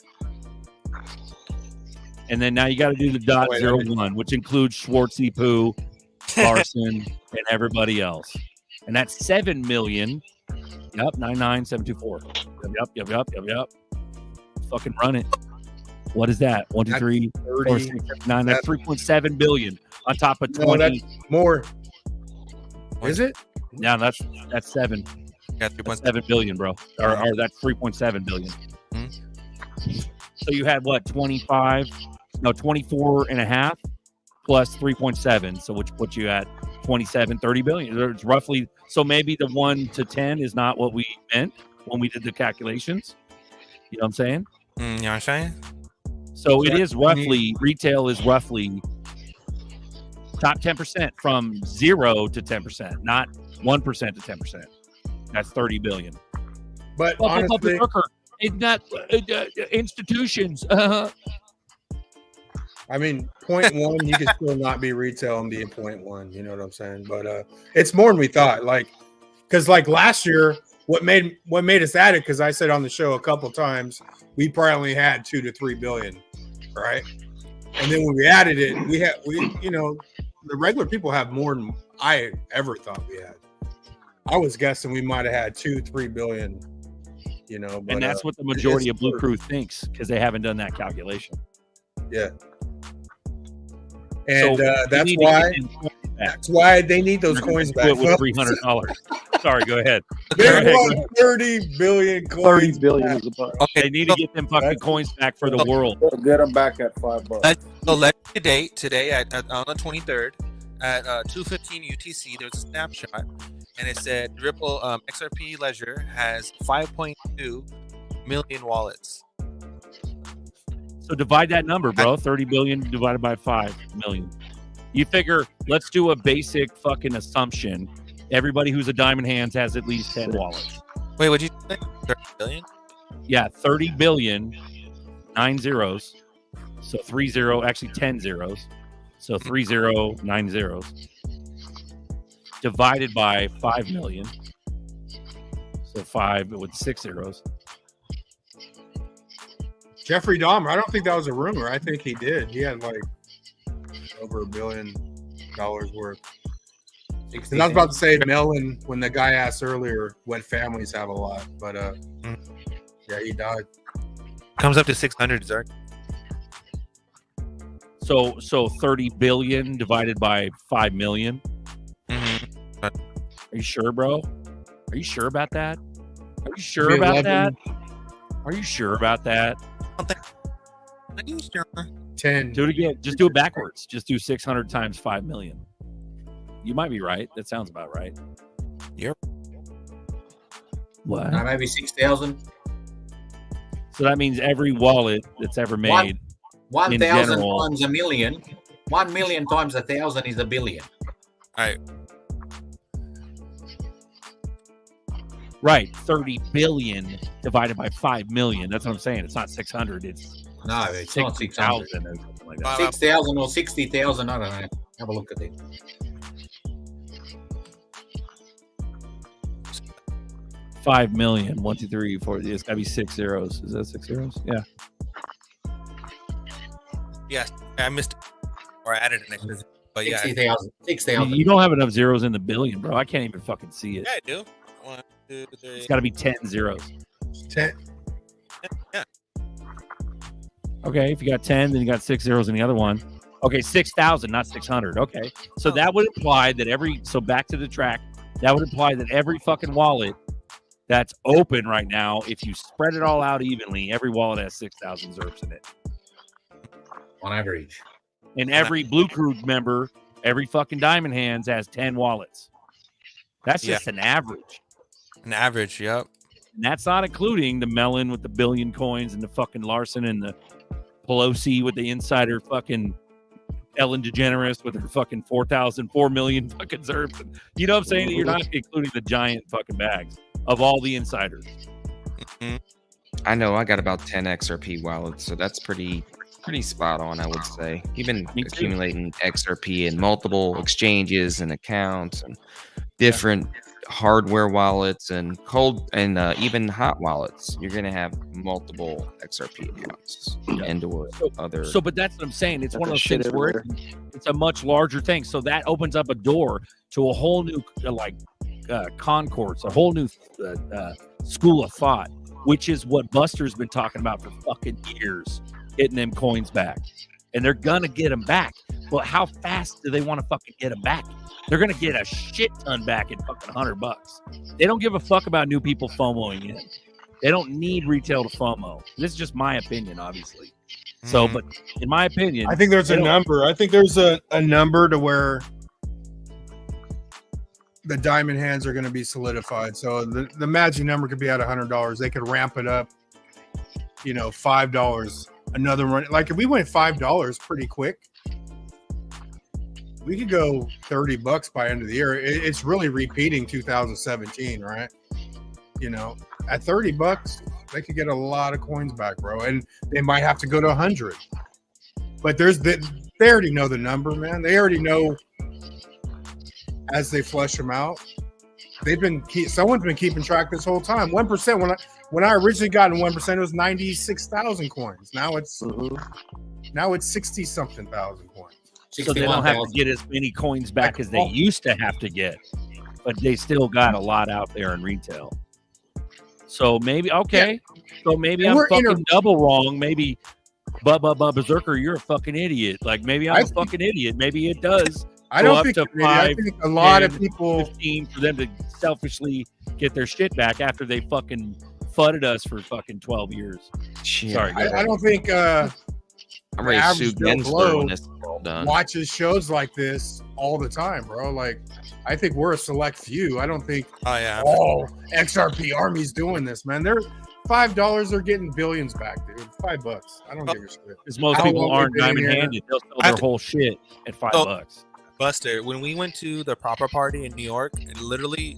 And then now you got to do the .01, which includes Schwartzy, Poo, Larson, and everybody else. And that's 7 million. Yep, 99724. Yep. Fucking run it. What is that? 1, 2, 3, 4, 6, 7, 9. That's 3.7 billion on top of 20. No, that's more. Is it? Yeah, that's 7. Yeah, 3.7 billion, bro. Or that's 3.7 billion. So you had what? 24 and a half plus 3.7. So which puts you at 27, 30 billion. It's roughly. So maybe the 1 to 10 is not what we meant when we did the calculations. You know what I'm saying? You know what I'm saying? So it is roughly, retail is roughly top 10% from 0 to 10%, not 1% to 10%. That's 30 billion. But honestly, not institutions. I mean, 0.1, you can still not be retail and be in 0.1. You know what I'm saying? But it's more than we thought. Like, because like last year, what made us add it? Because I said on the show a couple times, we probably only had 2 to 3 billion, right? And then when we added it, we the regular people have more than I ever thought we had. I was guessing we might have had 2-3 billion. You know, but, and that's what the majority of Blue Crew thinks because they haven't done that calculation. Yeah. And So that's why they need those coins back. With $300. Sorry, go ahead. They want 30 billion coins. 30 billion is about. Okay, they need to get them fucking coins back for the world. Get them back at $5. So today on the 23rd at 2:15 UTC, there's a snapshot, and it said Ripple XRP Ledger has 5.2 million wallets. So divide that number, bro. 30 billion divided by 5 million. You figure, let's do a basic fucking assumption. Everybody who's a diamond hands has at least 10 wallets. Wait, what'd you say? 30 billion? Yeah, 30 billion, 9 zeros. So 30, actually 10 zeros. So 30, 9 zeros. Divided by 5 million. So 5 with 6 zeros. Jeffrey Dahmer, I don't think that was a rumor. I think he did. He had like over $1 billion worth. And I was about to say Melon when the guy asked earlier what families have a lot, but yeah, he died. Comes up to 600, Zark. So 30 billion divided by 5 million. Are you sure, bro? Are you sure about that? Are you sure about that? Are you sure about that? 10. Do it again. Just do it backwards. Just do 600 times 5 million. You might be right. That sounds about right. Yep. What? Maybe 6,000. So that means every wallet that's ever made. 1,000 general, times a million. 1 million times 1,000 is a billion. All right. Right. 30 billion divided by 5 million. That's what I'm saying. It's not 600. It's not 600. or something like that. 6,000 or 60,000. I don't know. Have a look at it. $5 million. 1, 2, 3, 4. It's got to be 6 zeros. Is that 6 zeros? Yeah. Yes, I missed it. Or I added an extra. But yeah. 60,000. 6,000. You don't have enough zeros in the billion, bro. I can't even fucking see it. Yeah, I do. 1, 2, 3. It's got to be 10 zeros. 10. Yeah. Okay, if you got 10, then you got 6 zeros in the other one. Okay, 6,000, not 600. Okay, so that would imply that so back to the track, that would imply that every fucking wallet that's open right now, if you spread it all out evenly, every wallet has 6,000 ZERPs in it. On average. And every Blue Crew member, every fucking Diamond Hands has 10 wallets. That's just an average. An average, yep. And that's not including the Melon with the billion coins and the fucking Larson and the Pelosi with the insider fucking Ellen DeGeneres with her fucking 4 million fucking ZERPs. You know what I'm saying? You're not including the giant fucking bags of all the insiders. I know I got about 10 XRP wallets, so that's pretty pretty spot on, I would say. You've been accumulating XRP in multiple exchanges and accounts and different hardware wallets and cold and even hot wallets. You're gonna have multiple XRP accounts and or other. So, but that's what I'm saying. It's one of those things where it's a much larger thing. So that opens up a door to a whole new concourse, a whole new school of thought, which is what Buster's been talking about for fucking years, getting them coins back. And they're gonna get them back. But how fast do they want to fucking get them back? They're gonna get a shit ton back in fucking $100. They don't give a fuck about new people FOMOing in. They don't need retail to FOMO. This is just my opinion, obviously. So, but in my opinion, I think there's a number. I think there's a number to where the diamond hands are going to be solidified. So the magic number could be at $100. They could ramp it up, $5. Another run. Like if we went $5 pretty quick, we could go $30 by end of the year. It's really repeating 2017, right? At $30, they could get a lot of coins back, bro. And they might have to go to 100. But they already know the number, man. They already know as they flush them out. Someone's been keeping track this whole time. 1%. When I originally got in 1%, it was 96,000 coins. Now it's 60 something thousand coins. So they don't have to get as many coins back as they used to have to get, but they still got a lot out there in retail. So maybe So maybe I'm fucking double wrong. Maybe Berserker, you're a fucking idiot. Like maybe I'm a fucking idiot. Maybe it does. I don't think I think a lot of people 15 for them to selfishly get their shit back after they fucking fudded us for fucking 12 years. Shit. Sorry, I don't think I'm ready to sue Gensler when this is all done. Watches shows like this all the time, bro. Like, I think we're a select few. I don't think XRP Army's doing this, man. They're $5 are getting billions back, dude. $5. I don't give a shit. Because most people aren't diamond handed. They'll sell their whole shit at $5. Buster, when we went to the proper party in New York, literally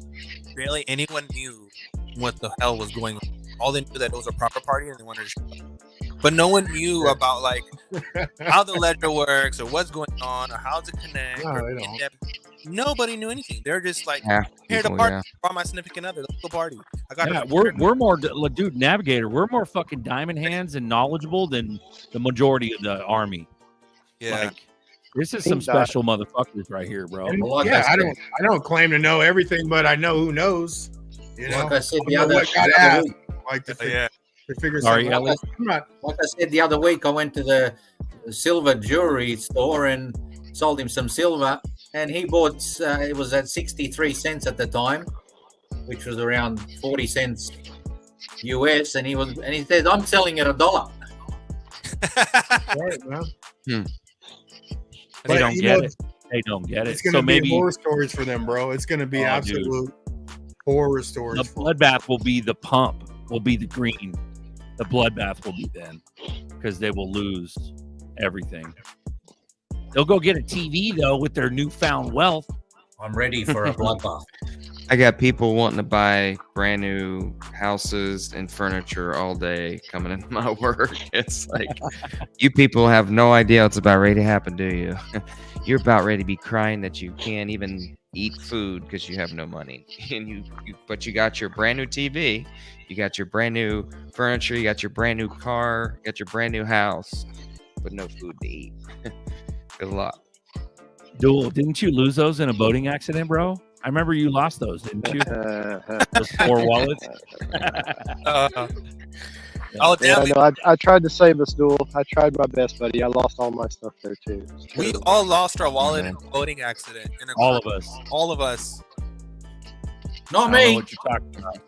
barely anyone knew what the hell was going on. All they knew that it was a proper party and they wanted to show up. But no one knew about like how the ledger works or what's going on or how to connect. Nobody knew anything. They're just like, here to party. Brought my significant other. Let's go party. We're more, dude, Navigator. We're more fucking diamond hands and knowledgeable than the majority of the army. Yeah. Like, this is some special motherfuckers right here, bro. I don't claim to know everything, but I know who knows. Like I said the other week, I went to the silver jewelry store and sold him some silver, and he bought. It was at 63 cents at the time, which was around 40 cents US, and he said, "I'm selling it $1." Right, man. They don't get it. They don't get it. It's going to be horror stories for them, bro. It's going to be absolute horror stories. The bloodbath will be the pump. Will be the green. The bloodbath will be then, because they will lose everything. They'll go get a TV though with their newfound wealth. I'm ready for a bloodbath. I got people wanting to buy brand new houses and furniture all day coming into my work. It's like, you people have no idea what's about ready to happen, do you? You're about ready to be crying that you can't even eat food because you have no money. And but you got your brand new TV, you got your brand new furniture, you got your brand new car, you got your brand new house, but no food to eat. Good luck. Duel, didn't you lose those in a boating accident, bro? I remember you lost those, didn't you? Those 4 wallets. I tried to save us, Duel. I tried my best, buddy. I lost all my stuff there too. We all lost our wallet in a boating accident. All of us. All of us. Not me.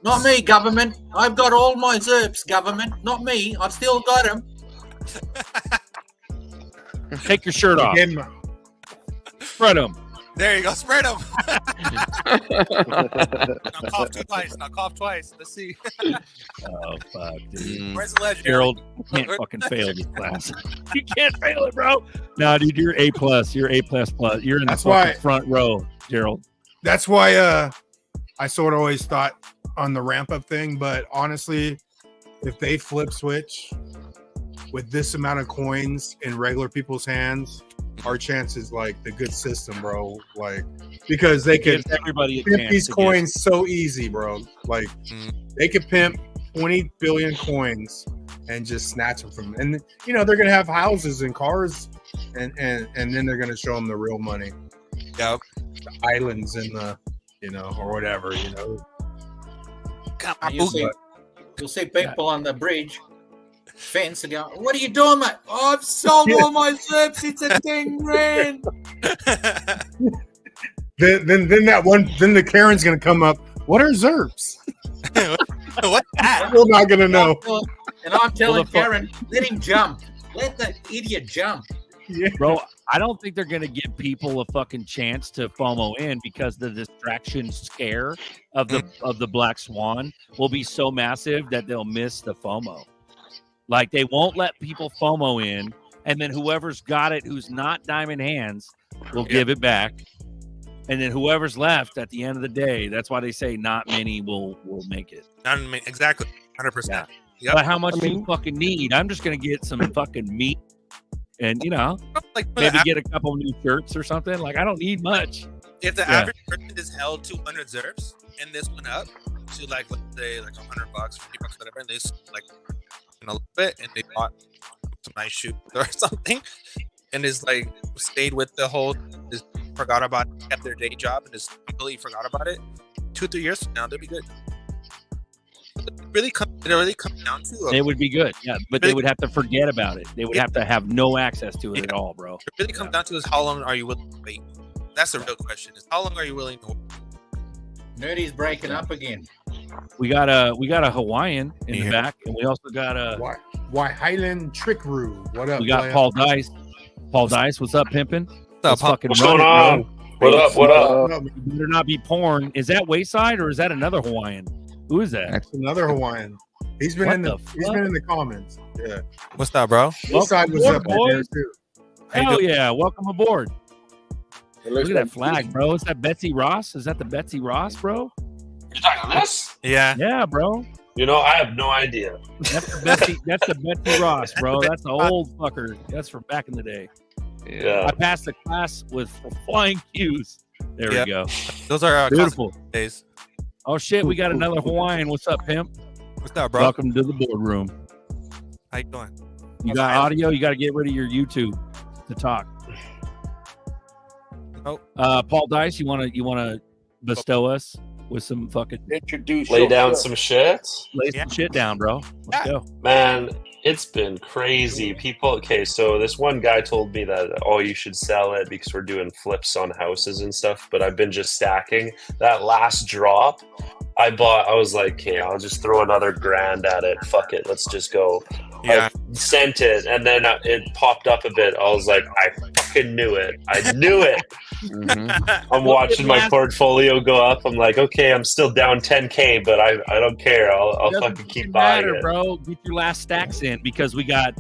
Not me, government. I've got all my ZRPs, government. Not me. I've still got them. Take your shirt off. Spread them. There you go. Spread them. Now cough twice. Let's see. Oh, fuck, dude. Where's the legendary? Gerald, you can't fucking fail this class. You can't fail it, bro. No, dude, you're A+. You're A++. You're in the fucking front row, Gerald. That's why I sort of always thought on the ramp up thing, but honestly, if they flip switch with this amount of coins in regular people's hands, our chance is like the good system, bro. Like, because they can everybody a pimp chance these to coins so easy, bro. Like, they could pimp 20 billion coins and just snatch them from them. And you know, they're gonna have houses and cars, and then they're gonna show them the real money. Yep. The islands and the, you know, or whatever, you know. You'll see people on the bridge fence and go, "What are you doing, mate? Oh, I've sold all my zips. It's a 10 grand." Then the Karen's gonna come up. What are ZERPs? What? We're not gonna know. And I'm telling Karen, let him jump. Let the idiot jump. Yeah. Bro, I don't think they're going to give people a fucking chance to FOMO in, because the distraction scare of the black swan will be so massive that they'll miss the FOMO. Like, they won't let people FOMO in, and then whoever's got it who's not diamond hands will give it back. And then whoever's left at the end of the day, that's why they say not many will make it. Exactly. 100%. Yep. But how much do you fucking need? I'm just going to get some fucking meat and, you know, like maybe get a couple new shirts or something. Like, I don't need much. If the average person is held 200 ZERPs and this went up to like, let's say like $100, $50, whatever, and they like a little bit and they bought some nice shoes or something, and is like stayed with the whole, just forgot about it, kept their day job and just completely forgot about it, 2-3 years from now they'll be good. It really comes down to They would be good, yeah, but they would have to forget about it. They would have to have no access to it at all, bro. It really comes down to is how long are you willing to wait? That's the real question. Is how long are you willing to wait? Nerdy's breaking up again. We got a Hawaiian in the back, and we also got a Highland Trickaroo. What up? We got Blair? Paul Dice. Paul Dice, what's up, pimpin'? What's up, fucking what's run going it, on? bro. What up? What up? You better not be porn. Is that Wayside or is that another Hawaiian? Who is that? That's another Hawaiian. He's been What he's been in the comments. Yeah. What's up, bro? Wayside was Welcome up there aboard, too. Hell yeah! Welcome aboard. Look at that flag, bro. Is that Betsy Ross? Is that the Betsy Ross, bro? You're talking this? Yeah. Yeah, bro. You know, I have no idea. That's the Betsy. That's the Betsy Ross, bro. That's the old fucker. That's from back in the day. Yeah. I passed the class with flying Qs. There we go. Those are beautiful days. Oh shit, we got another Hawaiian. What's up, pimp? What's up, bro? Welcome to the boardroom. How you doing? You got audio. You got to get rid of your YouTube to talk. Oh, Paul Dice, you want to bestow us with some fucking lay down some shit. Lay some shit down, bro. Let's go. Man, it's been crazy. People, okay, so this one guy told me that, oh, you should sell it because we're doing flips on houses and stuff, but I've been just stacking. That last drop, I was like, okay, I'll just throw another grand at it. Fuck it, let's just go. Yeah. I sent it, and then it popped up a bit. I was like, I fucking knew it. I knew it. I'm watching my portfolio go up. I'm like, okay, I'm still down 10K, but I don't care. I'll fucking keep buying it. Bro. Get your last stacks in because we got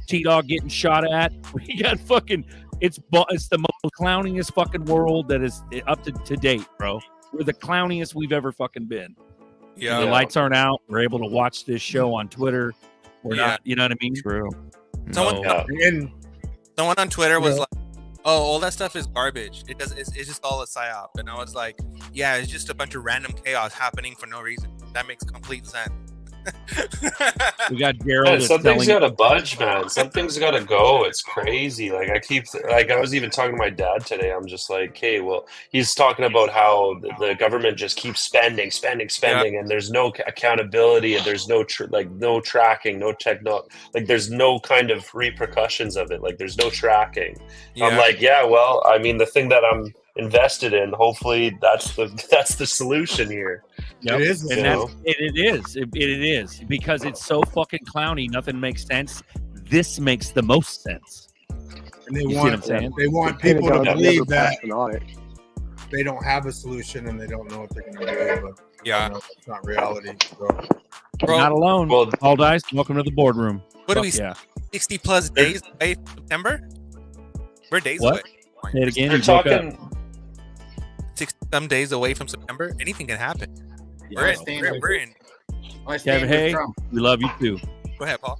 T-Dog getting shot at. We got fucking it's the most clowniest fucking world that is up to date, bro. We're the clowniest we've ever fucking been. Yeah. The lights aren't out. We're able to watch this show on Twitter. We're not, you know what I mean? True. Someone on Twitter was like, "Oh, all that stuff is garbage. It's just all a psyop." And I was like, "Yeah, it's just a bunch of random chaos happening for no reason. That makes complete sense." We got Gerald. Man, something's got to budge, man. Something's got to go. It's crazy. Like I was even talking to my dad today. I'm just like, okay, well, he's talking about how the government just keeps spending, and there's no accountability, and there's no no tracking, no like there's no kind of repercussions of it. Like there's no tracking. Yeah. I'm like, yeah, well, I mean, the thing that I'm invested in, hopefully that's the solution here. Yep. It is, it is because it's so fucking clowny. Nothing makes sense. This makes the most sense. And they You see want what I'm saying? they want people to Yeah. believe that they don't have a solution and they don't know what they're going to do. But yeah, it's not reality. So. You're not alone. Well, All Dice, welcome to the boardroom. What do Fuck we? yeah. 60 plus days away from September. We're days What? away. Say it again. You're You broke up. talking. 60 some days away from September. Anything can happen. Yeah, We're in. I Kevin, stand hey, with Trump. we love you too. Go ahead, Paul.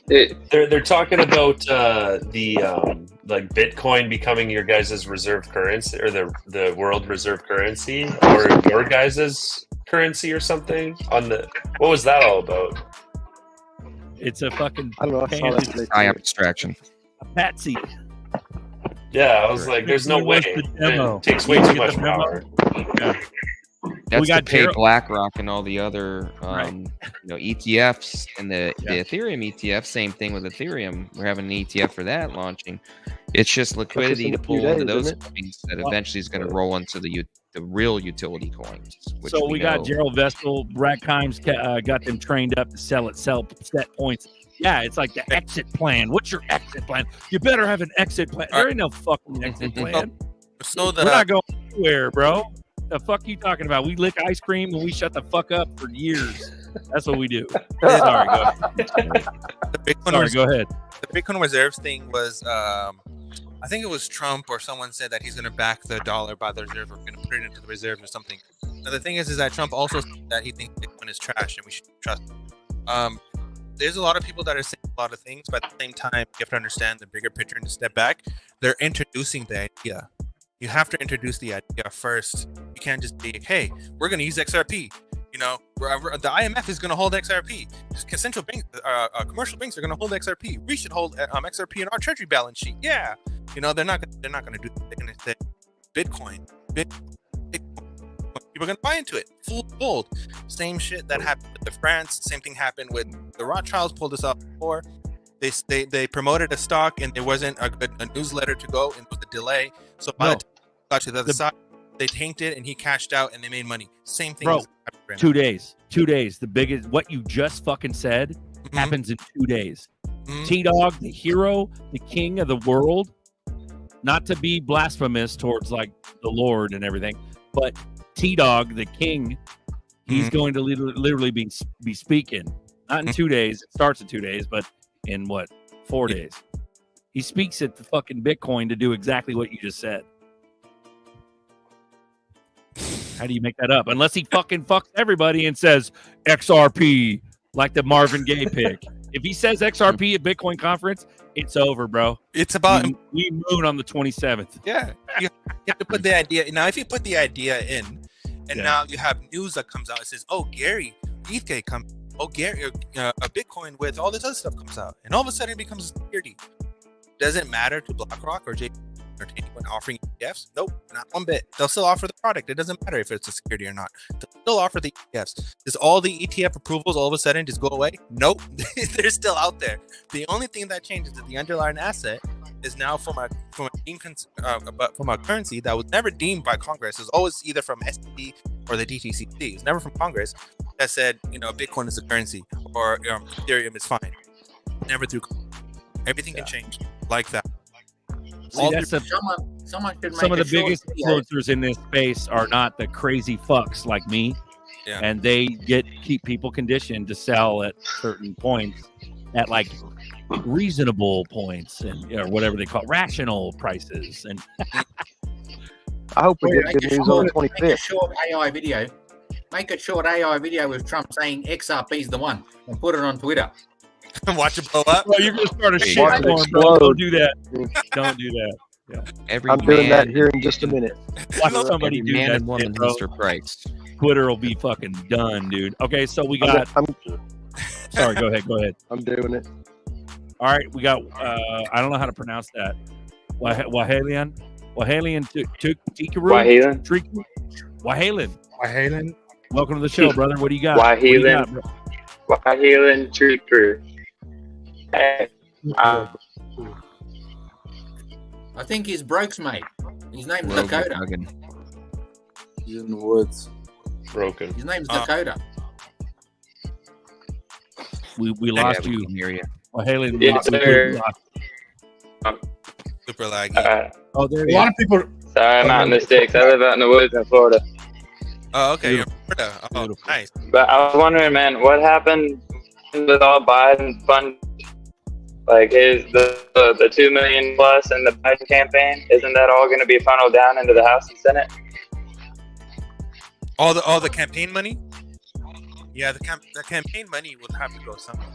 They're talking about the like Bitcoin becoming your guys' reserve currency, or the world reserve currency, or your guys' currency or something. On the what was that all about? It's a fucking I don't know. I saw that today. High abstraction. a patsy. Yeah, I was like, there's no way. It takes way too much power. Yeah. That's We to got pay Gerald- BlackRock and all the other ETFs and the Ethereum ETF. Same thing with Ethereum. We're having an ETF for that launching. It's just liquidity in to a few pull into days, those isn't coins that eventually is going to roll into the real utility coins. Which So we got know- Gerald Vestal, Brad Kimes got them trained up to sell set points. Yeah, it's like the exit plan. What's your exit plan? You better have an exit plan. There ain't no fucking exit plan. So We're not going anywhere, bro. The fuck you talking about? We lick ice cream and we shut the fuck up for years. That's what we do. Sorry, go ahead. Sorry, go ahead. The Bitcoin reserves thing was, I think it was Trump or someone said that he's going to back the dollar by the reserve, or going to put it into the reserves or something. Now the thing is that Trump also said that he thinks Bitcoin is trash and we should trust him. There's a lot of people that are saying a lot of things, but at the same time, you have to understand the bigger picture and to step back. They're introducing the idea. You have to introduce the idea first. You can't just be, hey, we're going to use XRP. You know, the IMF is going to hold XRP. Central banks, commercial banks are going to hold XRP. We should hold XRP in our treasury balance sheet. Yeah, you know, they're not going to do that. They're going to say Bitcoin. People are going to buy into it. Full gold. Same shit that happened with France. Same thing happened with the Rothschilds. Pulled this up before. They promoted a stock and there wasn't a newsletter to go, and it was a delay. So by the time it got to the other side, they tanked it and he cashed out and they made money. Same thing. Bro, as 2 days. 2 days. The biggest, what you just fucking said happens in 2 days. T-Dog, the hero, the king of the world, not to be blasphemous towards like the Lord and everything, but T-Dog, the king, he's going to literally be speaking. Not in 2 days. It starts in 2 days, but in what? 4 days. He speaks at the fucking Bitcoin to do exactly what you just said. How do you make that up? Unless he fucking fucks everybody and says XRP like the Marvin Gaye pick. If he says XRP at Bitcoin conference, it's over, bro. It's about we moon on the 27th. Yeah, you have to put the idea. Now, if you put the idea in, and now you have news that comes out, it says, "Oh, Gary, ETH comes. Oh, Gary, a Bitcoin with all this other stuff comes out," and all of a sudden it becomes a security. Does it matter to BlackRock or JP or to anyone offering ETFs? Nope, not one bit. They'll still offer the product. It doesn't matter if it's a security or not. They'll still offer the ETFs. Does all the ETF approvals all of a sudden just go away? Nope, they're still out there. The only thing that changes is the underlying asset is now from a currency that was never deemed by Congress. It was always either from SEC or the DTCC. It's never from Congress that said, you know, Bitcoin is a currency or Ethereum is fine. Never through. Everything can change like that. See, that's someone could some of make the a short biggest video. influencers in this space are not the crazy fucks like me. Yeah. And they keep people conditioned to sell at certain points at like reasonable points and whatever they call it, rational prices. And I hope we Make get a good news on the short- Make a 25th. short AI video. Make a short AI video with Trump saying XRP is the one, and put it on Twitter. Watch it blow up. Well, you're gonna start a Watch it shitstorm, bro. explode. Don't do that. Don't do that. Yeah. I'm doing that here in just a minute. Watch somebody every do man that and woman shit, bro. has their price. Twitter will be fucking done, dude. Okay, so we got. Sorry, go ahead. I'm doing it. All right, we got. I don't know how to pronounce that. Wahalian Tikaru. Wahalen. Welcome to the show, brother. What do you got? Wahalen Trooper. I think he's Broke's mate. His name's Rogue Dakota. Duggan. He's in the woods. Broken. His name's Dakota. We Yeah, lost we you. can hear you. Wahalen. Yes, sir. Super laggy. Oh, there A you lot go. of people. Sorry, I'm out in the sticks. I live out in the woods in Florida. Oh, okay. You're in Florida. Oh, nice. But I was wondering, man, what happened with all Biden fund? Like, is the 2 million plus in the Biden campaign? Isn't that all going to be funneled down into the House and Senate? All the campaign money. Yeah, the campaign money will have to go somewhere.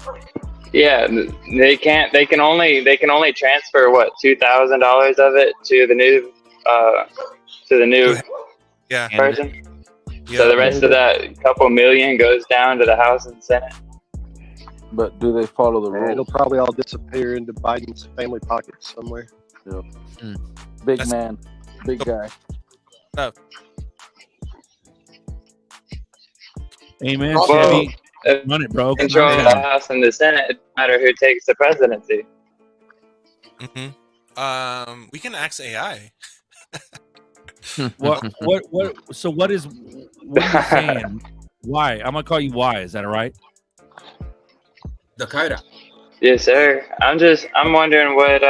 Yeah, they can't. They can only transfer what $2,000 of it to the new Yeah. person. Yeah. So the rest of that couple million goes down to the House and Senate. But do they follow the rules? It'll probably all disappear into Biden's family pockets somewhere. Yep. Big man, big guy. No. Hey man, Well, Chevy, run it, bro. Control Calm the down. House and the Senate. It doesn't matter who takes the presidency. We can ask AI. What? So what are you saying? Why? I'm gonna call you Y. Is that all right? Dakota. Yes, sir. I'm wondering what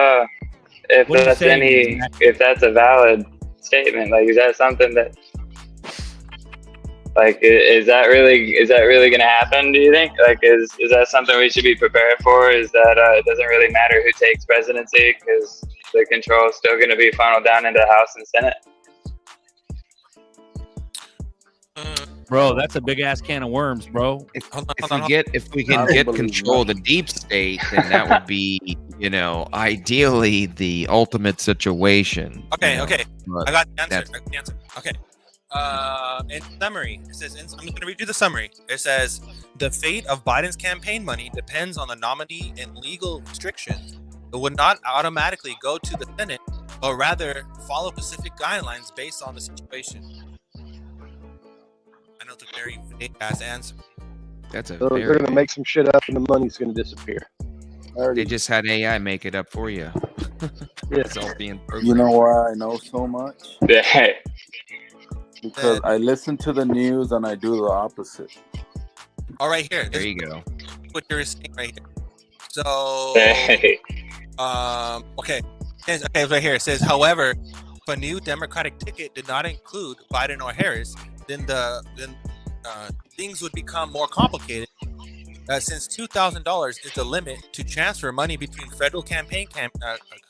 if What are you that's saying if that's a valid statement. Like, is that something that, like, is that really gonna happen? Do you think? Like, is that something we should be prepared for? Is that it doesn't really matter who takes presidency because the control is still gonna be funneled down into the House and Senate? Bro, that's a big ass can of worms, bro. If we can get control of the deep state, then that would be, ideally the ultimate situation. Okay. But I got the answer. that's- I got the answer. Okay. In summary, it says, I'm going to read you the summary. It says, the fate of Biden's campaign money depends on the nominee and legal restrictions. It would not automatically go to the Senate, but rather follow specific guidelines based on the situation. I know it's a very vague ass answer. That's a So very. they're going to make some shit up and the money's going to disappear. They just had AI make it up for you. It's all being programmed. You know why I know so much? Yeah. Because I listen to the news and I do the opposite. All right, here. There you go. What you're saying right here. So, Hey. okay. Okay, right here. It says, however, if a new Democratic ticket did not include Biden or Harris, then things would become more complicated. Since $2,000 is the limit to transfer money between federal campaign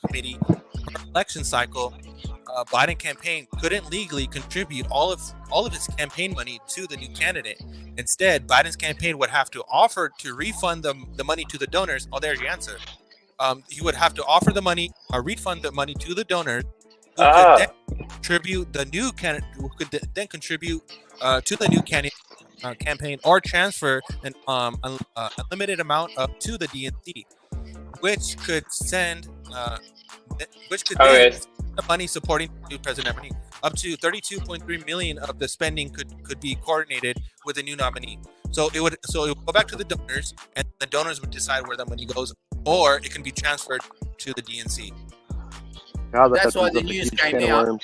committee per election cycle, Biden campaign couldn't legally contribute all of his campaign money to the new candidate. Instead, Biden's campaign would have to offer to refund the money to the donors. Oh, there's your answer. He would have to offer the money or refund the money to the donors, who could then contribute the new candidate, who could then contribute to the new candidate campaign, or transfer an unlimited amount up to the DNC, which could send the money supporting new president nominee. Up to 32.3 million of the spending could be coordinated with the new nominee. So it would go back to the donors, and the donors would decide where the money goes, or it can be transferred to the DNC. That's why the news came out.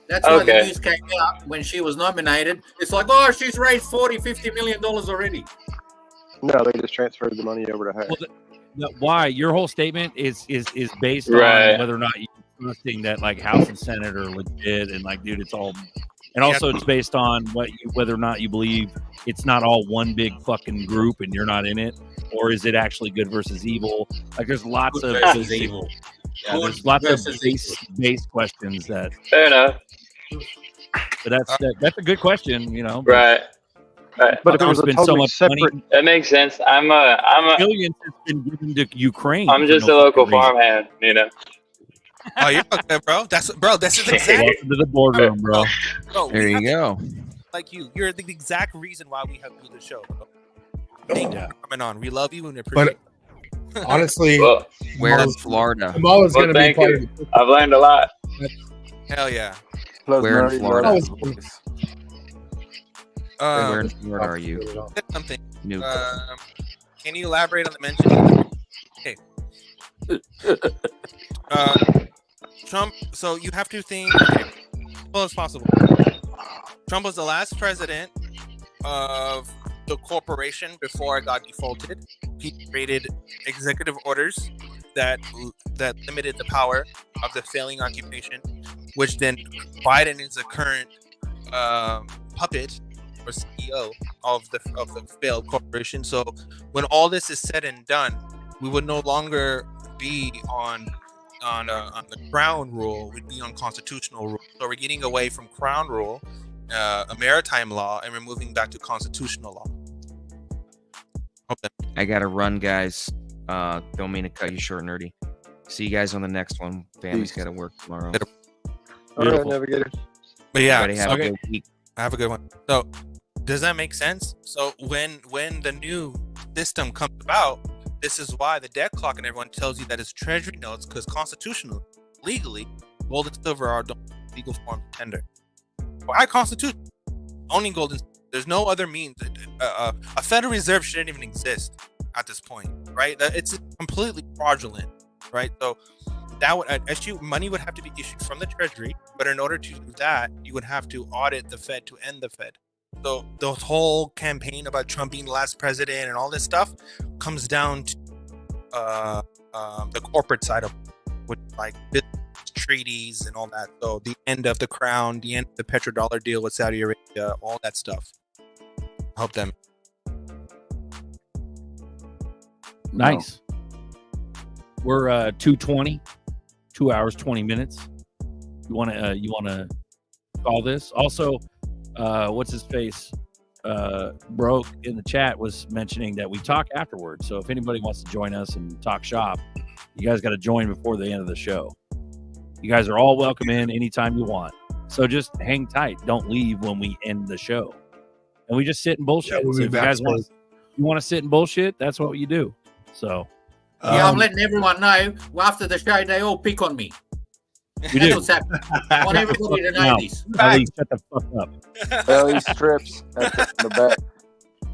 That's why the news came out when she was nominated. It's like, oh, she's raised $40-50 million already. No, they just transferred the money over to her. Well, why your whole statement is based Right. on whether or not you're trusting that like House and Senate are legit, and like, dude, it's all, and also it's based on whether or not you believe it's not all one big fucking group and you're not in it, or is it actually good versus evil? Like, there's lots of versus evil. Yeah, there's lots of base questions that. Fair enough. But that's a good question, Right. Right. But if it there's was a been totally so much separate, money. That makes sense. I'm Billions has been given to Ukraine. I'm for just no a local fucking reason. farmhand, Oh, you're okay, bro. This is exactly Welcome to the boardroom, bro. bro. There you go. Like you're the exact reason why we have to do the show, bro. Thank you for coming on. We love you and appreciate. But honestly, Where in Florida? I'm always going to be thank part you. of I've learned a lot. Hell yeah. Plus, Where in Mary Florida? loves boys. Where in Florida are you? Something. New. Can you elaborate on the mention? Okay. Trump. So you have to think as well as possible. Trump was the last president of the corporation before it got defaulted. He created executive orders that limited the power of the failing occupation, which then Biden is the current puppet or CEO of the failed corporation. So when all this is said and done, we would no longer be on the crown rule. We'd be on constitutional rule. So we're getting away from crown rule, a maritime law, and we're moving back to constitutional law. Hope that makes I got to run, guys. Don't mean to cut you short, Nerdy. See you guys on the next one. Family's got to work tomorrow. All right, Navigator. But yeah, Everybody have a good week. have a good one. So, does that make sense? So when the new system comes about, this is why the debt clock and everyone tells you that it's treasury notes, because constitutionally, legally, gold and silver are the legal form of tender. By Constitution, owning gold and there's no other means. A Federal Reserve shouldn't even exist at this point, right? It's completely fraudulent, right? So that would money would have to be issued from the Treasury, but in order to do that, you would have to audit the Fed to end the Fed. So the whole campaign about Trump being the last president and all this stuff comes down to the corporate side of with like business treaties and all that. So the end of the crown, the end of the petrodollar deal with Saudi Arabia, all that stuff. Help them. Nice. We're 2:20, 2 hours 20 minutes. You want to call this? Also, what's his face? Broke in the chat was mentioning that we talk afterwards. So if anybody wants to join us and talk shop, you guys got to join before the end of the show. You guys are all welcome in anytime you want. So just hang tight. Don't leave when we end the show. And we just sit and bullshit. Yeah, we'll so be if you guys backstage. want to sit and bullshit, that's what you do. So Yeah, I'm letting everyone know. Well, after the show, they all pick on me. we That's do. what's happening. I want everybody to know No, this. Ellie, shut the fuck up. Ellie strips at the back.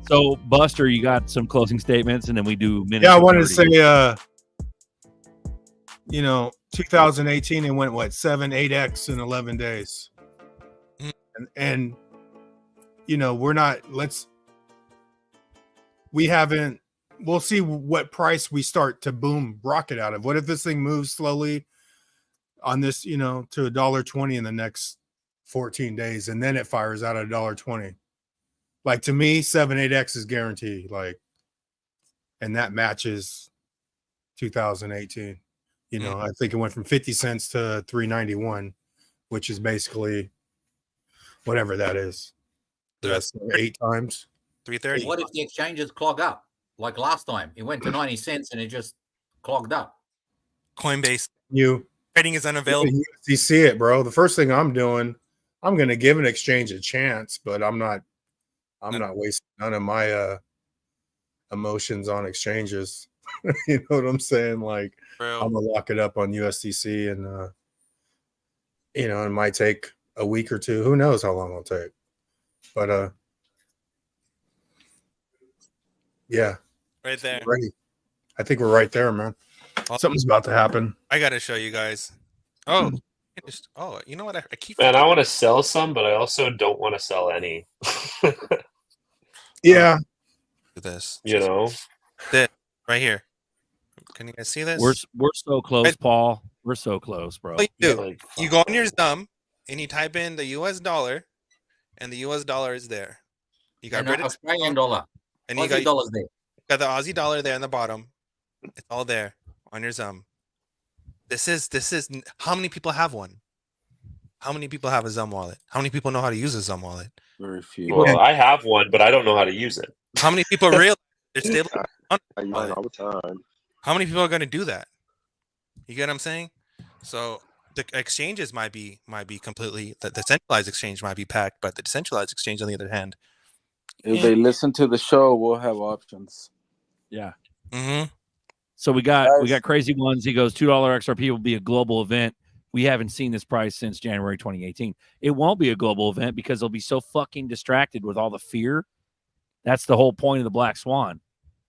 So Buster, you got some closing statements, and then we do minutes. Yeah, I of wanted to nerdy. say, 2018, it went what 8x in 11 days, and we'll see what price we start to boom rocket out of. What if this thing moves slowly on this, to $1.20 in the next 14 days, and then it fires out at $1.20? Like, to me, 8x is guaranteed. Like, and that matches 2018. I think it went from 50 cents to 3.91, which is basically whatever that is. That's 8 times. 330. What if the exchanges clog up? Like last time, it went to 90 cents and it just clogged up. Coinbase. Trading is unavailable. You see it, bro. The first thing I'm doing, I'm going to give an exchange a chance, but I'm not wasting none of my emotions on exchanges. You know what I'm saying? Like, I'm gonna lock it up on USDC, and it might take a week or two. Who knows how long it'll take? But yeah, Right there. ready. I think we're right there, man. Something's about to happen. I gotta show you guys. Oh, you know what? I keep. Man, I want to sell some, but I also don't want to sell any. Yeah. This. This right here. Can you guys see this? We're so close, Paul. We're so close, bro. What you do? You go on your thumb and you type in the US dollar, and the US dollar is there. You got And British Australian dollar. and you Aussie got dollars there. got the Aussie dollar there in the bottom. It's all there on your thumb. This is how many people have one? How many people have a Zum wallet? How many people know how to use a Zum wallet? Very few. Well, I have one, but I don't know how to use it. How many people realize they're stable? I use it all the time. How many people are going to do that? You get what I'm saying? So the exchanges might be completely the centralized exchange might be packed, but the decentralized exchange, on the other hand, If they listen to the show, we'll have options. Yeah. Mm-hmm. So we got Crazy Ones. He goes, $2 XRP will be a global event. We haven't seen this price since January 2018. It won't be a global event because they'll be so fucking distracted with all the fear. That's the whole point of the Black Swan,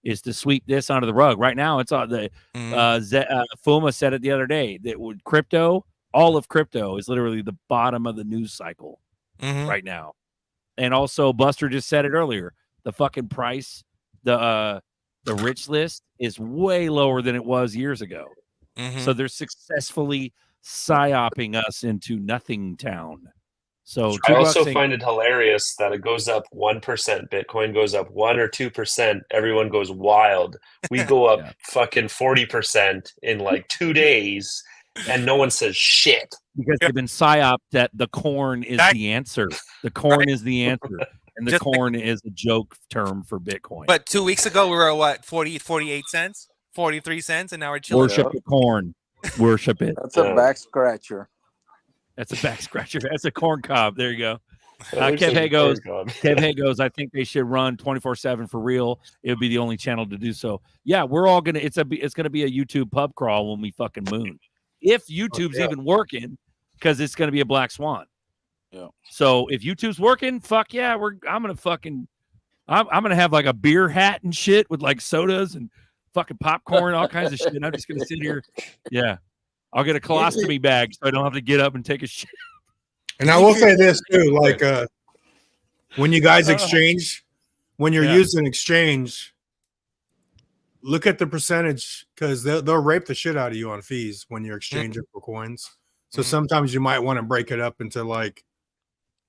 is to sweep this under the rug. Right now, it's on the Fuma said it the other day that all of crypto is literally the bottom of the news cycle right now. And also, Buster just said it earlier. The fucking price, the rich list is way lower than it was years ago. So they're successfully psyoping us into nothing town. So I also find it hilarious that it goes up 1%. Bitcoin goes up 1 or 2%. Everyone goes wild. We go up fucking 40% in like 2 days, and no one says shit. Because they've been psyoped that the corn is the answer. The corn is the answer. And the Just like- corn is a joke term for Bitcoin. But 2 weeks ago, we were at what, 48 cents, 43 cents, and now we're chilling. Worship the corn. Worship it. That's a back scratcher. That's a back scratcher. That's a corn cob. There you go. That looks Kev like a Hay goes. corn cob. Kev Hay goes. I think they should run 24/7 for real. It would be the only channel to do so. Yeah, we're all gonna. It's gonna be a YouTube pub crawl when we fucking moon. If YouTube's even working, because it's gonna be a black swan. Yeah. So if YouTube's working, fuck yeah, I'm gonna have like a beer hat and shit with like sodas and fucking popcorn, all kinds of shit. And I'm just gonna sit here. Yeah. I'll get a colostomy bag so I don't have to get up and take a shit. And I will say this too, like when you guys exchange, when you're using exchange, look at the percentage because they'll rape the shit out of you on fees when you're exchanging for coins. So sometimes you might want to break it up into like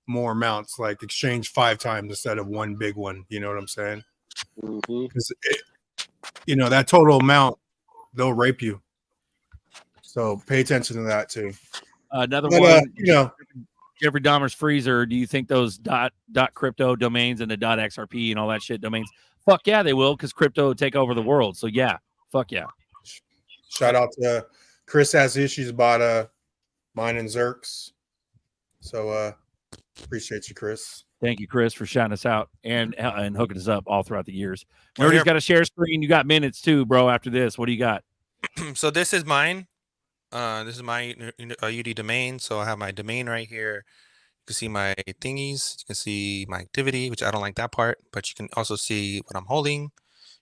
more amounts, like exchange 5 times instead of one big one. You know what I'm saying? Because that total amount, they'll rape you. So pay attention to that too. Another one, Jeffrey Dahmer's freezer. Do you think those .crypto domains and the .xrp and all that shit domains? Fuck yeah, they will, because crypto will take over the world. So yeah, fuck yeah. Shout out to Chris has issues about mine and Zerks. So appreciate you, Chris. Thank you, Chris, for shouting us out and hooking us up all throughout the years. Well, Nerdy's got a share screen. You got minutes too, bro. After this, what do you got? So this is mine. This is my UD domain. So I have my domain right here. You can see my thingies. You can see my activity, which I don't like that part, but you can also see what I'm holding.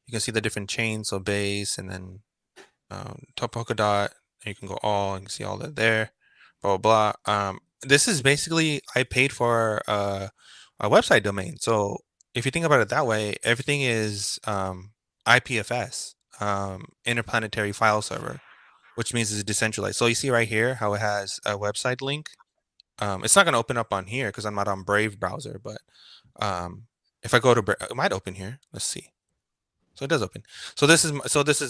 You can see the different chains, so base and then top Polkadot. And you can go all. You can see all that there. Blah blah blah. This is basically I paid for a website domain. So if you think about it that way, everything is IPFS, interplanetary file server, which means it's decentralized. So you see right here how it has a website link. It's not going to open up on here because I'm not on Brave browser, but if I go to it might open here. Let's see. So it does open. So this is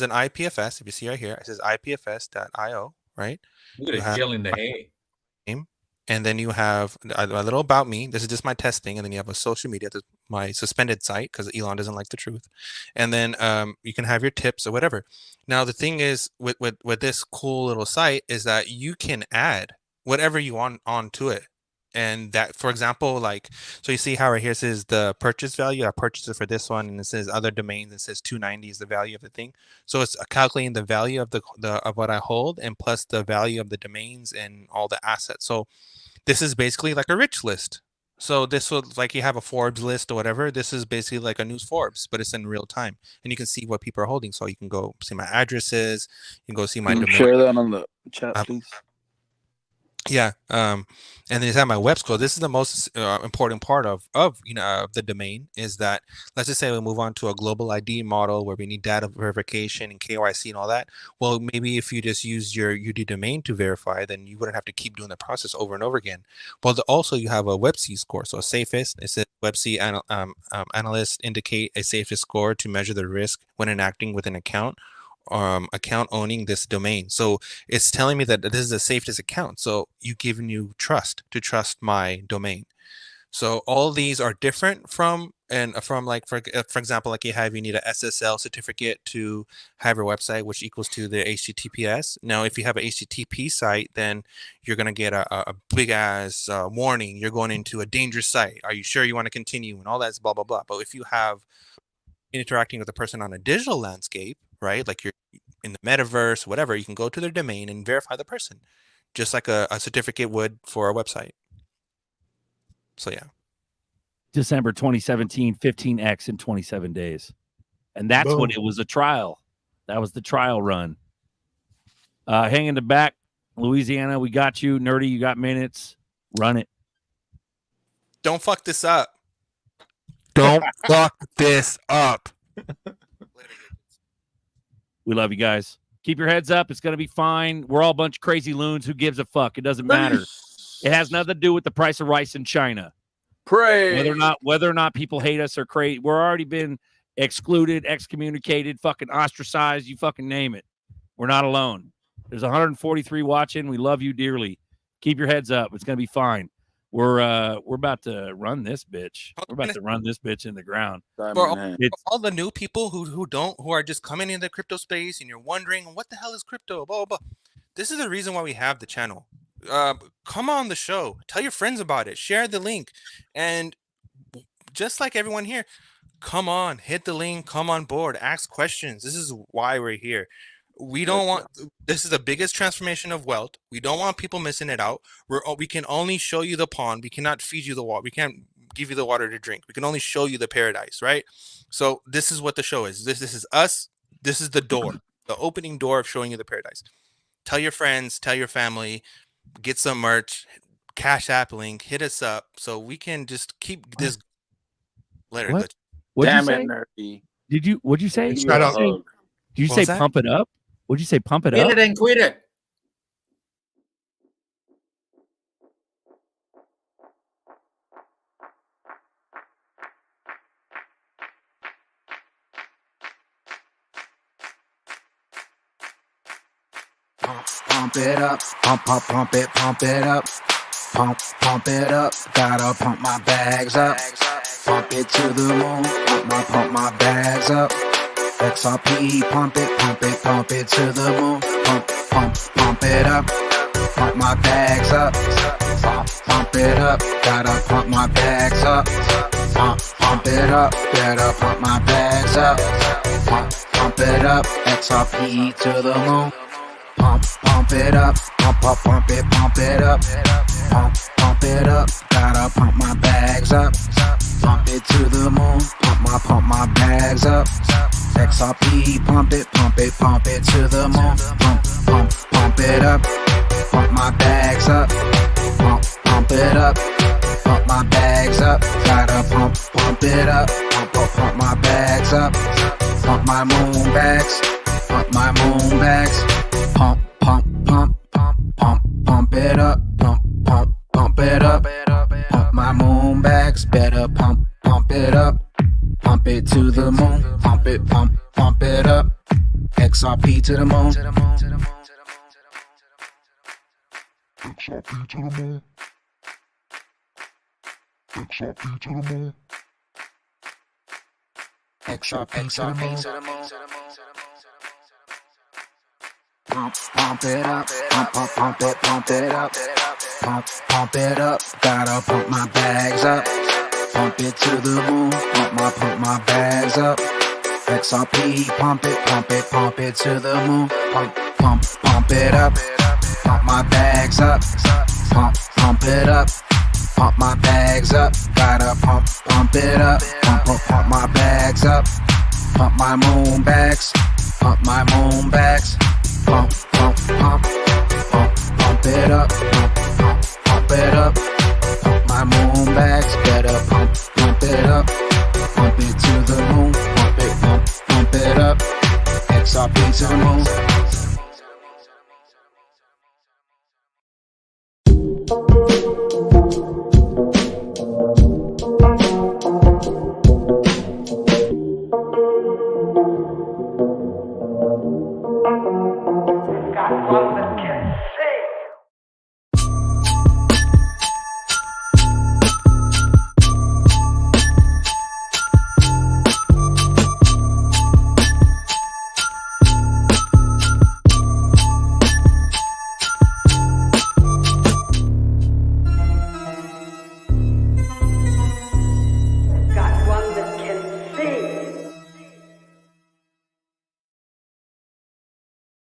an IPFS. If you see right here, it says IPFS.io, right? Look at it killing the hay. And then you have a little about me. This is just my testing. And then you have a social media, my suspended site, because Elon doesn't like the truth. And then you can have your tips or whatever. Now, the thing is with this cool little site is that you can add whatever you want onto it. And that, for example, like, so you see how right here it says the purchase value. I purchased it for this one, and it says other domains. It says 290 is the value of the thing. So it's calculating the value of of what I hold, and plus the value of the domains and all the assets. So this is basically like a rich list. So this would, like, you have a Forbes list or whatever. This is basically like a news Forbes, but it's in real time, and you can see what people are holding. So you can go see my addresses. You can go see my domain. Share that on the chat, please. Yeah, and then you have my web scroll. This is the most important part of the domain, is that, let's just say we move on to a global ID model where we need data verification and KYC and all that. Well, maybe if you just use your UD domain to verify, then you wouldn't have to keep doing the process over and over again. Well, also you have a WebC score. So a safest, it says WebC analysts indicate a safest score to measure the risk when interacting with an account owning this domain. So it's telling me that this is the safest account. So you giving you trust to trust my domain. So all these are different from like, for example, like you need a SSL certificate to have your website, which equals to the HTTPS. Now, if you have an HTTP site, then you're going to get a big ass warning. You're going into a dangerous site. Are you sure you want to continue? And all that's blah, blah, blah. But if you have interacting with a person on a digital landscape, right? Like you're in the metaverse, whatever, you can go to their domain and verify the person, just like a certificate would for a website. So yeah. December 2017, 15x in 27 days. And that's when it was a trial. That was the trial run. Hang in the back, Louisiana, we got you. Nerdy, you got minutes. Run it. Don't fuck this up. Don't fuck this up. We love you guys. Keep your heads up. It's going to be fine. We're all a bunch of crazy loons. Who gives a fuck? It doesn't matter. It has nothing to do with the price of rice in China. Pray. Whether or not people hate us or crazy. We're already been excluded, excommunicated, fucking ostracized. You fucking name it. We're not alone. There's 143 watching. We love you dearly. Keep your heads up. It's going to be fine. we're about to run this bitch. We're about to run this bitch in the ground. For all the new people who are just coming into the crypto space and you're wondering what the hell is crypto, blah, blah, blah. This is the reason why we have the channel. Come on the show, tell your friends about it, share the link, and just like everyone here, come on, hit the link, come on board, ask questions. This is why we're here. We don't want, this is the biggest transformation of wealth. We don't want people missing it out. We can only show you the pond. We cannot feed you the water. We can't give you the water to drink. We can only show you the paradise, right? So this is what the show is. This is us. This is the door, the opening door of showing you the paradise. Tell your friends, tell your family, get some merch, Cash App link, hit us up so we can just keep this. Later. What? What'd you say? What'd you say? Shut up. Did you say pump it up? What'd you say? Pump it Hit up? it and quit it. Pump it up, pump it up, pump it up. Gotta pump my bags up, pump it to the moon. Pump my bags up. XRP, pump it to the moon. Pump it up, pump my bags up, pump it up. Gotta pump my bags up, pump it up. Gotta pump my bags up, pump it up. XRP to the moon. Pump it up, pump it up, pump it up. Gotta pump my bags up, pump it to the moon. Pump my bags up. XRP, pump it to the moon. Pump it up, pump my bags up, pump it up, pump my bags up. Gotta pump it up, pump my bags up, pump my moon bags, pump my moon bags. Pump it up, pump it up, pump my moon bags, better pump it up, pump it to the moon, pump it up, XRP to the moon, XRP to the moon, XRP to the moon, XRP to the moon. Pump it up, pump it up, pump it up. Gotta pump my bags up, pump it to the moon. Pump my bags up. XRP, pump it to the moon. Pump it up, pump my bags up, pump it up, pump my bags up. Gotta pump it up, pump my bags up, pump my moon bags.